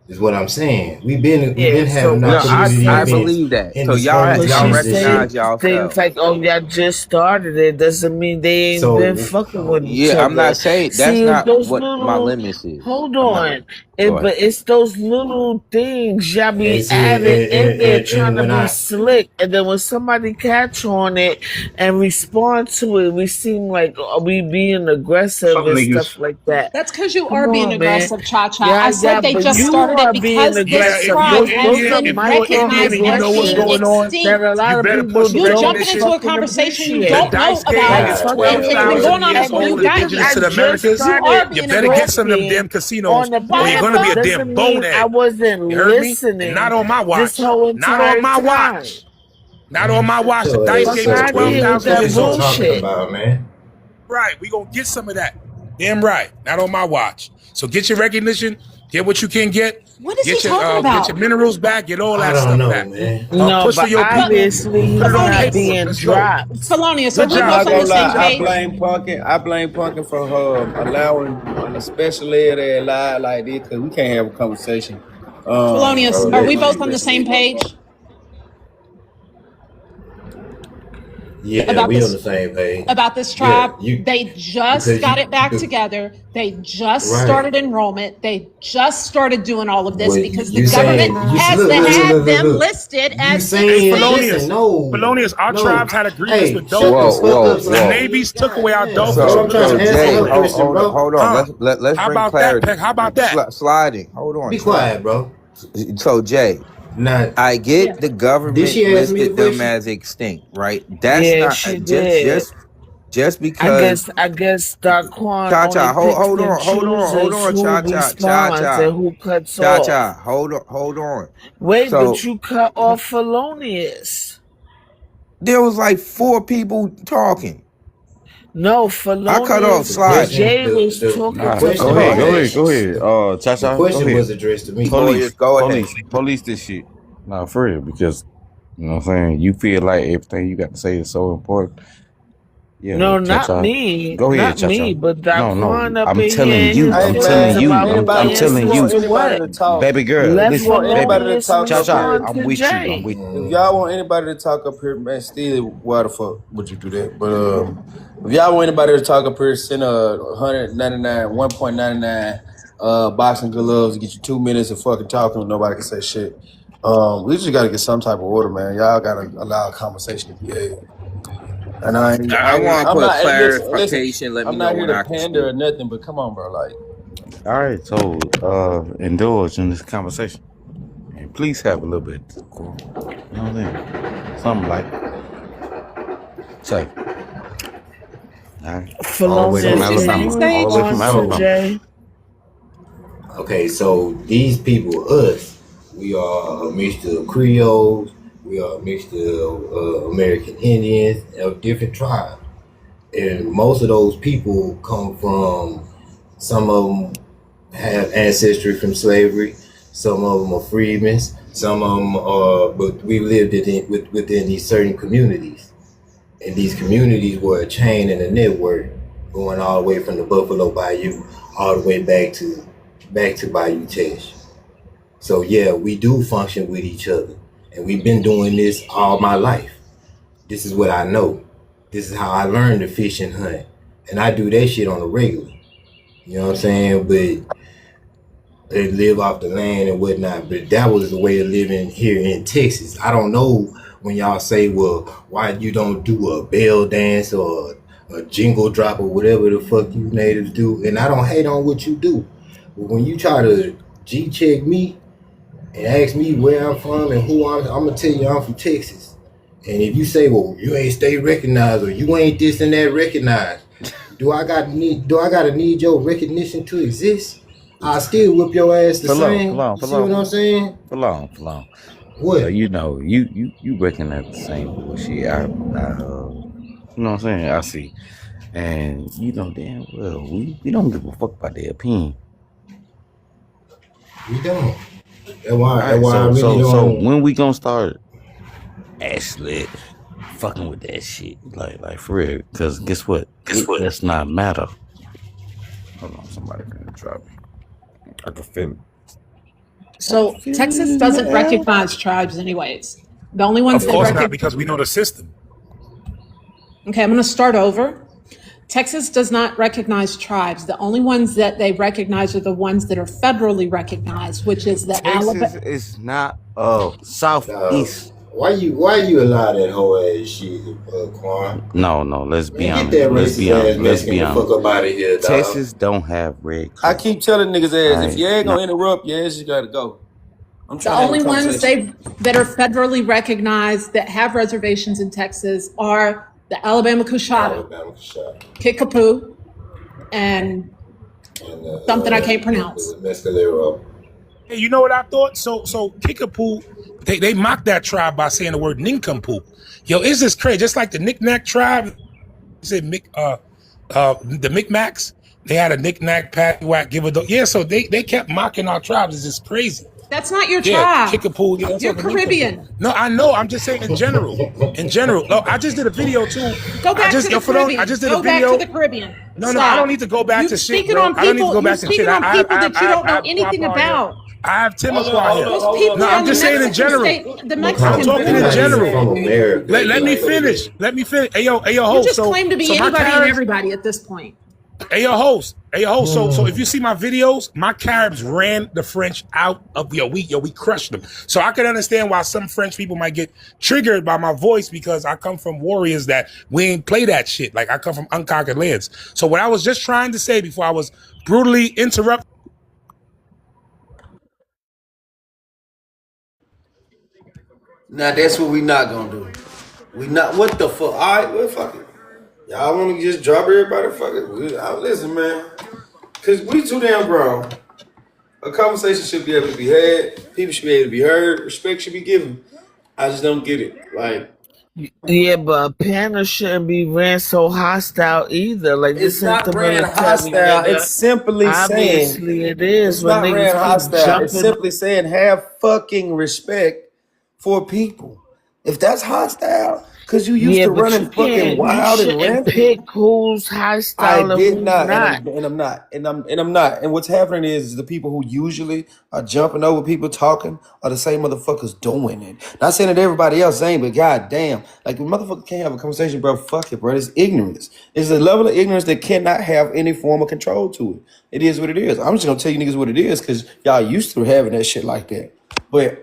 Is what I'm saying. We've been So having when our No, she community I says, events believe that. in So the y'all when summertime y'all she and say shit. recognize things yourself. like, "Oh, y'all just started it," doesn't mean they ain't been So fucking with each Yeah, I'm other. not saying that's See, not those what my little, limits is. hold I'm not. on, Go ahead. but it's those little things y'all and be see adding in there trying and to when be I slick, and then when somebody catch on it and respond to it, we seem like we being aggressive Some and stuff niggas. like that. That's because you Come are being on, man. aggressive, Cha Cha. Yeah, I yeah, said they but just you started it are being because this Yeah, if aggressive. you tribe an has Those are Indian, been if you an micro Indian recognized and you as know what's being going aggressions on, that a extinct. you lot of better people push You're don't jumping into recognition. a fucking conversation you The appreciate. don't know dice game about, Like is fucking and it's been with 12,000 going on years for and you old, you got indigenous I to here. the just Americas. You started are You being better get some of aggressive. them talking damn casinos, on the or you're Why the gonna panel. be a fuck? damn Doesn't bone mean I egg. wasn't You heard me? And not listening on my this watch. whole Not on entire my time. watch. Not on my watch. The dice Fuck game is out of here with that $12,000 what you years old. talking bullshit. about, man? Right. We gonna get some of that. Damn right. Not on my watch. So get your recognition, get what you can What is he talking get your about? minerals back, get all I that don't stuff know, back. man. No, Push for but your But people, obviously put he's it on not Felonious, paperwork. being Let's go. dropped. Felonious, are Good we I'm job. not both on gonna the same lie. I page? blame Punkin. I blame Punkin for allowing on a special ed that lie like this because we can't have a conversation. Felonious, Oh, are that we On a both on the special same ed. page? Yeah, about we on this the same page. about this Yeah, tribe. you They just because got it back you together. They just right. started enrollment. They just started doing all of this What because the you government saying? You has look, to look, look, have look, look, them look. listed You as Hey, saying enslaved. Felonious. listen? No, Felonious, our no. tribes had agreements Hey, with shut the Whoa, Dolphins. fuck whoa, up, The whoa. Sloan. Navies took away God our damn, dolphins bro. from I'm So, trying so to military answer Jay, her programs. question, bro. hold on. Huh? Let's How bring about that, clarity. Peck? How about that? Sliding. Hold on, Be sliding. quiet, bro. So, Jay, Now, I Yeah. get the did government she ask me the listed them question? as extinct, right? That's Yeah, not she just did. just because. I guess Daquan Cha only cha, picks and hold chooses on, who cha cha, cha responds cha, and who cuts cha cha. off. Hold on. Wait, but So you cut off Felonious. there was like 4 people talking. No, I cut off The Felonious. sliding. question, Jay was the talking Nah, to question go ahead, was go Felonious. ahead. the Cha-Cha, go question ahead. was addressed to me. Notorious, go ahead. Police this shit. Nah, for real, because you know what I'm saying. You feel like everything you got to say is so important. Yeah, No, not Cha-Cha. me. Go ahead, Not me, Cha-Cha. but No. Daquan up I'm in telling here in you. his Hey I'm telling feelings man, you. about I'm who anybody if telling you answers want you. to anybody what. to talk, Baby girl, Let if you listen. want Baby, anybody to Felonious talk up Cha-Cha, here, respond I'm to with you. Jay. if y'all want anybody to talk up here, man, still why the fuck would you do that? But if y'all want anybody to talk up here, send a 1.99 boxing gloves to get you 2 minutes of fucking talking. Nobody can say shit. We just gotta get some type of order, man. Y'all gotta allow a conversation to be had. And I want to I'm put not. Hey, listen. clarification. Let me I'm know not here when to I can pander speak. or nothing, but come on, bro. Like, All right, so indulge in this conversation. And please have a little bit of decorum. You know what I'm saying? Something like say. All right. All the way from Felonious, Who is can on you Alabama. All the way stage? from respond to So, Alabama. Jay? okay, so these people, us, we are a mixture of Creoles. We are a mixture of American Indians of different tribes, and most of those people come from. Some of them have ancestry from slavery. Some of them are freedmen. Some of them are, but we lived within these certain communities. And these communities were a chain and a network going all the way from the Buffalo Bayou all the way back to Bayou Teche. So yeah, we do function with each other. And we've been doing this all my life. This is what I know. This is how I learned to fish and hunt. And I do that shit on a regular. You know what I'm saying? But they live off the land and whatnot. But that was the way of living here in Texas. I don't know when y'all say, well, why you don't do a bell dance or a jingle drop or whatever the fuck you natives do. And I don't hate on what you do. But when you try to G-check me and ask me where I'm from and who I'm going to tell you I'm from Texas. And if you say, well, you ain't state recognized or you ain't this and that recognized, do I gotta need your recognition to exist? I still whip your ass the same. You see what I'm saying? For long. What? So you know, you recognize the same bullshit. I you know what I'm saying? I see. And you know damn well we don't give a fuck about their opinion. We don't. That's why I So really don't. when we gonna start actually fucking with that shit? Like for real. Cause guess what? It does not matter. Hold on, somebody gonna drop me. I can feel it. So Texas doesn't recognize tribes anyways. The only ones Of that course not, recognize. because we know the system. Okay, I'm going to start over. Texas does not recognize tribes. The only ones that they recognize are the ones that are federally recognized, which is the Texas Alabama. is not Uh, southeast. why you allow that whole ass shit, Quan? No, let's be Man, honest. get that Let's be racist ass honest. Let's Mexican be the fuck honest. up out of here, dog. Texas don't have red I clay. keep telling niggas ass, if Alright. you ain't Now, gonna interrupt, your ass just gotta go. I'm The trying to have a only ones conversation. that are federally recognized that have reservations in Texas are the Alabama Coushatta, Alabama shot Kickapoo, and and something I can't pronounce. the Mescalero. Hey, you know what I thought? So Kickapoo, they mocked that tribe by saying the word nincompoop. Yo, is this crazy? Just like the Knickknack tribe, said the Micmacs, they had a knick-knack, paddywhack, give a do. Yeah, so they kept mocking our tribes. It's just crazy. That's not your Yeah, tribe. Kickapoo. Yeah, that's You're what the nincompoop. Caribbean. No, I know. I'm just saying in general. In general. No, I just did a video too. Go back to the I Caribbean. just did a Go back to video. the Caribbean. No, I don't Stop. need to go back You to shit, speaking bro. on I don't need to people. go You back to shit. speaking on people that you don't know I anything pop out here. about. I have Hold Timuqua on, here. hold Those on, hold on. people No, I'm on the just saying in Mexican general. state, the I'm Mexican talking They're in not border. even general. from America. Let me Like, finish. Let me finish. Hey yo, You host. just claim to be So my anybody and Caribs. everybody at this point. Hey yo, host. So if you see my videos, my Caribs ran the French out of we crushed them. So I can understand why some French people might get triggered by my voice because I come from warriors that we ain't play that shit. Like I come from unconquered lands. So what I was just trying to say before I was brutally interrupted. Now that's what we not gonna do. We not. What the fuck? All right, well, fuck it. Y'all want to just drop everybody? Fuck it. Listen, man. Cause we too damn grown. A conversation should be able to be had. People should be able to be heard. Respect should be given. I just don't get it. Like Yeah, but Panda shouldn't be ran so hostile either. Like it's this ain't not the ran military, hostile. nigga. It's simply saying Obviously it is it's when not ran niggas keep hostile. It's jumping. simply saying have fucking respect for people. If that's hostile, cause you used Yeah, to but you running fucking can't. You wild and shouldn't rampant. pick who's I hostile and did who's not, and not. I'm not, and I'm not. And what's happening is the people who usually are jumping over people talking are the same motherfuckers doing it. Not saying that everybody else ain't, but goddamn, like the motherfucker can't have a conversation, bro. Fuck it, bro. It's ignorance. It's a level of ignorance that cannot have any form of control to it. It is what it is. I'm just gonna tell you niggas what it is because y'all used to having that shit like that. But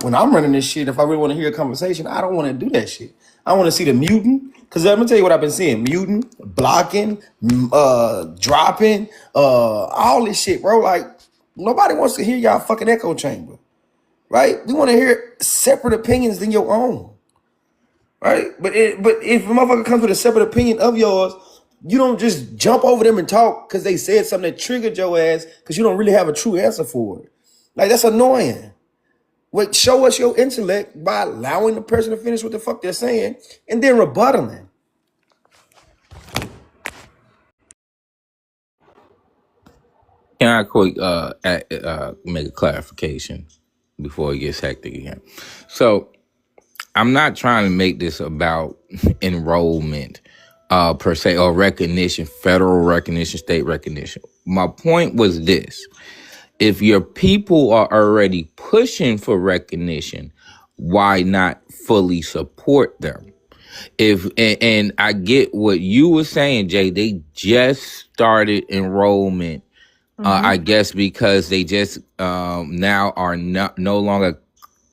when I'm running this shit, if I really want to hear a conversation, I don't want to do that shit. I want to see the mutant. Cause I'm gonna tell you what I've been seeing: mutant, blocking, dropping, all this shit, bro. Like nobody wants to hear y'all fucking echo chamber, right? We want to hear separate opinions than your own, right? But if a motherfucker comes with a separate opinion of yours, you don't just jump over them and talk because they said something that triggered your ass because you don't really have a true answer for it. Like that's annoying. Wait, show us your intellect by allowing the person to finish what the fuck they're saying and then rebuttaling. Can I quick make a clarification before it gets hectic again? So I'm not trying to make this about enrollment per se or recognition, federal recognition, state recognition. My point was this: if your people are already pushing for recognition, why not fully support them? And I get what you were saying, Jay. They just started enrollment. I guess because they just now are no longer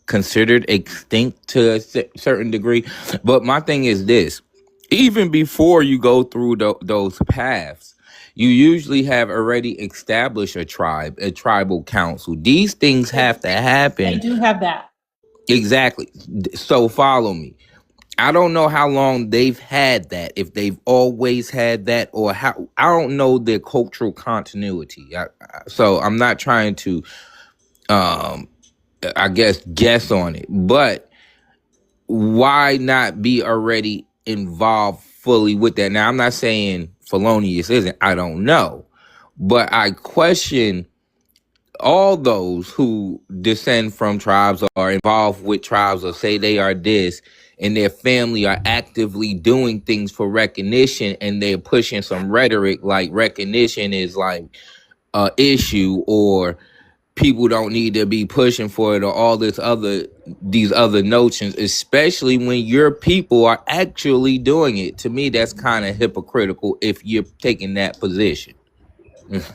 considered extinct to a certain degree. But my thing is this: even before you go through those paths, you usually have already established a tribe, a tribal council. These things have to They happen. do have that. Exactly. So follow me. I don't know how long they've had that, if they've always had that, or how. I don't know their cultural continuity. So I'm not trying to, I guess on it. But why not be already involved fully with that? Now, I'm not saying felonious isn't. I don't know. But I question all those who descend from tribes or are involved with tribes or say they are this and their family are actively doing things for recognition, and they're pushing some rhetoric like recognition is like a issue or people don't need to be pushing for it or all these other notions, especially when your people are actually doing it. To me, that's kind of hypocritical if you're taking that position. Have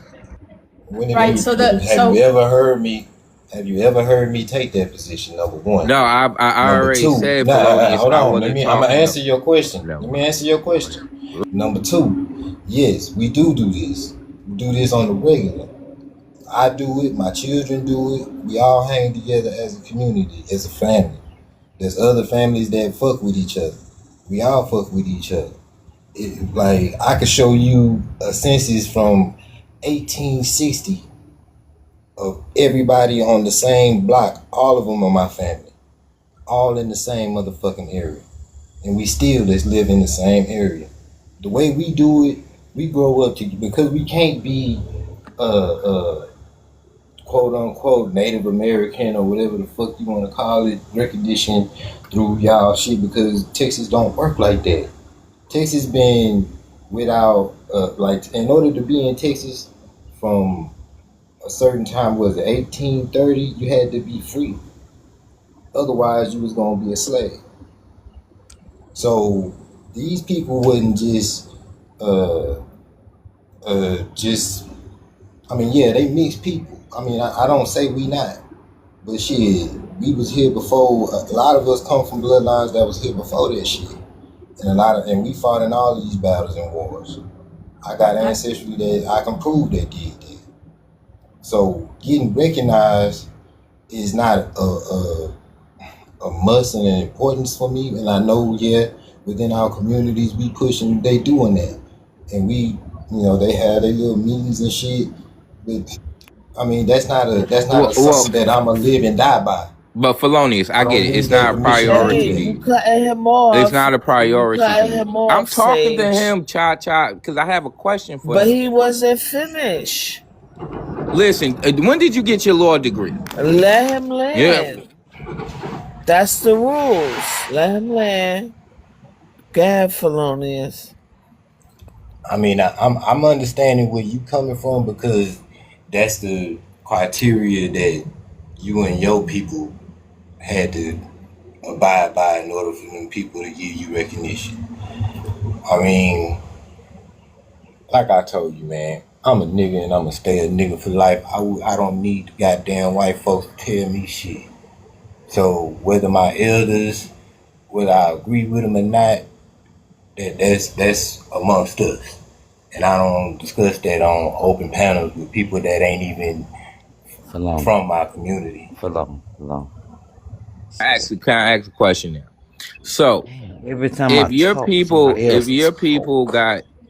you ever heard me? Have you ever heard me take that position? Number one. No, I Number already two. said. Hold on. I'm gonna answer your question. No. Let me answer your question. Number two. Yes, we do this. We do this on the regular. I do it. My children do it. We all hang together as a community, as a family. There's other families that fuck with each other. We all fuck with each other. Like I could show you a census from 1860 of everybody on the same block. All of them are my family. All in the same motherfucking area. And we still just live in the same area. The way we do it, we grow up to, because we can't be quote unquote Native American or whatever the fuck you want to call it, recognition through y'all shit, because Texas don't work like that. Texas been without, like, in order to be in Texas from a certain time, was it 1830, you had to be free. Otherwise, you was gonna be a slave. So these people wouldn't uh, just. I mean, yeah, they mixed people. I mean, I don't say we not, but shit, we was here before. A lot of us come from bloodlines that was here before that shit, and we fought in all of these battles and wars. I got ancestry that I can prove that did that. So getting recognized is not a must and an importance for me. And I know, yeah, within our communities, we pushing, they doing that. And we, they have their little meetings and shit. But I mean, that's not something that I'm gonna live and die by. But Felonious, I get it. It's that not a permission to priority do to that. You you. cutting him off. It's not a You priority to cutting you. him I'm off, talking to Sage. him, Cha, because I have a question for But him. he wasn't finished. Listen, when did you get your law degree? Let him land. Yeah. That's the rules. Let him land. Go ahead, Felonious. I mean, I'm understanding where you coming from, because that's the criteria that you and your people had to abide by in order for them people to give you recognition. I mean, like I told you, man, I'm a nigga and I'm gonna stay a nigga for life. I don't need goddamn white folks to tell me shit. So whether my elders, whether I agree with them or not, that's amongst us. And I don't discuss that on open panels with people that ain't even from my community. For long. Can I ask a question now? So Every time I if your talk, somebody else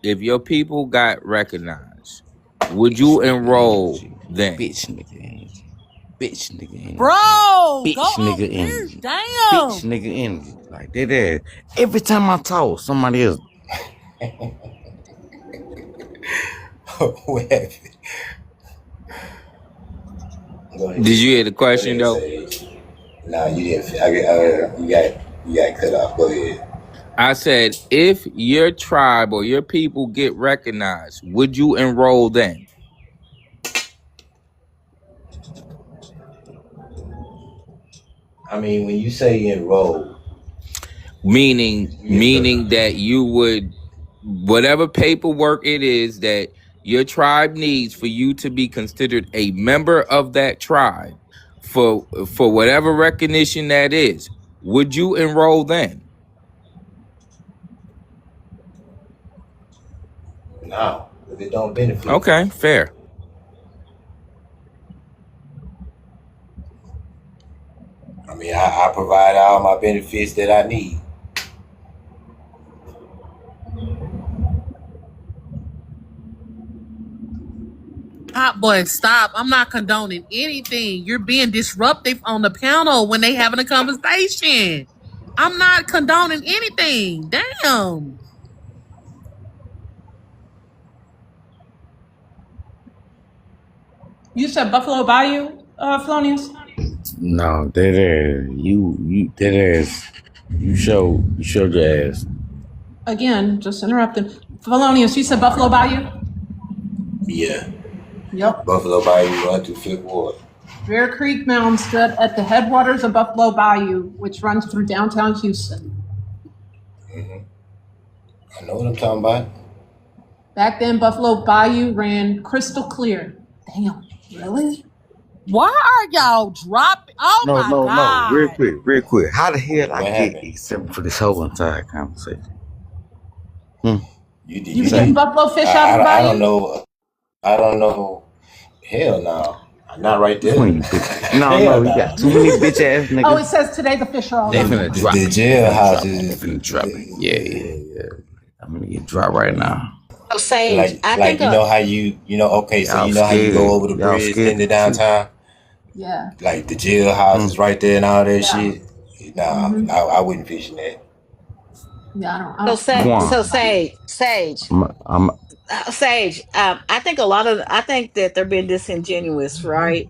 if your people got recognized, would you enroll then? Bitch nigga energy. Bitch nigga energy. Bro, go Bitch on nigga mute. energy. Damn. Bitch nigga energy. Like that is. Every time I talk, somebody else. What happened? Did you hear the question though? Nah, you didn't. You got cut off. Go ahead. I said, if your tribe or your people get recognized, would you enroll then? I mean, when you say enroll, meaning that you would, whatever paperwork it is that your tribe needs for you to be considered a member of that tribe, for whatever recognition that is, would you enroll then? no, if it don't benefit. Okay, fair. I mean, I provide all my benefits that I need. Hot boy, stop. I'm not condoning anything. You're being disruptive on the panel when they having a conversation. I'm not condoning anything. Damn. You said Buffalo Bayou, Felonious? No, that ass. You that ass. You showed your ass. Again, just interrupted. Felonious, you said Buffalo Bayou? Yeah. Yep. Buffalo Bayou run through Fifth Ward. Bear Creek Mountain stood at the headwaters of Buffalo Bayou, which runs through downtown Houston. Mm-hmm. I know what I'm talking about. Back then, Buffalo Bayou ran crystal clear. Damn, really? Why are y'all dropping? Oh my God. No. Real quick. How the hell I get except for this whole entire conversation? You getting buffalo fish out of the bayou? I don't know. Hell no. Not right there. No, you got too many bitch ass niggas. Oh, it says today the fish are all They gone. finna drop the jailhouse is finna drop it. Yeah. I'm gonna get dropped right now. So Sage, I think you know how okay, so you know how you go over the bridge in the downtown? Yeah. Like the jailhouse is right there and all that shit. Nah, I wouldn't fish in that. Yeah, I So don't. Sage. Sage, I think that they're being disingenuous, right?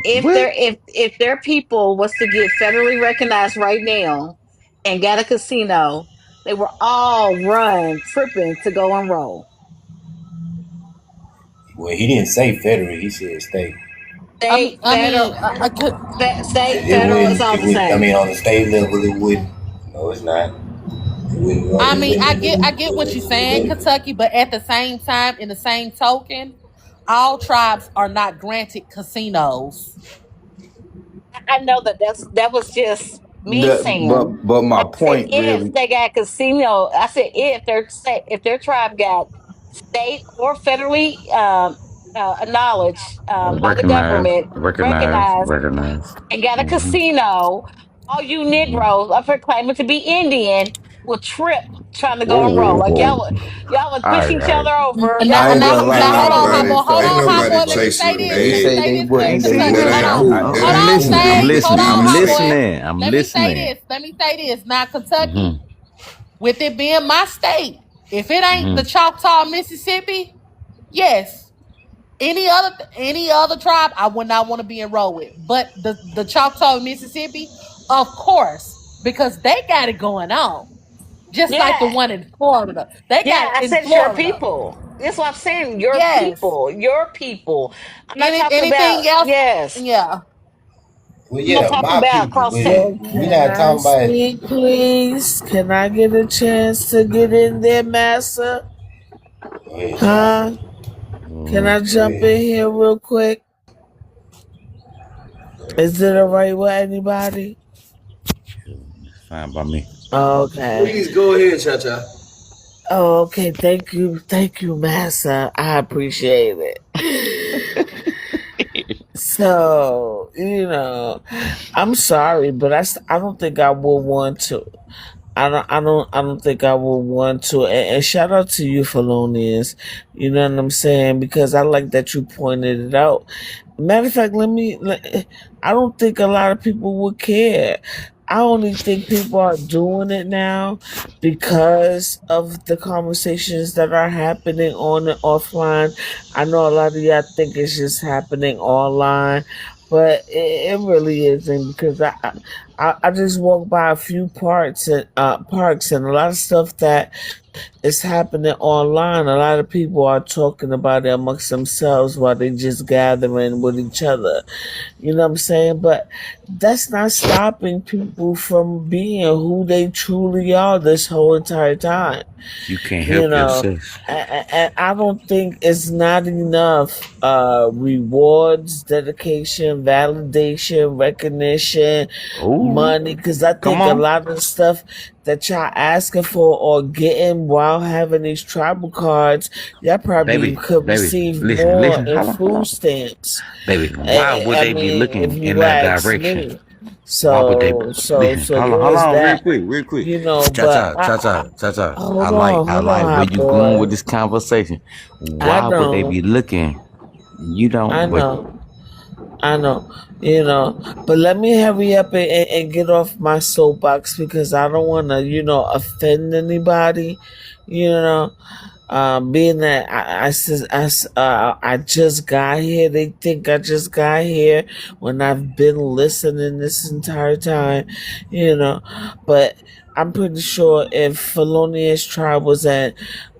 If their people was to get federally recognized right now and got a casino, they were all run tripping to go enroll. Well, he didn't say federal. He said state. State, federal, I could. state, It federal is wouldn't. all It the would. I same. mean, on the state level, it wouldn't. No, it's not. It wouldn't. I It mean, wouldn't. I get what you're saying, Kentucky, but at the same time, in the same token, all tribes are not granted casinos. I know that was just me saying. But my I said point if really, they got casino, I said if their tribe got state or federally acknowledged by the government, recognized, and got a casino, all you Negroes up here claiming to be Indian will trip trying to go and roll. Like y'all would push each other over. Y'all I would ain't Now, gonna never lie, get hold my on, over hot it. boy. brother. Hold So on, hot boy. Let me chasing say the this. Let they me bag. say say they this, would. Kentucky. They Let Hold her on. cook. I, Hold Let her I'm on, cook. listening. I'm Sage. Hold listening. on, I'm hot boy. listening. I'm Let me say listening. this. Let me say this. Now, Kentucky, with it being my state, if it ain't the Choctaw, Mississippi, yes. Any other tribe, I would not want to be enrolled with. But the Choctaw, Mississippi, of course, because they got it going on. Just like the Yeah, one in Florida. They got yeah. it I in said it's your Florida. people. That's what I'm saying. Your Yes. people. Your people. I'm not talking about Anything else? yes. Yeah. Well, I'm not yeah, talking my about people, cross but state. Well, we're can not I talking about. speak, please? Can I get a chance to get in there, Massa? Go ahead, child. Huh? Can I Go jump ahead. in here real quick? Is it alright with anybody? Fine by me. Okay. Please go ahead, Cha Cha. Oh, okay. Thank you, Massa. I appreciate it. So, I'm sorry, but I don't think I will want to. I don't think I would want to. And shout out to you, Felonious. You know what I'm saying? Because I like that you pointed it out. Matter of fact, I don't think a lot of people would care. I only think people are doing it now because of the conversations that are happening on and offline. I know a lot of y'all think it's just happening online, but it really isn't because I just walk by a few parks and a lot of stuff that is happening online. A lot of people are talking about it amongst themselves while they just gathering with each other. You know what I'm saying? But that's not stopping people from being who they truly are this whole entire time. You can't You help know, yourself. and I don't think it's not enough rewards, dedication, validation, recognition, Ooh, money, because I come think a on, lot of the stuff that y'all asking for or getting while having these tribal cards, y'all probably baby, could baby. receive Listen, more listen. in Hold food on, stamps. baby. Why would I they be mean, if looking in you that ask direction? me. Why would they listen? So Hold there's on, that, real quick. Cha but cha, cha cha, cha cha. I hold on, like where hot you going boy. with this conversation. I Why would they be know, looking? You I don't, but know, I know, but let me hurry up and get off my soapbox because I don't want to, offend anybody, you know. Being that I just got here, they think I just got here when I've been listening this entire time, you know. But I'm pretty sure if Felonious Tribe was at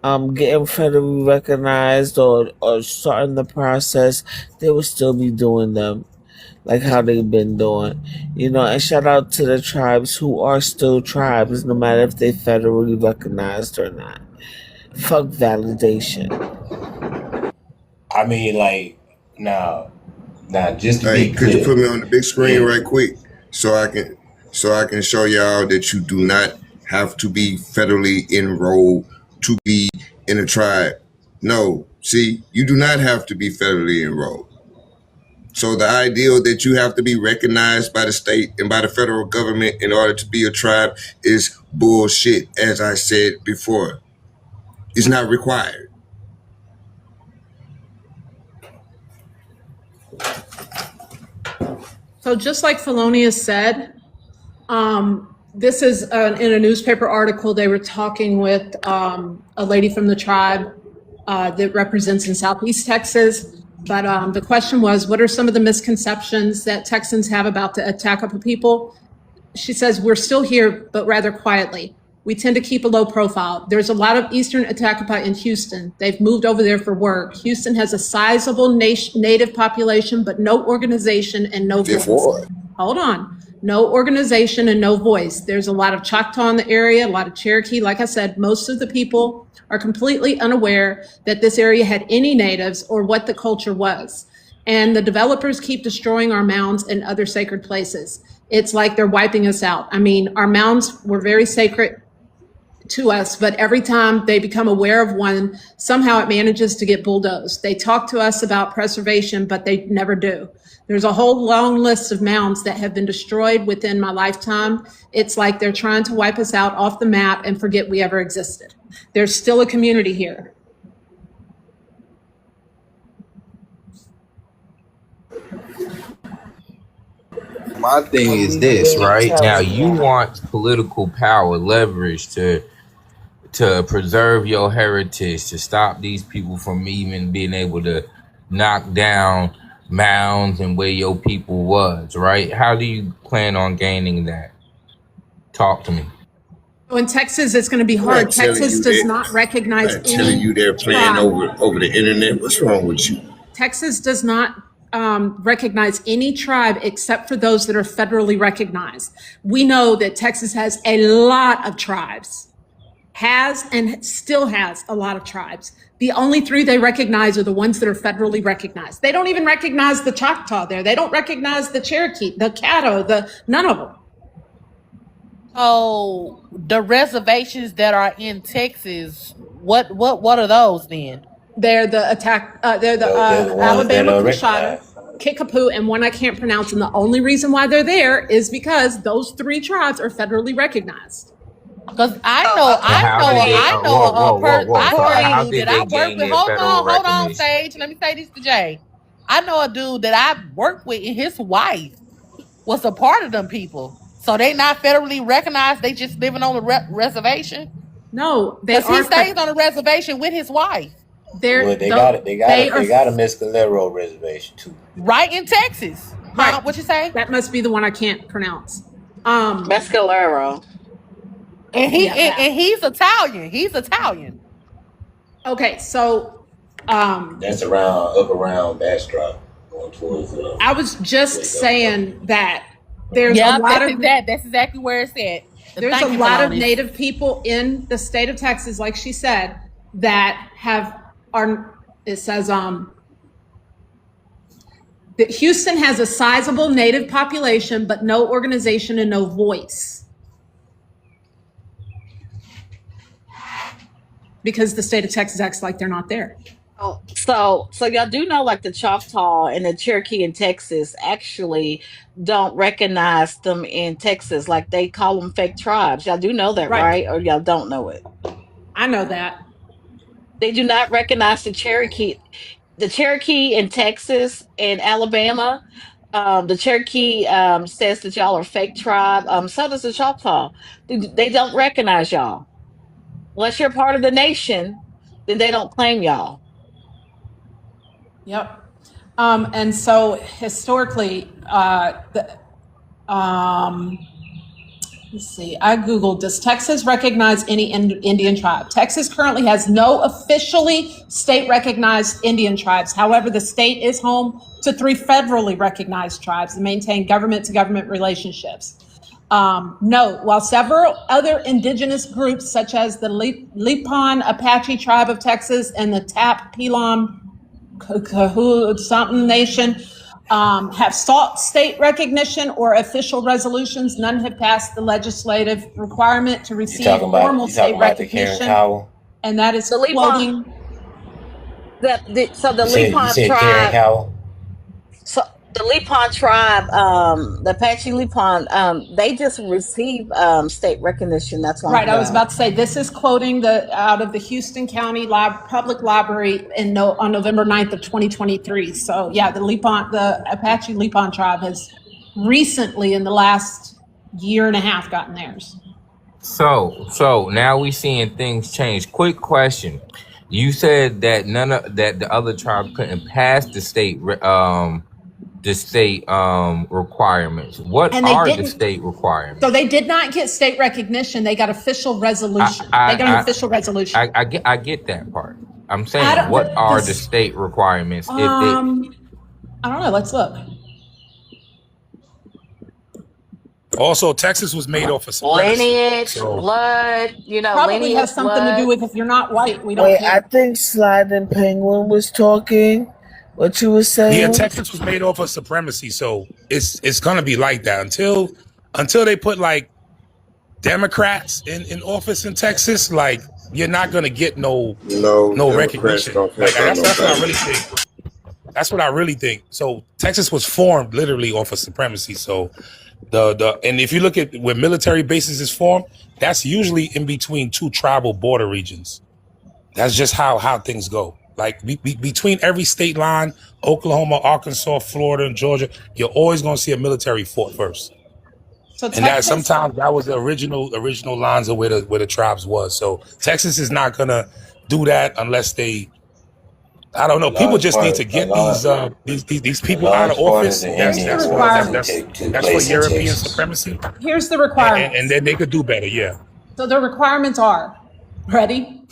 getting federally recognized or starting the process, they would still be doing them like how they've been doing, and shout out to the tribes who are still tribes, no matter if they federally recognized or not. Fuck validation. I mean, like, now, just to Hey, be could you clear, put me on the big screen yeah. right quick so I can show y'all that you do not have to be federally enrolled to be in a tribe. No, see, you do not have to be federally enrolled. So the ideal that you have to be recognized by the state and by the federal government in order to be a tribe is bullshit, as I said before. It's not required. So just like Felonious said, this is in a newspaper article. They were talking with a lady from the tribe that represents in Southeast Texas. But the question was, what are some of the misconceptions that Texans have about the Attack of the People? She says, we're still here, but rather quietly. We tend to keep a low profile. There's a lot of Eastern Atakapa in Houston. They've moved over there for work. Houston has a sizable native population, but no organization and no voice. Hold on. No organization and no voice. There's a lot of Choctaw in the area, a lot of Cherokee. Like I said, most of the people are completely unaware that this area had any natives or what the culture was. And the developers keep destroying our mounds and other sacred places. It's like they're wiping us out. I mean, our mounds were very sacred to us, but every time they become aware of one, somehow it manages to get bulldozed. They talk to us about preservation, but they never do. There's a whole long list of mounds that have been destroyed within my lifetime. It's like they're trying to wipe us out off the map and forget we ever existed. There's still a community here. My thing is this, right? Now you want political power, leverage to preserve your heritage, to stop these people from even being able to knock down mounds and where your people was, right? How do you plan on gaining that? Talk to me. So in Texas, it's going to be hard. Texas does not recognize any telling you they're playing over the internet. What's wrong with you? Texas does not recognize any tribe except for those that are federally recognized. We know that Texas has a lot of tribes, has and still has a lot of tribes. The only three they recognize are the ones that are federally recognized. They don't even recognize the Choctaw there. They don't recognize the Cherokee, the Caddo, none of them. So the reservations that are in Texas, what are those then? They're the Alabama Coshada, Kickapoo, and one I can't pronounce. And the only reason why they're there is because those three tribes are federally recognized. Because I know a person that I work with. Hold on, Sage. Let me say this to Jay. I know a dude that I worked with, and his wife was a part of them people. So they not federally recognized. They just living on the reservation. No, because he stays on the reservation with his wife. They got a Mescalero reservation too, right in Texas. Right. What you say? That must be the one I can't pronounce. Mescalero. And he's Italian. He's Italian. Okay, so that's up around Bastrop, going towards. I was just saying that there's a lot of that's exactly where it's at. There's a lot of Native people in the state of Texas, like she said, that it says that Houston has a sizable Native population, but no organization and no voice. Because the state of Texas acts like they're not there. Oh, so y'all do know, like, the Choctaw and the Cherokee in Texas actually don't recognize them in Texas. Like, they call them fake tribes. Y'all do know that, right? Or y'all don't know it? I know that. They do not recognize the Cherokee. The Cherokee in Texas and Alabama, the Cherokee says that y'all are fake tribe. So does the Choctaw. They don't recognize y'all. Unless you're part of the nation, then they don't claim y'all. Yep. And so historically, let's see, I Googled, does Texas recognize any Indian tribe? Texas currently has no officially state recognized Indian tribes. However, the state is home to 3 federally recognized tribes that maintain government to government relationships. Note, while several other indigenous groups such as the Lipan Apache tribe of Texas and the Tap Pilam something nation have sought state recognition or official resolutions, none have passed the legislative requirement to receive formal state recognition. And that is quoting the Lipan tribe. So the Lipan tribe, the Apache Lipan, they just received state recognition. That's why. Right. I was about to say, this is quoting out of the Houston County Public Library on November 9th of 2023. So yeah, the Apache Lipan tribe has recently, in the last year and a half, gotten theirs. So now we seeing things change. Quick question: you said that that the other tribe couldn't pass the state the state requirements. What And they are the didn't. state requirements? So they did not get state recognition. They got official resolution. They got an official resolution. I get that part. I'm I saying, don't. what are the This. state requirements if they? I don't know. Let's look. Also, Texas was made off of supremacy. Lineage, So blood, Probably lineage, has something to do blood. with if you're not white, we don't Wait, I care. think Sliding Penguin was talking. What you were yeah, saying? Texas was made off of supremacy. So it's gonna be like that until they put like Democrats in office in Texas. Like you're not gonna get no Democrats recognition. don't care Like about that's what I nobody. really think. That's what I really think. So Texas was formed literally off of supremacy. So and if you look at where military bases is formed, that's usually in between two tribal border regions. That's just how things go. Like between every state line, Oklahoma, Arkansas, Florida, and Georgia, you're always going to see a military fort first. So And that Texas. sometimes that was the original lines of where the tribes was. So Texas is not gonna do that unless they. I don't know. People just need to get these people out of office. That's for European supremacy, Here's the requirements. and then they could do better. Yeah. So the requirements are, ready?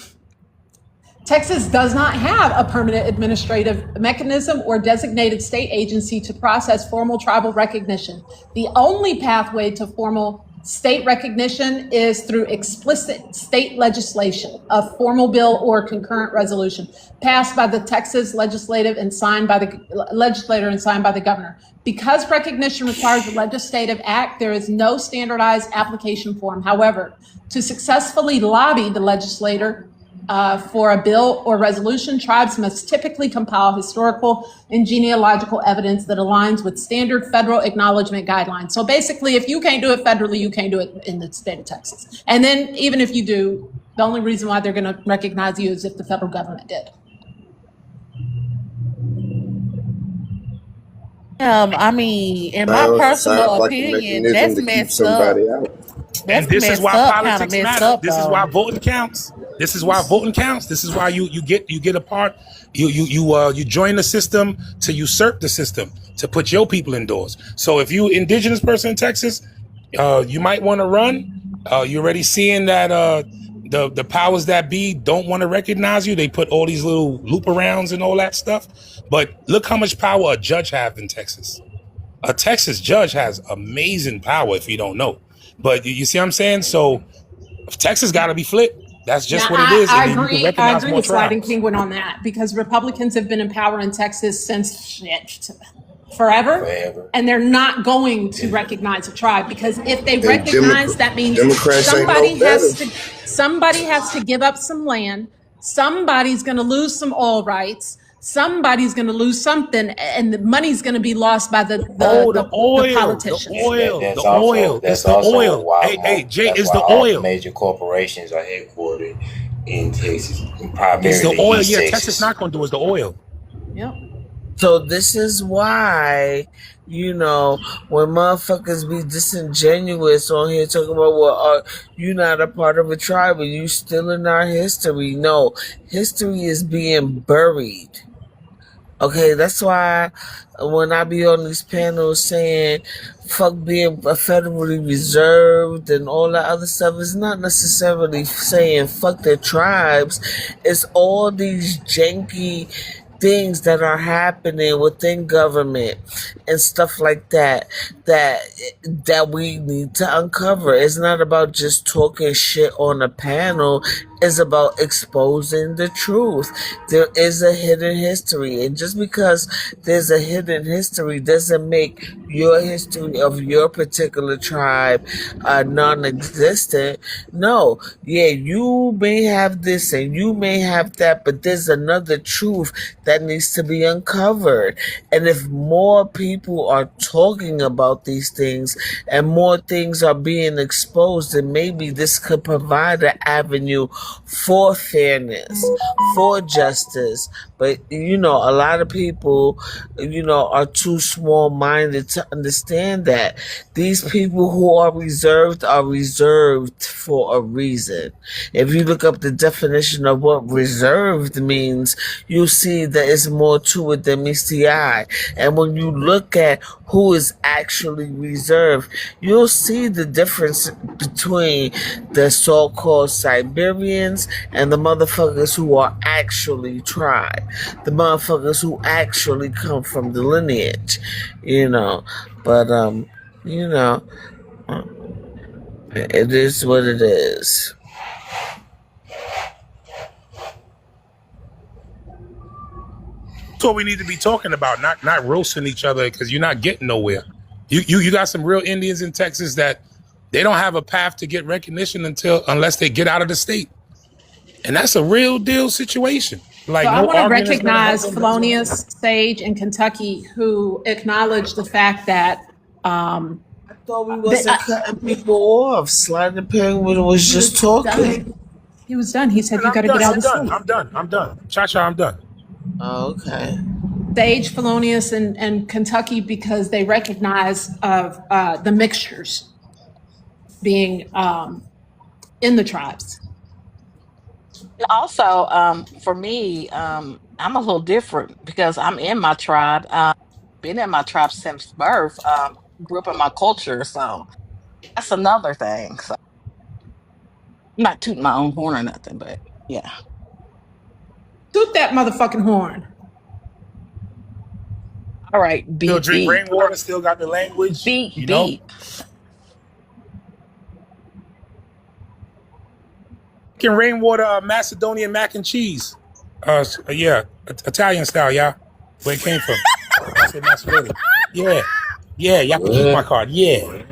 Texas does not have a permanent administrative mechanism or designated state agency to process formal tribal recognition. The only pathway to formal state recognition is through explicit state legislation, a formal bill or concurrent resolution passed by the Texas legislative and signed by the legislator and signed by the governor. Because recognition requires a legislative act, there is no standardized application form. However, to successfully lobby the legislator for a bill or resolution, tribes must typically compile historical and genealogical evidence that aligns with standard federal acknowledgement guidelines. So basically, if you can't do it federally, you can't do it in the state of Texas. And then even if you do, the only reason why they're going to recognize you is if the federal government did. I mean, in my personal opinion, that's messed up. And That's this is messed why up, kind of politics messed matter. up, This is why though. voting counts. This is why voting counts. This is why you get a part. You join the system to usurp the system to put your people indoors. So if you indigenous person in Texas, you might want to run. You're already seeing that the powers that be don't want to recognize you. They put all these little loop arounds and all that stuff. But look how much power a judge have in Texas. A Texas judge has amazing power if you don't know. But you see what I'm saying? So Texas got to be flipped. That's just Now, what it is. I And you agree. can I recognize agree more with Sliding tribes. Penguin on that because Republicans have been in power in Texas since forever, and they're not going to recognize a tribe because if they recognize, that means Democrats ain't no somebody has to give up some land. Somebody's going to lose some oil rights. Somebody's going to lose something, and the money's going to be lost by the politicians. That's The oil. It's the also oil. why Hey, Jay, that's it's why the all oil. major corporations are headquartered in Texas, It's primarily the oil. East Yeah, Texas. Texas not going to do is the oil. Yep. So this is why, when motherfuckers be disingenuous on here talking about, well, you not a part of a tribe and you still in our history. No, history is being buried. Okay, that's why when I be on these panels saying fuck being federally reserved and all that other stuff, it's not necessarily saying fuck their tribes. It's all these janky things that are happening within government and stuff like that we need to uncover. It's not about just talking shit on a panel. It's about exposing the truth. There is a hidden history, and just because there's a hidden history doesn't make your history of your particular tribe non-existent. No, yeah, you may have this and you may have that, but there's another truth that needs to be uncovered. And if more people are talking about these things and more things are being exposed, then maybe this could provide an avenue for fairness, for justice. But, a lot of people, are too small minded to understand that these people who are reserved for a reason. If you look up the definition of what reserved means, you'll see that it's more to it than meets the eye. And when you look at who is actually reserved, you'll see the difference between the so-called Siberians and the motherfuckers who are actually tribe, the motherfuckers who actually come from the lineage, But it is what it is. That's what we need to be talking about, not roasting each other, because you're not getting nowhere. You got some real Indians in Texas that they don't have a path to get recognition unless they get out of the state, and that's a real deal situation. Like, So I no want to argument is gonna help recognize them. Felonious Sage in Kentucky, who acknowledged the fact that I thought we wasn't cutting people off. Sliding Penguin was just talking. He was done. He said, "You got to I'm get out of the done. state." I'm done. Cha-cha, I'm done. Oh, okay. Sage, Felonious, and Kentucky, because they recognize of the mixtures being in the tribes. And also, for me, I'm a little different because I'm in my tribe. Been in my tribe since birth. Grew up in my culture, so that's another thing. So I'm not tooting my own horn or nothing, but yeah. Toot that motherfucking horn. All right, Still beep drink beep rainwater, still got the language, beep beep. Can rainwater Macedonian mac and cheese. Yeah, Italian style, yeah. Where it came from. I said Macedonia. Yeah, y'all can keep my card. Yeah.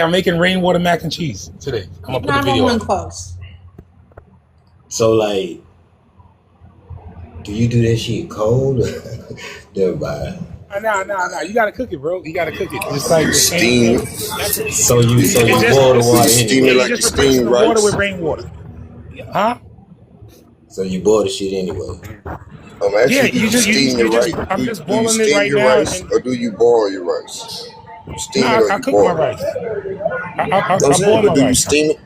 I'm making rainwater mac and cheese today. I'm gonna put the video on. Close. So, like, do you do that shit cold? Never mind. No. You gotta cook it, bro. You gotta cook it. Just like the Steam. So you boil the water steam it anyway. like you just replace steam the water rice. with rainwater. Huh? So you boil the shit anyway. I'm asking, Yeah, do you steam your rice? I'm just Do you boiling it steam right your now. rice or do you boil your rice? You steam it or I you cook boil my it? rice. I I'm boil saying, my but do you rice. steam it?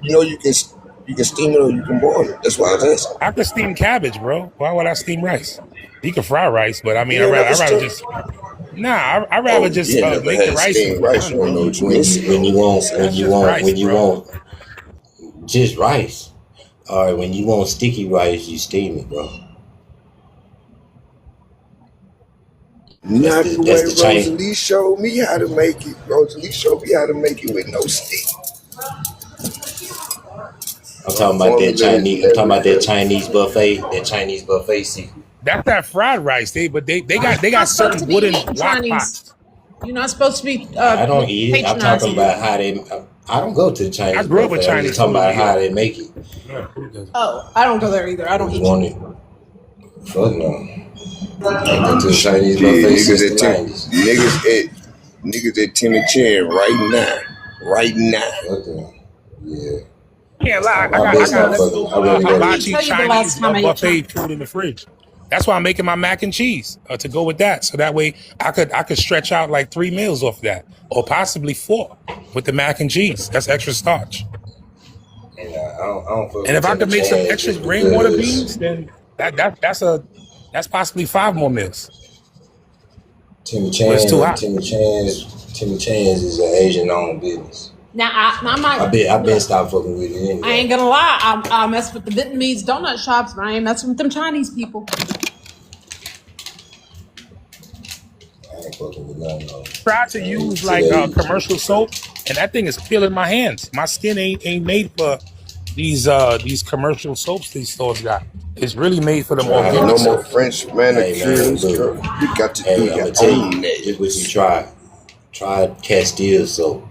You can steam it or you can boil it. That's why I was asking. I could steam cabbage, bro. Why would I steam rice? You can fry rice, but I mean, You ain't I'd never rather steam. just I'd rather just You ain't never make the had rice and steamed be rice. done, You don't know bro. what you missing. When you Rice, want just rice. All right, when you want sticky rice, you steam it, bro. Not the way That's the change. Rosalie showed me how to make it. Rosalie showed me how to make it with no stick. I'm talking about that Chinese. I'm talking about that Chinese buffet. That Chinese buffet. See, That's that fried rice. They got certain wooden wok pots. You're not supposed to be I don't eat it. I'm talking patronizing. about how they. I don't go to the Chinese I grew up with buffet. I'm Chinese just talking food. about how they make it. Oh, I don't go there either. I don't eat Want chicken. it? Fuck no. I go to the Chinese Yeah, buffet since the 90s. niggas at 10 and 10 right now. Right now. Fuck no. Yeah. Can't lie. I got hibachi Tell you the last Chinese time I ate buffet food in the fridge. That's why I'm making my mac and cheese to go with that. So that way I could stretch out like 3 meals off of that, or possibly 4 with the mac and cheese. That's extra starch. And I don't fuck And if with I could make some extra just rainwater because- beans, then that's possibly 5 more meals. Timmy But it's too hot. Timmy Chan's is an Asian-owned business. Now, I'm not. I've been stopped fucking with it anyway. I ain't gonna lie. I mess with the Vietnamese donut shops, but I ain't messing with them Chinese people. I ain't fucking with none of them. Try to use like commercial soap, and that thing is peeling my hands. My skin ain't made for these commercial soaps these stores got. It's really made for them organic. No more soaps. French manicures. You got to do I'm your gonna tell own you, nails. just what you try. Try Castile soap.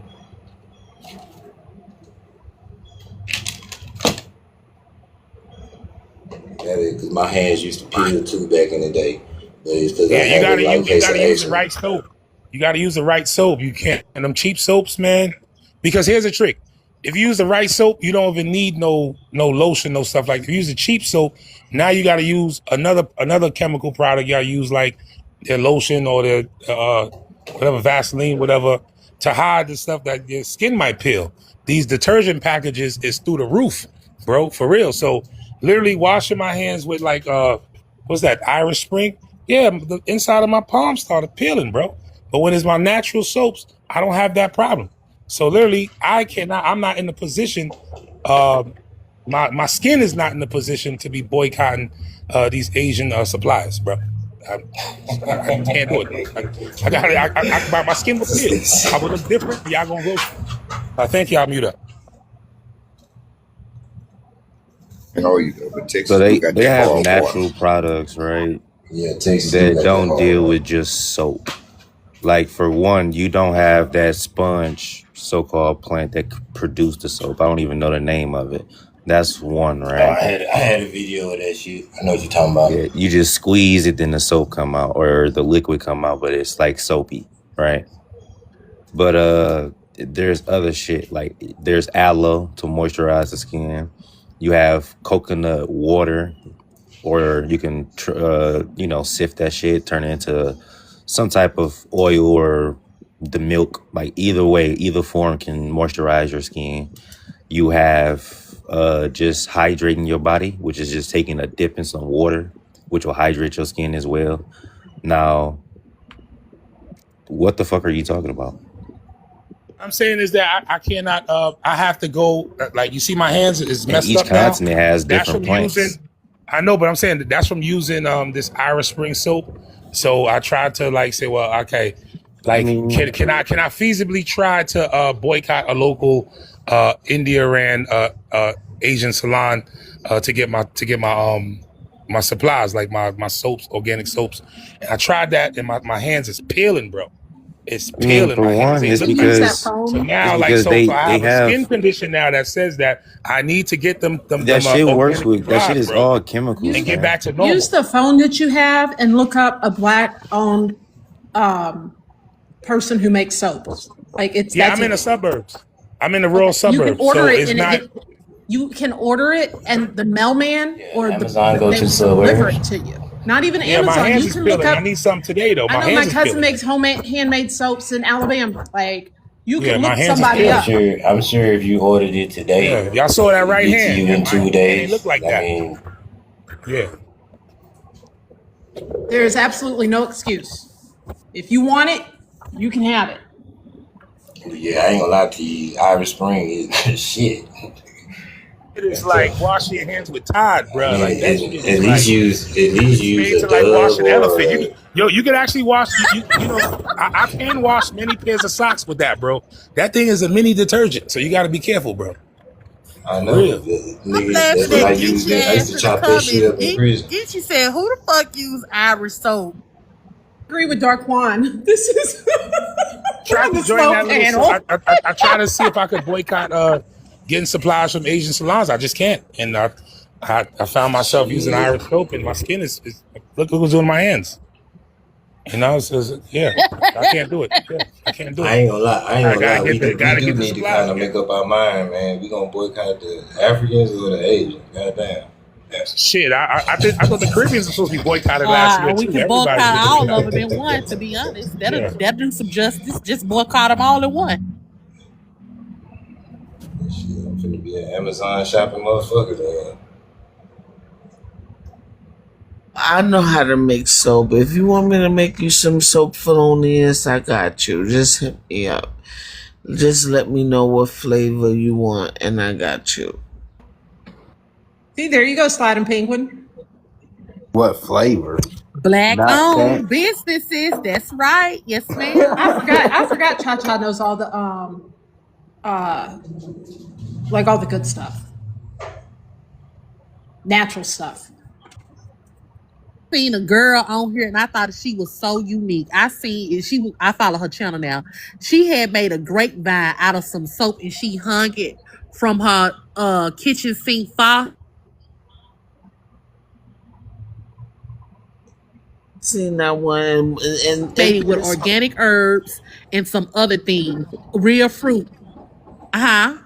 That is because my hands used to peel too back in the day. But it's because Yeah, I you had gotta it like use the extra. right soap. You gotta use the right soap. You can't, and them cheap soaps, man. Because here's the trick: if you use the right soap, you don't even need no lotion, no stuff like that. If you use the cheap soap, now you got to use another chemical product. You got to use like their lotion or their whatever Vaseline, whatever, to hide the stuff that your skin might peel. These detergent packages is through the roof, bro, for real. So literally washing my hands with like what's that, Irish Spring? Yeah, the inside of my palm started peeling, bro. But when it's my natural soaps, I don't have that problem. So literally, I'm not in the position, my skin is not in the position to be boycotting these Asian suppliers, bro. I can't do it. My skin would peel. I would look different. Y'all gonna go. Thank you. I'll mute up. Oh, you know, but Texas So they got they that have hard natural water. products, right? Yeah, Texas That got that don't hard deal water. with just soap. Like for one, you don't have that sponge so-called plant that could produce the soap. I don't even know the name of it. That's one, Oh, right? I had a video of that shit. I know what you're talking about. Yeah, you just squeeze it, then the soap come out or the liquid come out, but it's like soapy, right? But there's other shit like there's aloe to moisturize the skin. You have coconut water, or you can sift that shit, turn it into some type of oil or the milk. Like either way, either form can moisturize your skin. You have just hydrating your body, which is just taking a dip in some water, which will hydrate your skin as well. Now, what the fuck are you talking about? I'm saying is that I cannot. I have to go. Like you see, my hands is And messed each up now. continent has That's different from plants. using. I know, but I'm saying that's from using this Irish Spring soap. So I tried to like say, well, okay, I like mean, can I feasibly try to boycott a local India ran Asian salon to get my supplies, like my soaps, organic soaps. And I tried that, and my hands is peeling, bro. It's I mean, peeling. for My hands one, ain't it's look Use like that that. because So phone. now, like, so I they have a skin have condition now that says that I need to get them that shit works organic with that shit supplies, is bro, all chemicals, and get man. back to normal. Use the phone that you have and look up a black-owned person who makes soaps. Like Yeah, that's I'm in the it. suburbs. I'm in the rural Okay, you can suburbs, order so it it's and not. you can order it, and the mailman or Amazon go they to will deliver Subway. it to you. Not even Yeah, my Amazon. hands You is can look peeling. I up. need some today though. I My know my hands is cousin peeling. makes handmade soaps in Alabama. Like you Yeah, can my look hands is somebody peeling. up. I'm sure if you ordered it today, Yeah, y'all saw that it'll right get to hand. you Yeah, in my 2 hand ain't look days. like I that. mean, Yeah. There is absolutely no excuse. If you want it, you can have it. yeah, I ain't gonna lie to you. Irish Spring is shit. It is That's like tough. washing your hands with Tide, I bro. mean, Like that shit is at like least it's use made a to like wash Dove an or elephant. You can actually wash. You know, I can wash many pairs of socks with that, bro. That thing is a mini detergent, so you got to be careful, bro. I For know. real. I'm Nigga, laughing that's what I at used. Geechee I used ass to in the chop that shit comments. up in prison. Geechee said, "Who the fuck use Irish soap?" Agree with Darkwan. This is Tried on to the join slow that little. So panel. I try to see if I could boycott getting supplies from Asian salons. I just can't, and I found myself using Shit. Irish soap, and my skin is look what's doing my hands. You know, yeah, I can't do it. Yeah, I can't do I it. ain't gonna lie. I gotta get the need to kind supplies. of make up our mind, man. We gonna boycott the Africans or the Asians? Goddamn. Shit, I thought the Caribbeans were supposed to be boycotted last year We too. can Everybody's boycott getting all of boycotted. them in one. To be honest, Yeah. that'll do some justice. Just boycott them all in one. Shit, I'm finna be an Amazon shopping motherfucker, man. I know how to make soap. If you want me to make you some soap felonious, I got you. Just hit me up. Just let me know what flavor you want, and I got you. See, there you go, Sliding Penguin. What flavor? Black Not that. owned businesses. That's right. Yes, ma'am. I forgot Cha Cha knows all the like all the good stuff. Natural stuff. Seen a girl on here and I thought she was so unique. I follow her channel now. She had made a grapevine out of some soap and she hung it from her kitchen sink faucet. Seen that one and Made it with organic herbs and some other things. Real fruit. Uh-huh.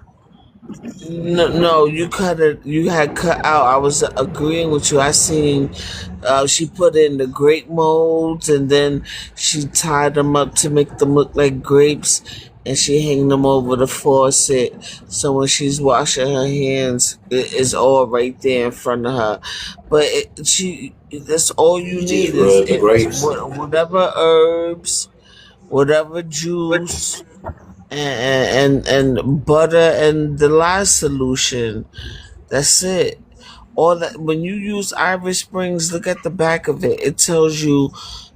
No, you cut it. You had cut out. I was agreeing with you. I seen she put in the grape molds, and then she tied them up to make them look like grapes, and she hang them over the faucet. So when she's washing her hands, it's all right there in front of her. But that's all you You need just rub the is grapes. whatever herbs, whatever juice, and butter and the lye solution. That's it. All that when you use Irish Springs, look at the back of it. It tells you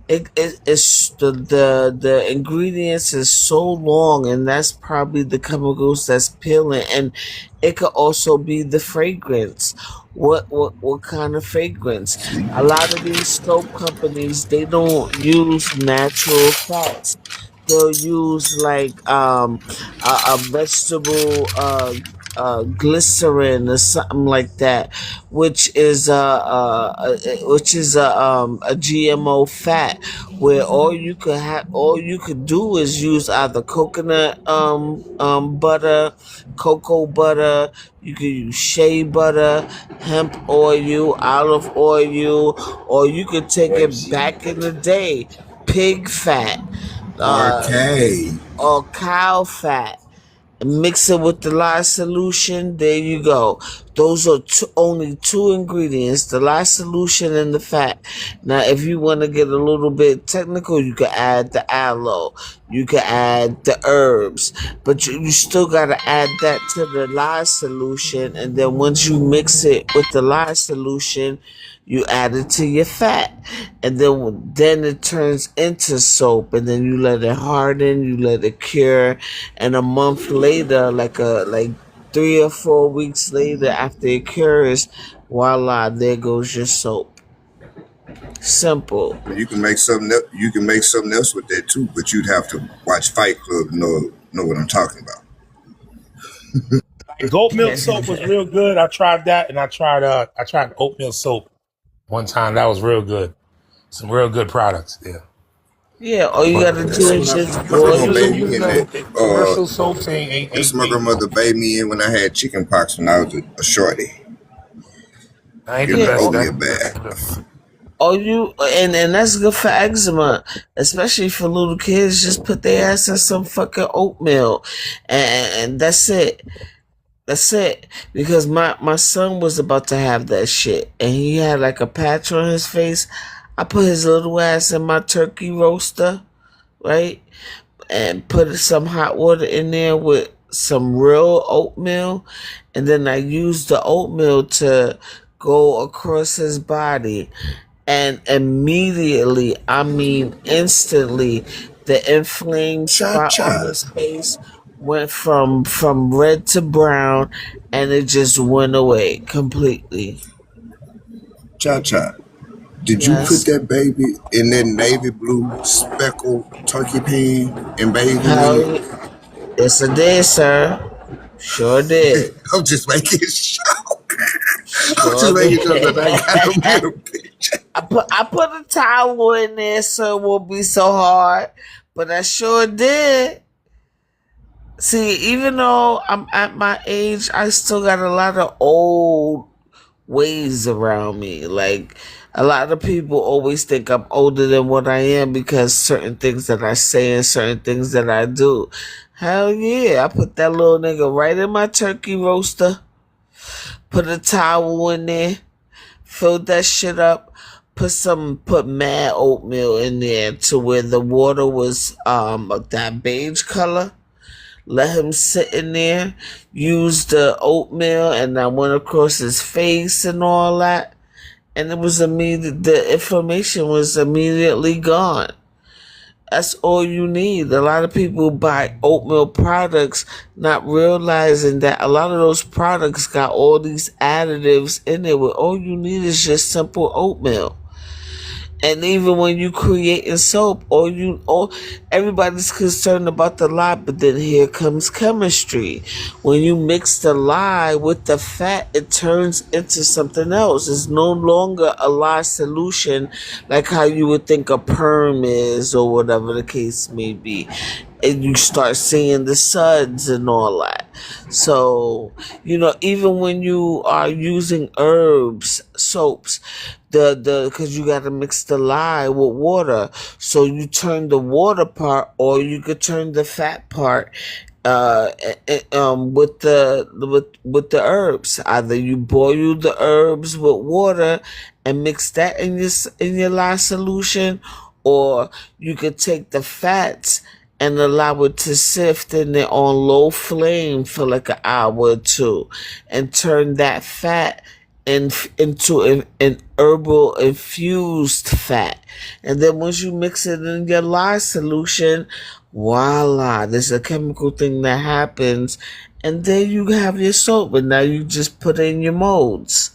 it's the ingredients is so long, and that's probably the chemicals that's peeling, and it could also be the fragrance. What kind of fragrance? A lot of these soap companies, they don't use natural fats. They'll use like a vegetable glycerin or something like that, which is a GMO fat, where all you could do is use either coconut butter, cocoa butter. You could use shea butter, hemp oil, olive oil, or you could take it Rapeseed. back in the day, pig fat, uh, Okay. or cow fat. Mix it with the lye solution. There you go. Those are only two ingredients: the lye solution and the fat. Now, if you want to get a little bit technical, you can add the aloe. You can add the herbs, but you still got to add that to the lye solution. And then once you mix it with the lye solution, you add it to your fat, and then it turns into soap, and then you let it harden, you let it cure, and a month later, like 3 or 4 weeks later after it cures, voila, there goes your soap. Simple. You can make something. You can make something else with that too, but you'd have to watch Fight Club to know what I'm talking about. Goat milk soap was real good. I tried that, and I tried oatmeal soap one time. That was real good. Some real good products. Yeah. Yeah, all you gotta do is just My boil grandma bathed me in it. that. Commercial soaps ain't That's my grandmother bathed me in when I had chicken pox when I was a shorty. ain't Give the me best. oatmeal bath. And that's good for eczema, especially for little kids. Just put their ass in some fucking oatmeal, and that's it. That's it. Because my son was about to have that shit, and he had like a patch on his face. I put his little ass in my turkey roaster, right? And put some hot water in there with some real oatmeal, and then I used the oatmeal to go across his body, and immediately, I mean instantly, the inflamed spot on his face went from red to brown, and it just went away completely. Cha. Did you put Yes. that baby in that navy blue speckled turkey pan and bathe him in Hell, it? yes, I did, sir. Sure did. I'm just making sure. I'm Sure just making sure did. that I got a better picture. I put a towel in there so it won't be so hard, but I sure did. See, even though I'm at my age, I still got a lot of old ways around me. Like, a lot of people always think I'm older than what I am because certain things that I say and certain things that I do. Hell yeah, I put that little nigga right in my turkey roaster, put a towel in there, filled that shit up, put mad oatmeal in there to where the water was that beige color. Let him sit in there, use the oatmeal, and I went across his face and all that. And it was the inflammation was immediately gone. That's all you need. A lot of people buy oatmeal products not realizing that a lot of those products got all these additives in it, where all you need is just simple oatmeal. And even when you creating soap, everybody's concerned about the lye, but then here comes chemistry. When you mix the lye with the fat, it turns into something else. It's no longer a lye solution like how you would think a perm is or whatever the case may be. and you start seeing the suds and all that. So, even when you are using herbs, soaps, because you got to mix the lye with water. So you turn the water part, or you could turn the fat part with the herbs. Either you boil the herbs with water and mix that in your lye solution, or you could take the fats and allow it to sift in there on low flame for like an hour or two, and turn that fat into an herbal infused fat. And then once you mix it in your lye solution, voila, there's a chemical thing that happens, and then you have your soap, and now you just put in your molds.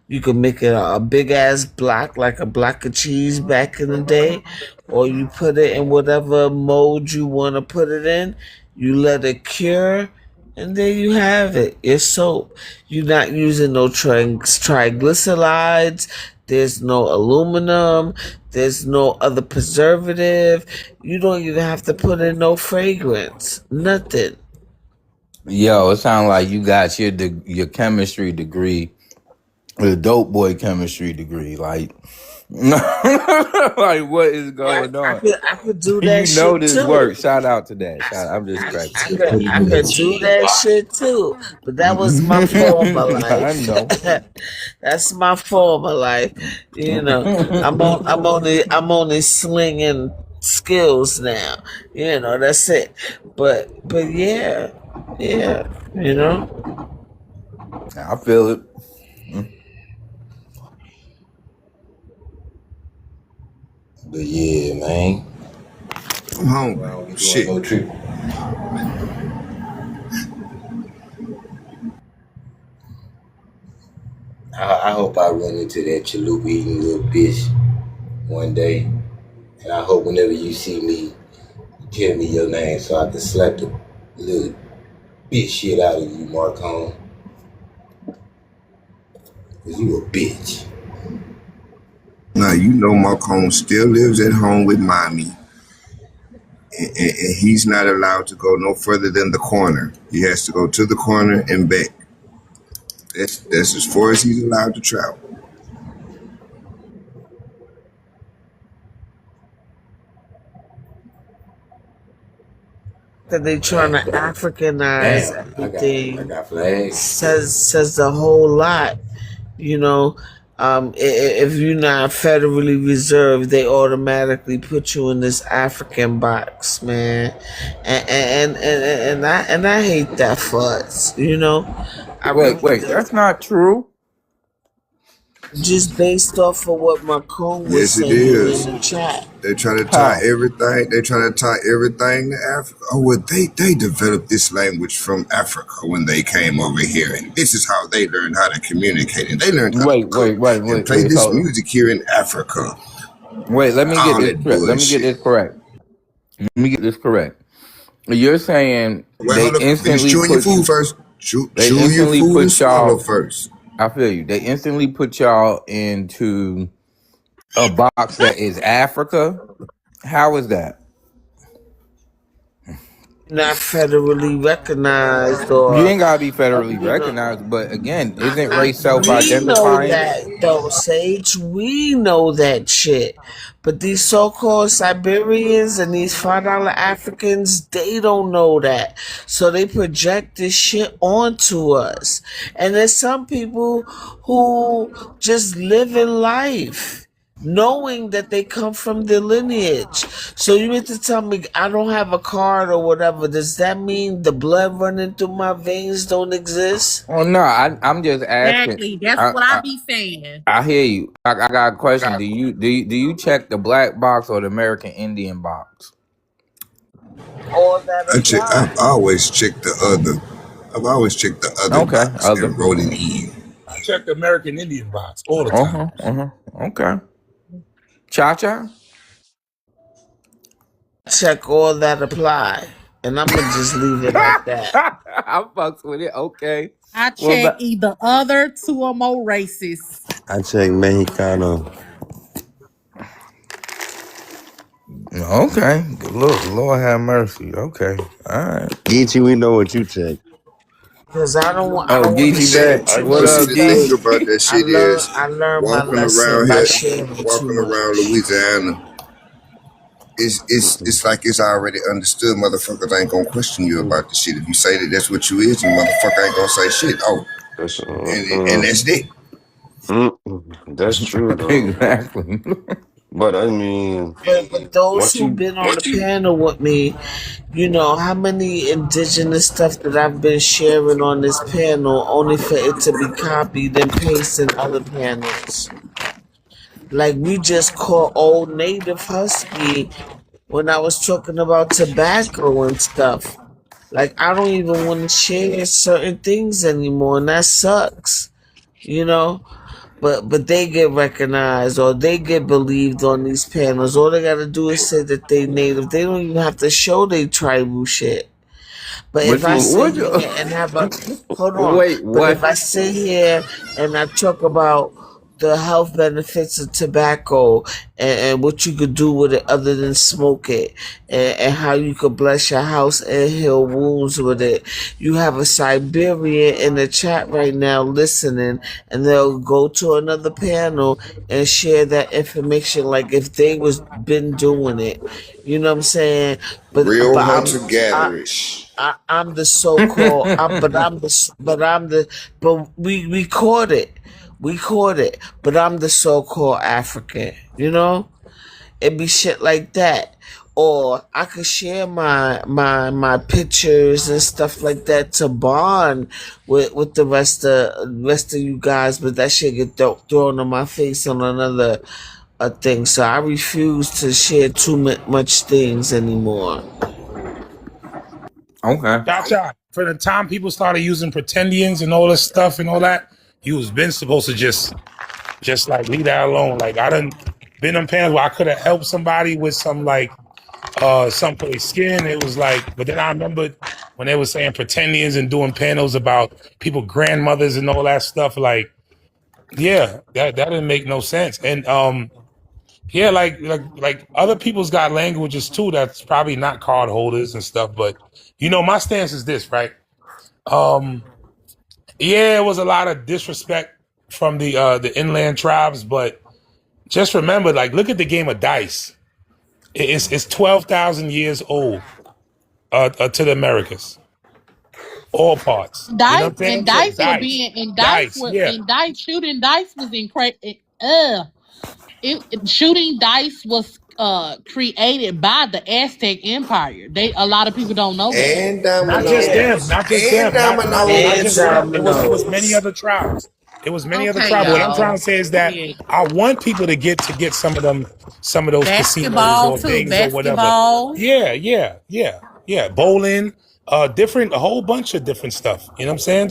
You can make it a big ass block, like a block of cheese back in the day, or you put it in whatever mold you want to put it in. You let it cure, and there you have it. Your soap. You're not using no triglycerides. There's no aluminum. There's no other preservative. You don't even have to put in no fragrance. Nothing. Yo, it sounds like you got your chemistry degree, the dope boy chemistry degree. Like, like what is going on? I could do You that know shit this too. work. Shout out to that. I'm just cracking. I could do that shit too, but that was my former I life. know. That's my former life. I'm only slinging skills now. That's it. But yeah. I feel it. But yeah, man. I'm hungry. Shit. No trip. I hope I run into that chalupa eating little bitch one day. And I hope whenever you see me, you tell me your name so I can slap the little bitch shit out of you, Marcone. Cause you a bitch. Now, Marcone still lives at home with mommy. And he's not allowed to go no further than the corner. He has to go to the corner and back. That's as far as he's allowed to travel. That they trying to Africanize Damn, I everything got flags. says a whole lot. If you're not federally reserved, they automatically put you in this African box, man. And I hate that for us. I Wait, really that's not true. just based off of what Macron was Yes, it saying is. in the chat. They try to tie How? everything. They try to tie everything to Africa. Oh, well, they developed this language from Africa when they came over here, and this is how they learned how to communicate. And they learned how to Wait, cook and play wait. this So music here in Africa. wait, let me get All this that correct. Let me get bullshit. this correct. Let me get this correct. You're saying Well, they hold up. Finish instantly chewing your put you. food first. Chew They your instantly food and put swallow y'all. first. I feel you. They instantly put y'all into a box that is Africa. How is that? Not federally recognized, You or ain't gotta be federally recognized, but again, isn't race we know self-identifying? that though, Sage. We know that shit. But these so-called Siberians and these $5 Africans, they don't know that. So they project this shit onto us. And there's some people who just live in life knowing that they come from the lineage. So you mean to tell me I don't have a card or whatever? Does that mean the blood running through my veins don't exist? Well, no, I'm just asking. Exactly. That's what I be saying. I hear you. I got a question. Do you check the black box or the American Indian box? All that I've applies. always checked the other. I've always checked the other Okay, box other. and wrote it in. I check the American Indian box all the time. Okay. Cha-cha? Check all that apply. And I'm going to just leave it like that. I fucks with it. Okay. I Well, check either other, two or more races. I check Mexicano. Okay. Lord have mercy. Okay. All right. Geechee, we know what you take. Cause I Oh, don't want to Geechee share back. I too What know. See, up, the much. thing Geechee? about that shit is I learned my walking lesson around by here, sharing too walking much. around Louisiana. Mm-mm. It's like it's already understood. Motherfuckers ain't gonna question you about the shit. If you say that that's what you is, and motherfucker ain't gonna say shit. Oh, That's and that's it. that's true though. Exactly. But I mean, But those once who've you been on the panel with me, you know how many indigenous stuff that I've been sharing on this panel, only for it to be copied and pasted in other panels. Like we just caught Old Native Husky when I was talking about tobacco and stuff. Like I don't even want to share certain things anymore, and that sucks. You know, but they get recognized or they get believed on these panels. All they gotta do is say that they native. They don't even have to show they tribal shit. But if What I you? sit What you? here and have a hold on, Wait. but if What? I sit here and I talk about the health benefits of tobacco and what you could do with it other than smoke it and how you could bless your house and heal wounds with it. You have a Siberian in the chat right now listening and they'll go to another panel and share that information like if they was been doing it. You know what I'm saying? Real But hunter I, gatherers. I'm the so-called, but we caught it. We caught it. But I'm the so-called African, you know? It be shit like that. Or I could share my pictures and stuff like that to bond with the rest of you guys, but that shit get thrown in my face on another thing. So I refuse to share too much things anymore. Okay. Cha-cha. For the time people started using pretendians and all this stuff and all that, you was been supposed to just like leave that alone. Like I done been on panels where I could have helped somebody with some like something for their skin. It was like, but then I remembered when they were saying pretendians and doing panels about people grandmothers and all that stuff. Like, yeah, that didn't make no sense. And yeah, like other people's got languages too that's probably not card holders and stuff. But you know, my stance is this, right? Yeah, it was a lot of disrespect from the inland tribes, but just remember, like, look at the game of dice. It's 12,000 years old to the Americas, all parts. You know what I'm saying? So dice, dice, yeah. Shooting dice was incredible. Shooting dice was created by the Aztec Empire. A lot of people don't know that. And Not just Yeah. them, dominoes. not just And them, not And dominoes. just them. It was many dominoes. other tribes. It was many other Okay, tribes. What I'm trying y'all. to say is that Yeah. I want people to get some of those casinos Basketball or too. things or whatever. Basketball. Yeah. Bowling, a whole bunch of different stuff. You know what I'm saying?